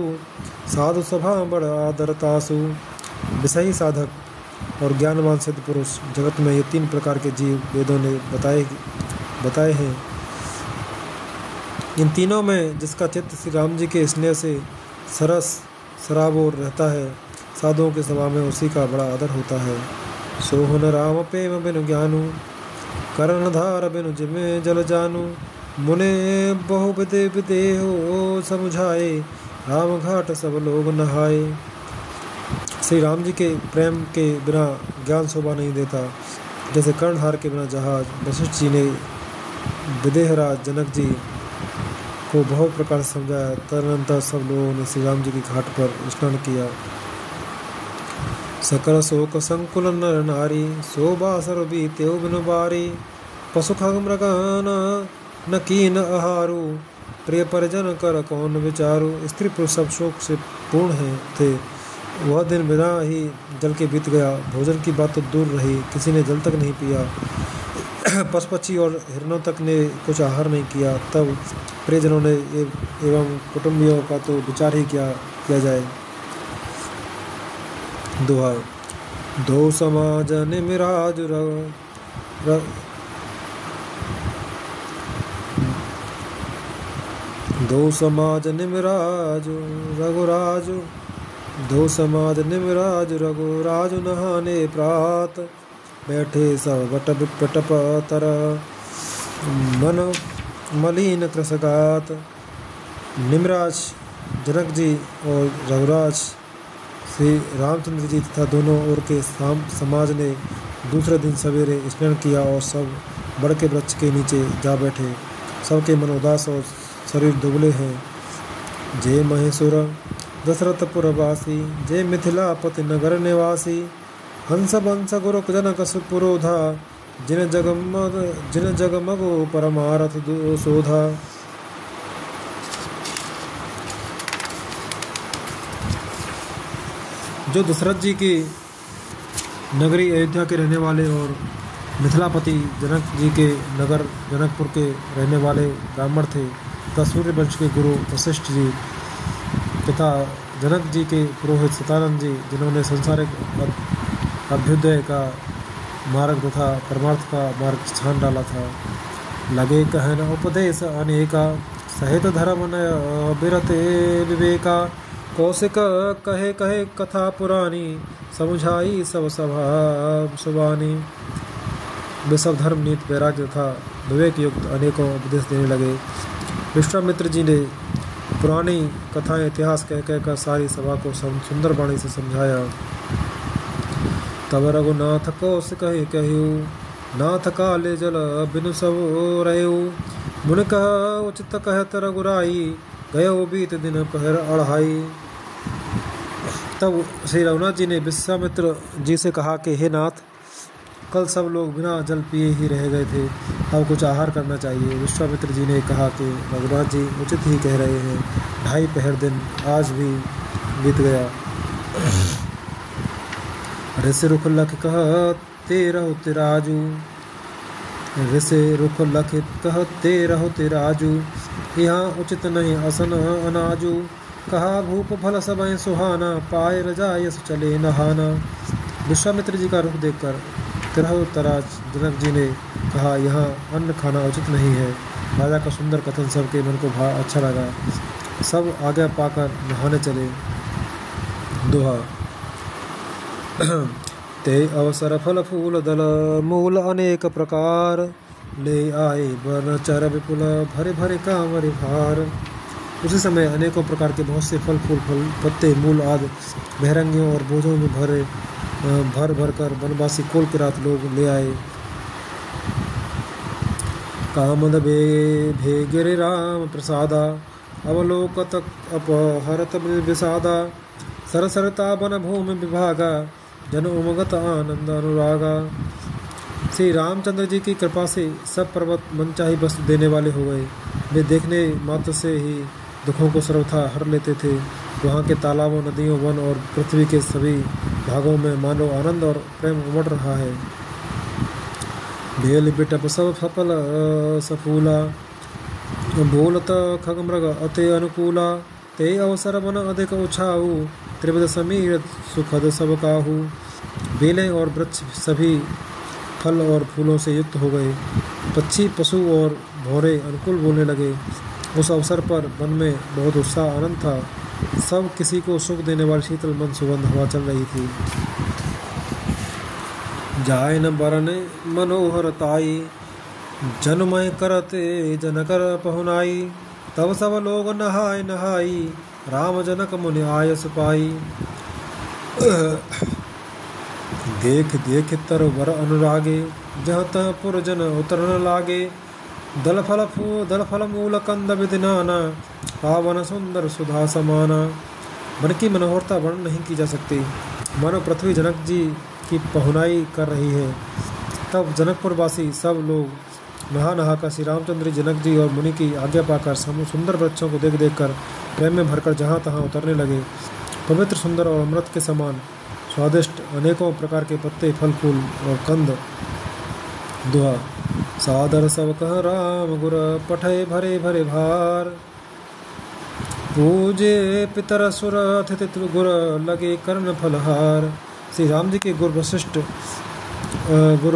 साधु सभा बड़ आदरतासु। विषयी साधक और ज्ञानवान सिद्ध पुरुष, जगत में ये 3 प्रकार के जीव वेदों ने बताए हैं। इन तीनों में जिसका चित्त श्री राम जी के स्नेह से सरस सराबोर रहता है, साधुओं के सभा में उसी का बड़ा आदर होता है। सोहन राम प्रेम बिनु ज्ञानु, कर्णधार बिनु जिमे जल जानू। मुने बहु विदेहो समुझाए, राम घाट सब लोग नहाए। श्री राम जी के प्रेम के बिना ज्ञान शोभा नहीं देता। जैसे कर्णधार के बिना जहाज, वशिष्ठ जी ने विदेहराज जनक जी को बहुत प्रकार से समझाया। तदनंतर सब लोगों ने श्री राम जी की घाट पर स्नान किया। सकल शोक संकुल नर नारी, शोभा सर बीते बिनु बारी। पशु खग मृगान न कीन आहारू, प्रिय परिजन कर कौन विचारू। स्त्री पुरुष सब शोक से पूर्ण थे। वह दिन बिना ही जल के बीत गया। भोजन की बात तो दूर रही, किसी ने जल तक नहीं पिया। पशु पक्षी और हिरणों तक ने कुछ आहार नहीं किया। तब प्रियजनों ने एवं कुटुंबियों का तो विचार ही किया जाए। दोहा। दो समाज निमिराज दो समाज निमिराज रघुराज। दो समाज निमिराज रघुराज, नहाने प्रात। बैठे सब वट विपटप तर, मन मलिन कृसगात। निमराज जनक जी और रघुराज श्री रामचंद्र जी तथा दोनों ओर के समाज ने दूसरे दिन सवेरे स्नान किया और सब बड़ के वृक्ष के नीचे जा बैठे। सबके मन उदास और शरीर दुबले हैं। जय महेश्वर दशरथपुरवासी, जय मिथिलापति नगर निवासी, हंस बंस गुरु जनक सुपुरोधा, जिन जगमगो परमारथ शोधा। जो दशरथ जी की नगरी अयोध्या के रहने वाले और मिथिलापति जनक जी के नगर जनकपुर के रहने वाले ब्राह्मण थे तथा सूर्य वंश के गुरु वशिष्ठ जी तथा जनक जी के पुरोहित सतानंद जी, जिन्होंने सांसारिक अभ्युदय का मार्ग तथा परमार्थ का मार्ग छान डाला था। लगे कहन उपदेश अनेका, सहित धर्म नय बिरते विवेका, कौशिक कहे कहे कथा पुरानी, समझाई सब सभा सुबानी। वे सब धर्म नीति वैराग्य तथा विवेक युक्त अनेकों उपदेश देने लगे। विश्वामित्र जी ने पुरानी कथाएं इतिहास कह कहकर सारी सभा को सुंदर वाणी से समझाया। तब रघुनाथ कौशिक कहे कहु, नाथ काले जल बिनु सब रहु, मुनि कह उचित कहत रघुराई, गयो बीत दिन पहर अढ़ाई। तब श्री रघुनाथ जी ने विश्वामित्र जी से कहा कि हे नाथ, कल सब लोग बिना जल पिए ही रह गए थे, अब कुछ आहार करना चाहिए। विश्वामित्र जी ने कहा कि रघुनाथ जी उचित ही कह रहे हैं, 2.5 पहर दिन आज भी बीत गया। ऋषि रुख लख कहते रहो तिराजू, ऋषि रुख लख कहते रहो तिराजू, यहाँ उचित नहीं असन अनाजू, कहा भूप फल सबय सुहाना, पाए रजायस चले नहाना। विश्वामित्र जी का रुख देखकर तिरहु तराज जनक जी ने कहा, यहाँ अन्न खाना उचित नहीं है। राजा का सुंदर कथन सबके मन को अच्छा लगा। सब आज्ञा पाकर नहाने चले। दोहा। ते अवसर फल फूल दल मूल अनेक प्रकार, ले आए वन चर विपुल भरे भरे कामरि भार। उसी समय अनेकों प्रकार के बहुत से फल फूल पत्ते मूल आदि बहरंगियों और बोझों में भर भर कर वनवासी कुल के रात लोग ले आए। कामद भेगिरि राम प्रसादा, अवलोकत अपहरत विषादा, सरसरता वन भूमि विभागा, जन उमगत आनंद अनुरागा। श्री रामचंद्र जी की कृपा से सब पर्वत मनचाही वस्तु देने वाले हो गए। वे देखने मात्र से ही दुखों को सर्वथा हर लेते थे। वहाँ के तालाबों, नदियों, वन और पृथ्वी के सभी भागों में मानो आनंद और प्रेम उमड़ रहा है। भेल बिटप सब सफल सफूला, बोलत खग मृग अति अनुकूला, ते अवसर मन अधिक उछाऊ, त्रिविध समीर सुखद सब काहू। बेलें और वृक्ष सभी फल और फूलों से युक्त हो गए। पक्षी, पशु और भौरे अनुकूल बोलने लगे। उस अवसर पर वन में बहुत उत्साह आनंद था। सब किसी को सुख देने वाली शीतल मन सुगंध हवा चल रही थी। जाय न बरन मनोहर ताई, जनमय करते जनकर पहुनाई, तब सब लोग नहाय नहाई, राम जनक मुनि आयस पाई। देख देख तर वर अनुरागे, जहाँ तह पुरजन उतरन लागे, दल फल मूल कंद विधि नाना, पावन सुंदर सुधा समाना। वन की मनोहरता वर्णन नहीं की जा सकती। मानो पृथ्वी जनक जी की पहुनाई कर रही है। तब जनकपुर वासी सब लोग नहा नहा कर श्री रामचंद्र जनक जी और मुनि की आज्ञा पाकर सुंदर वृक्षों को देख देख कर प्रेम में भरकर जहाँ तहाँ उतरने लगे। पवित्र, सुंदर और अमृत के समान स्वादिष्ट अनेकों प्रकार के पत्ते, फल फूल और कंद। दुआ। सादर सब कह राम गुर, पठय भरे भरे भार, पूजे पितर सुर अतिथि गुर, लगे कर्ण फलहार। श्री राम जी के गुरु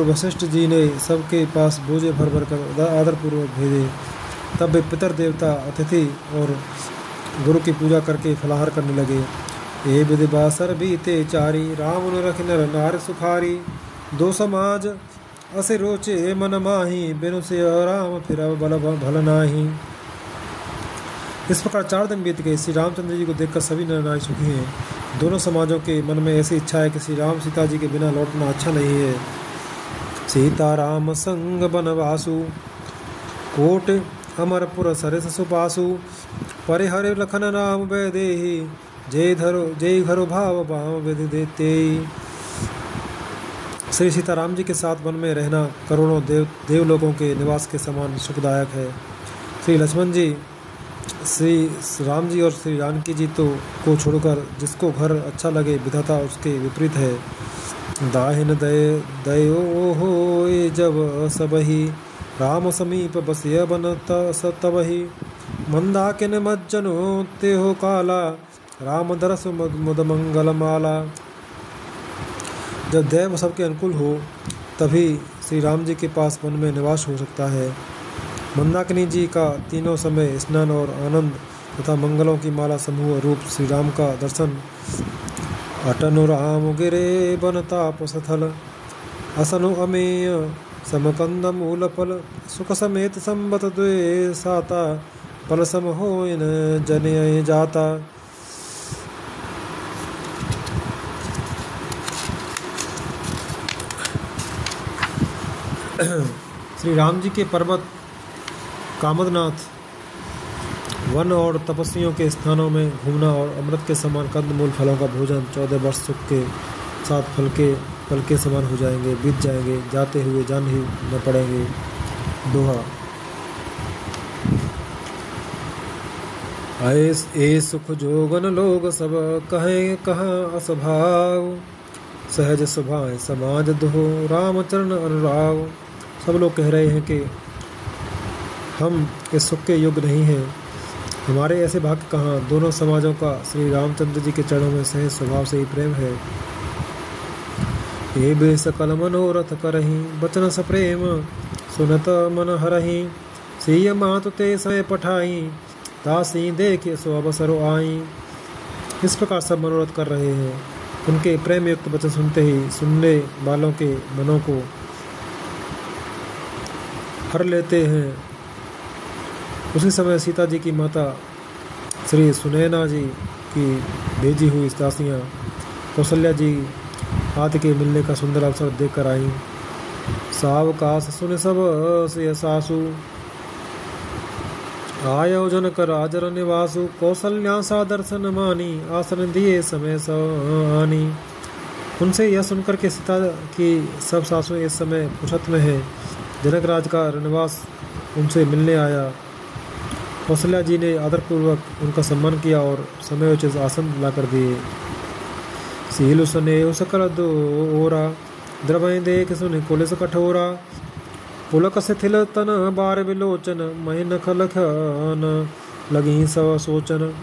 वशिष्ठ जी ने सबके पास बोझे भर भर कर आदरपूर्वक भेजे। तब वे पितर देवता, अतिथि और गुरु की पूजा करके फलाहार करने लगे। ए विधि बासर बीते चारी, राम न रख नर नार सुखारी, दो समाज असे रोचे मन माही, बिनु से राम फिर बल भल नाही। इस प्रकार 4 दिन बीत गए। श्री रामचंद्र जी को देखकर सभी नर नारी सुखी हैं। दोनों समाजों के मन में ऐसी इच्छा है कि श्री राम सीता जी के बिना लौटना अच्छा नहीं है। सीता राम संग बनवासु कोट अमरपुर सरस सुपासु परिहर लखन राम वैदेही जय घरो भाव भाव विधि देते। श्री सीताराम जी के साथ वन में रहना करोड़ों देवलोकों के निवास के समान सुखदायक है। श्री लक्ष्मण जी, श्री राम जी और श्री जानकी जी को छोड़कर जिसको घर अच्छा लगे विधाता उसके विपरीत है। दाहिन दयो हो जब सबही राम समीप बसिय बन तबही मंदाकिन मज्जनो ते हो काला राम दरस मुद मंगल माला। जब दैव सबके अनुकूल हो तभी श्री राम जी के पास वन में निवास हो सकता है। मंदाकिनी जी का तीनों समय स्नान और आनंद तथा मंगलों की माला समूह रूप श्री राम का दर्शन। अटनु राम गिरे बनताप सथल असनु अमेय समकंद मूल फल सुख समेत संबत द्वे साता फल सम होइन जन जाता। श्री राम जी के पर्वत कामदनाथ वन और तपस्वियों के स्थानों में घूमना और अमृत के समान कंदमूल फलों का भोजन 14 वर्ष सुख के साथ फल के समान हो जाएंगे, बीत जाएंगे, जाते हुए जान ही न पड़ेंगे। दोहा। ए सुख जोगन लोग सब कहे कहाँ असभाव सहज सुभाए समाज दुहो रामचरण अनुराग। सब लोग कह रहे हैं कि हम इस सुख के योग्य नहीं हैं, हमारे ऐसे भाग्य कहाँ। दोनों समाजों का श्री रामचंद्र जी के चरणों में सहज स्वभाव से ही प्रेम है। ये बे सकल मनोरथ करही बचन सप्रेम सुनत मन हरही सिय मातु ते समय पठाई दासी देखे सो अवसर आई। इस प्रकार सब मनोरथ कर रहे हैं। उनके प्रेम युक्त वचन सुनते ही सुनने वालों के मनों को हर लेते हैं। उसी समय सीता जी की माता श्री सुनैना जी की भेजी हुई दासियाँ कौशल्या जी आदि के मिलने का सुंदर अवसर देकर आई। सावकाश सुन सब से सासु आयोजन कर आजर निवासु कौशल्या सा दर्शन मानी आसन दिए समय सनी। उनसे यह सुनकर के सीता की सब सासुएं इस समय फुर्सत में है। जनक राज का निवास उनसे मिलने आया। कौशल्या जी ने आदरपूर्वक उनका सम्मान किया और समयोचित आसन लाकर दिए। सील सुने सकल दोरा द्रवय देख सुन पुलिस कठोरा पुलक से थिल तन बार विलोचन महीन खलखन लगी सब सोचन।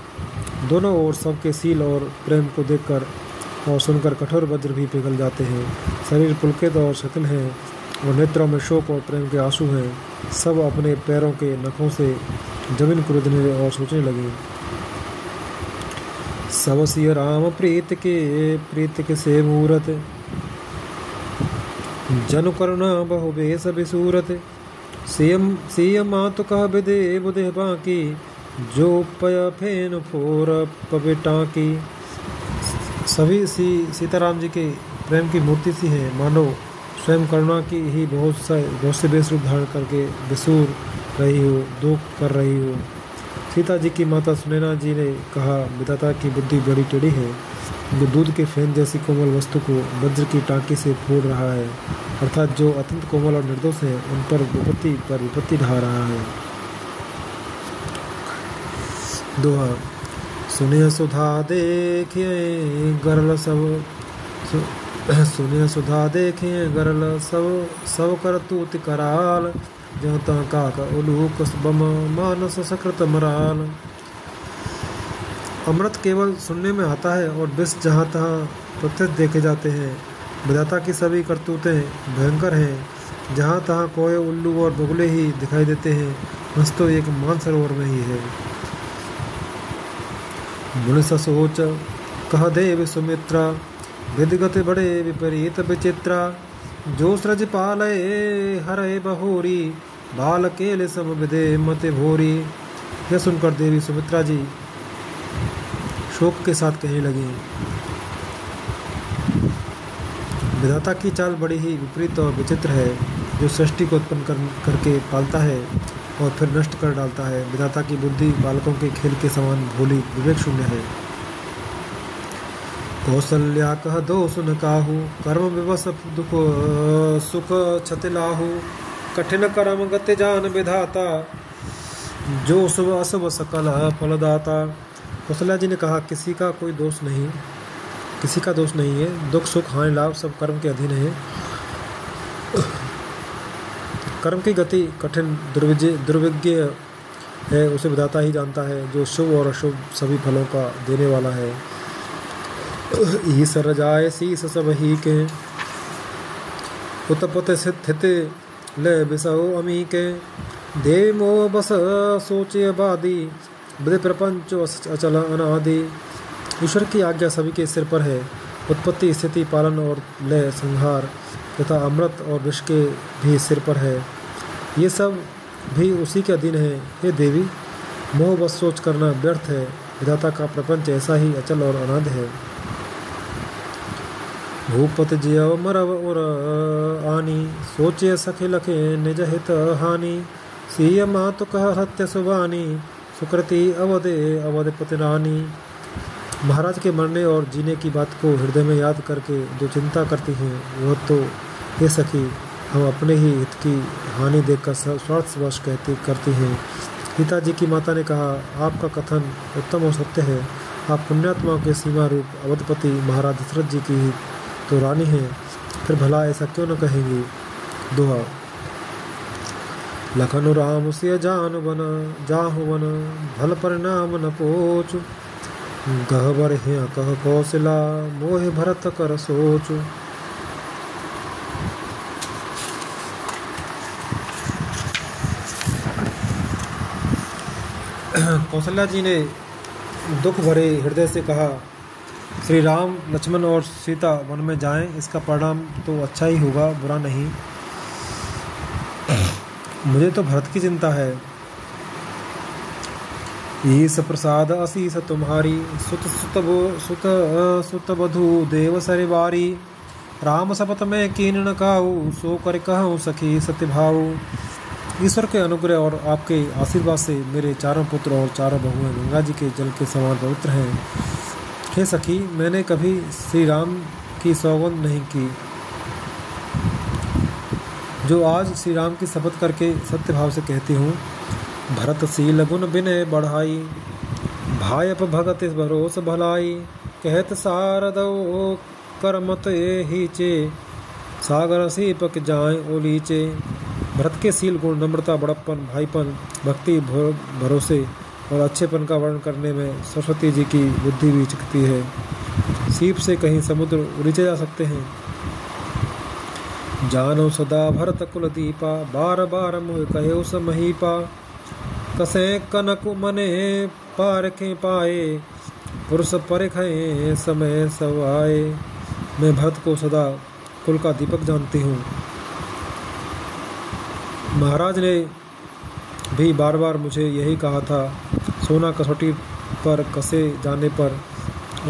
दोनों ओर सबके सील और प्रेम को देखकर और सुनकर कठोर वज्र भी पिघल जाते हैं। शरीर पुलकित और शिथिल है और नेत्रों में शोक और प्रेम के आंसू हैं। सब अपने पैरों के नखों से जमीन कुरेदने और सोचने लगे। सब सिय राम प्रीत के से मूरत जनु करुणा बहु बेस बिसूरत सिय मातु कह विदे बुदे बाकी जो पय फेन फोर पबेटा की। सभी सीताराम जी के प्रेम की मूर्ति सी है, मानो स्वयं करुणा की ही बहुत से बेस रूप धारण करके बिसूर रही हो, दुख कर रही हो। सीता जी की माता सुनैना जी ने कहा, विधाता की बुद्धि बड़ी टेढ़ी है, जो दूध के फेन जैसी कोमल वस्तु को वज्र की टाँकी से फोड़ रहा है, अर्थात जो अत्यंत कोमल और निर्दोष है उन पर विपत्ति ढा रहा है। दोहा। सुनिय सुधा देखिए गरल सब सुनिय सुधा देखिए गरल सब कर तूत कराल जो तह काक उलूक बम मानस सकृत मराल। अमृत केवल सुनने में आता है और विष जहाँ तहाँ प्रत्यक्ष देखे जाते हैं। विधाता की सभी करतूतें भयंकर हैं। जहाँ तहाँ कोए उल्लू और बगुले ही दिखाई देते हैं, हंस तो एक मानसरोवर में ही है। मुनिस सोच कह देव सुमित्रा विधिगत बड़े विपरीत विचित्रा जो सृज पालय हरे बहोरी बाल केल सम विदे मते भोरी। यह सुनकर देवी सुमित्रा जी शोक के साथ कहने लगी, विधाता की चाल बड़ी ही विपरीत और विचित्र है, जो सृष्टि को उत्पन्न करके पालता है और फिर नष्ट कर डालता है। विधाता की बुद्धि बालकों के खेल के समान भोली विवेक शून्य है। कौशल्या कह दो सुन काहू, कर्म विवश दुख सुख छतिलाहू। कठिन कर्म गति जान विधाता, जो शुभ अशुभ सकल फलदाता। कौशल्या जी ने कहा, किसी का कोई दोष नहीं, किसी का दोष नहीं है। दुख सुख हानि लाभ सब कर्म के अधीन है। कर्म की गति कठिन दुर्विज्ञ है, उसे विधाता ही जानता है, जो शुभ और अशुभ सभी फलों का देने वाला है। ईसर जाए शीस सब ही के, उत्पत स्थित ले बिसो अमी के। देवी मोह बस सोचे बादी, विधि प्रपंच अचल अनादि। ईश्वर की आज्ञा सभी के सिर पर है। उत्पत्ति स्थिति पालन और लय संहार तथा अमृत और विष के भी सिर पर है। ये सब भी उसी के अधीन है। हे देवी, मोह बस सोच करना व्यर्थ है। विधाता का प्रपंच ऐसा ही अचल और अनाद है। भूपति जियव मरव और आनी, सोचे सखे लखे निज हित हानि। सीय मातु कह हत्य सुबानी, सुकृति अवधे अवधपति रानी। महाराज के मरने और जीने की बात को हृदय में याद करके जो चिंता करती हैं, वह तो हे सखी हम अपने ही हित की हानि देखकर स्वार्थवश करती हैं। सीता जी की माता ने कहा, आपका कथन उत्तम और सत्य है। आप पुण्यात्माओं के सीमा रूप अवधपति महाराज दशरथ जी की ही तो रानी है, फिर भला ऐसा क्यों न कहेंगी। दोहा। लखन राम से जान बन जाहु बन, भल परिणाम न पोच। गहबर है कह कौशला, मोह भरत कर सोच। कौशल्या जी ने दुख भरे हृदय से कहा, श्री राम लक्ष्मण और सीता वन में जाएं, इसका परिणाम तो अच्छा ही होगा, बुरा नहीं। मुझे तो भरत की चिंता है। ईस प्रसाद असीस तुम्हारी, सुत सुत सुत सुत बधु देव सरिवारी। राम शपथ में कीन न काऊ, सो कर कहूँ सखी सत्य भाऊ। ईश्वर के अनुग्रह और आपके आशीर्वाद से मेरे चारों पुत्र और चारों बहुएं गंगा जी के जल के समान पवित्र हैं। हे सखी, मैंने कभी श्री राम की सौगंध नहीं की, जो आज श्री राम की शपथ करके सत्य भाव से कहती हूँ। भरत शील गुण विनय बढ़ाई, भायप भगत भरोस भलाई। कहत सारदो करमत हीचे, सागर से पक जाए ओलीचे। भरत के शील गुण नम्रता बड़प्पन भाईपन भक्ति भरोसे और अच्छेपन का वर्णन करने में सरस्वती जी की बुद्धि भी चिकती है। सीप से कहीं समुद्र उलीचे जा सकते हैं। जानो सदा भरत कुल दीपा, बार बार मुह कहे उस महीपा। कसे कनक मने पारखे पाए, पुरुष परखे समय सब आए। मैं भरत को सदा कुल का दीपक जानती हूँ। महाराज ने भी बार बार मुझे यही कहा था, सोना कसौटी पर कसे जाने पर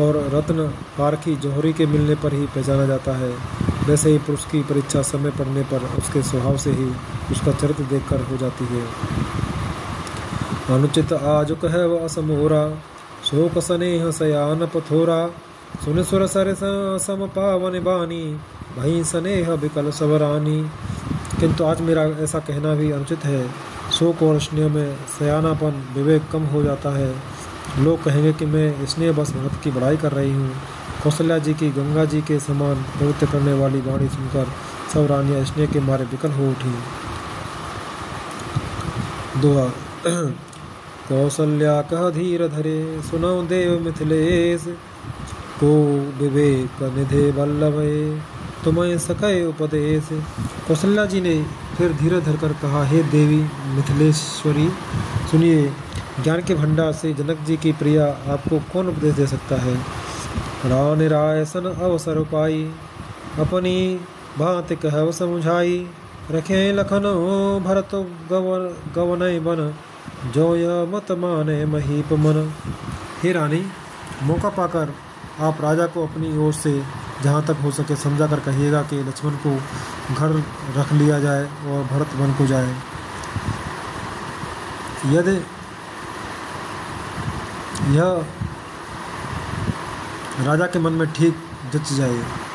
और रत्न पारखी जौहरी के मिलने पर ही पहचाना जाता है। वैसे ही पुरुष की परीक्षा समय पड़ने पर उसके स्वभाव से ही उसका चरित्र देखकर हो जाती है। अनुचित आज कह व असमोरा, शोक स्नेह सयान पथोरा। सुन सुर सर सम पावन बानी, भई स्नेह विकल सबरानी। किंतु आज मेरा ऐसा कहना भी अनुचित है। शोक और स्नेह में सयानापन विवेक कम हो जाता है। लोग कहेंगे कि मैं स्नेह बस भरत की बड़ाई कर रही हूँ। कौशल्या जी की गंगा जी के समान प्रवृत्ति करने वाली वाणी सुनकर सब रानियाँ स्नेह के मारे विकल हो उठी। दोहा। कौशल्या कह धीर धरे, सुनो देव मिथिलेश। को विवेक निधे वल्लभे, तुम्हें सके उपदेश। कौशल्या जी ने फिर धीरे धरकर कहा, हे देवी मिथिलेश्वरी, सुनिए। ज्ञान के भंडार से जनक जी की प्रिया आपको कौन उपदेश दे सकता है। रान राय सन अवसर पाई, अपनी भांति कहव समझाई। रखे लखन भरत गवन बन, जो यह मत माने महीप मन। हे रानी, मौका पाकर आप राजा को अपनी ओर से जहाँ तक हो सके समझा कर कहिएगा कि लक्ष्मण को घर रख लिया जाए और भरत वन को जाए। यदि यह राजा के मन में ठीक जच जाए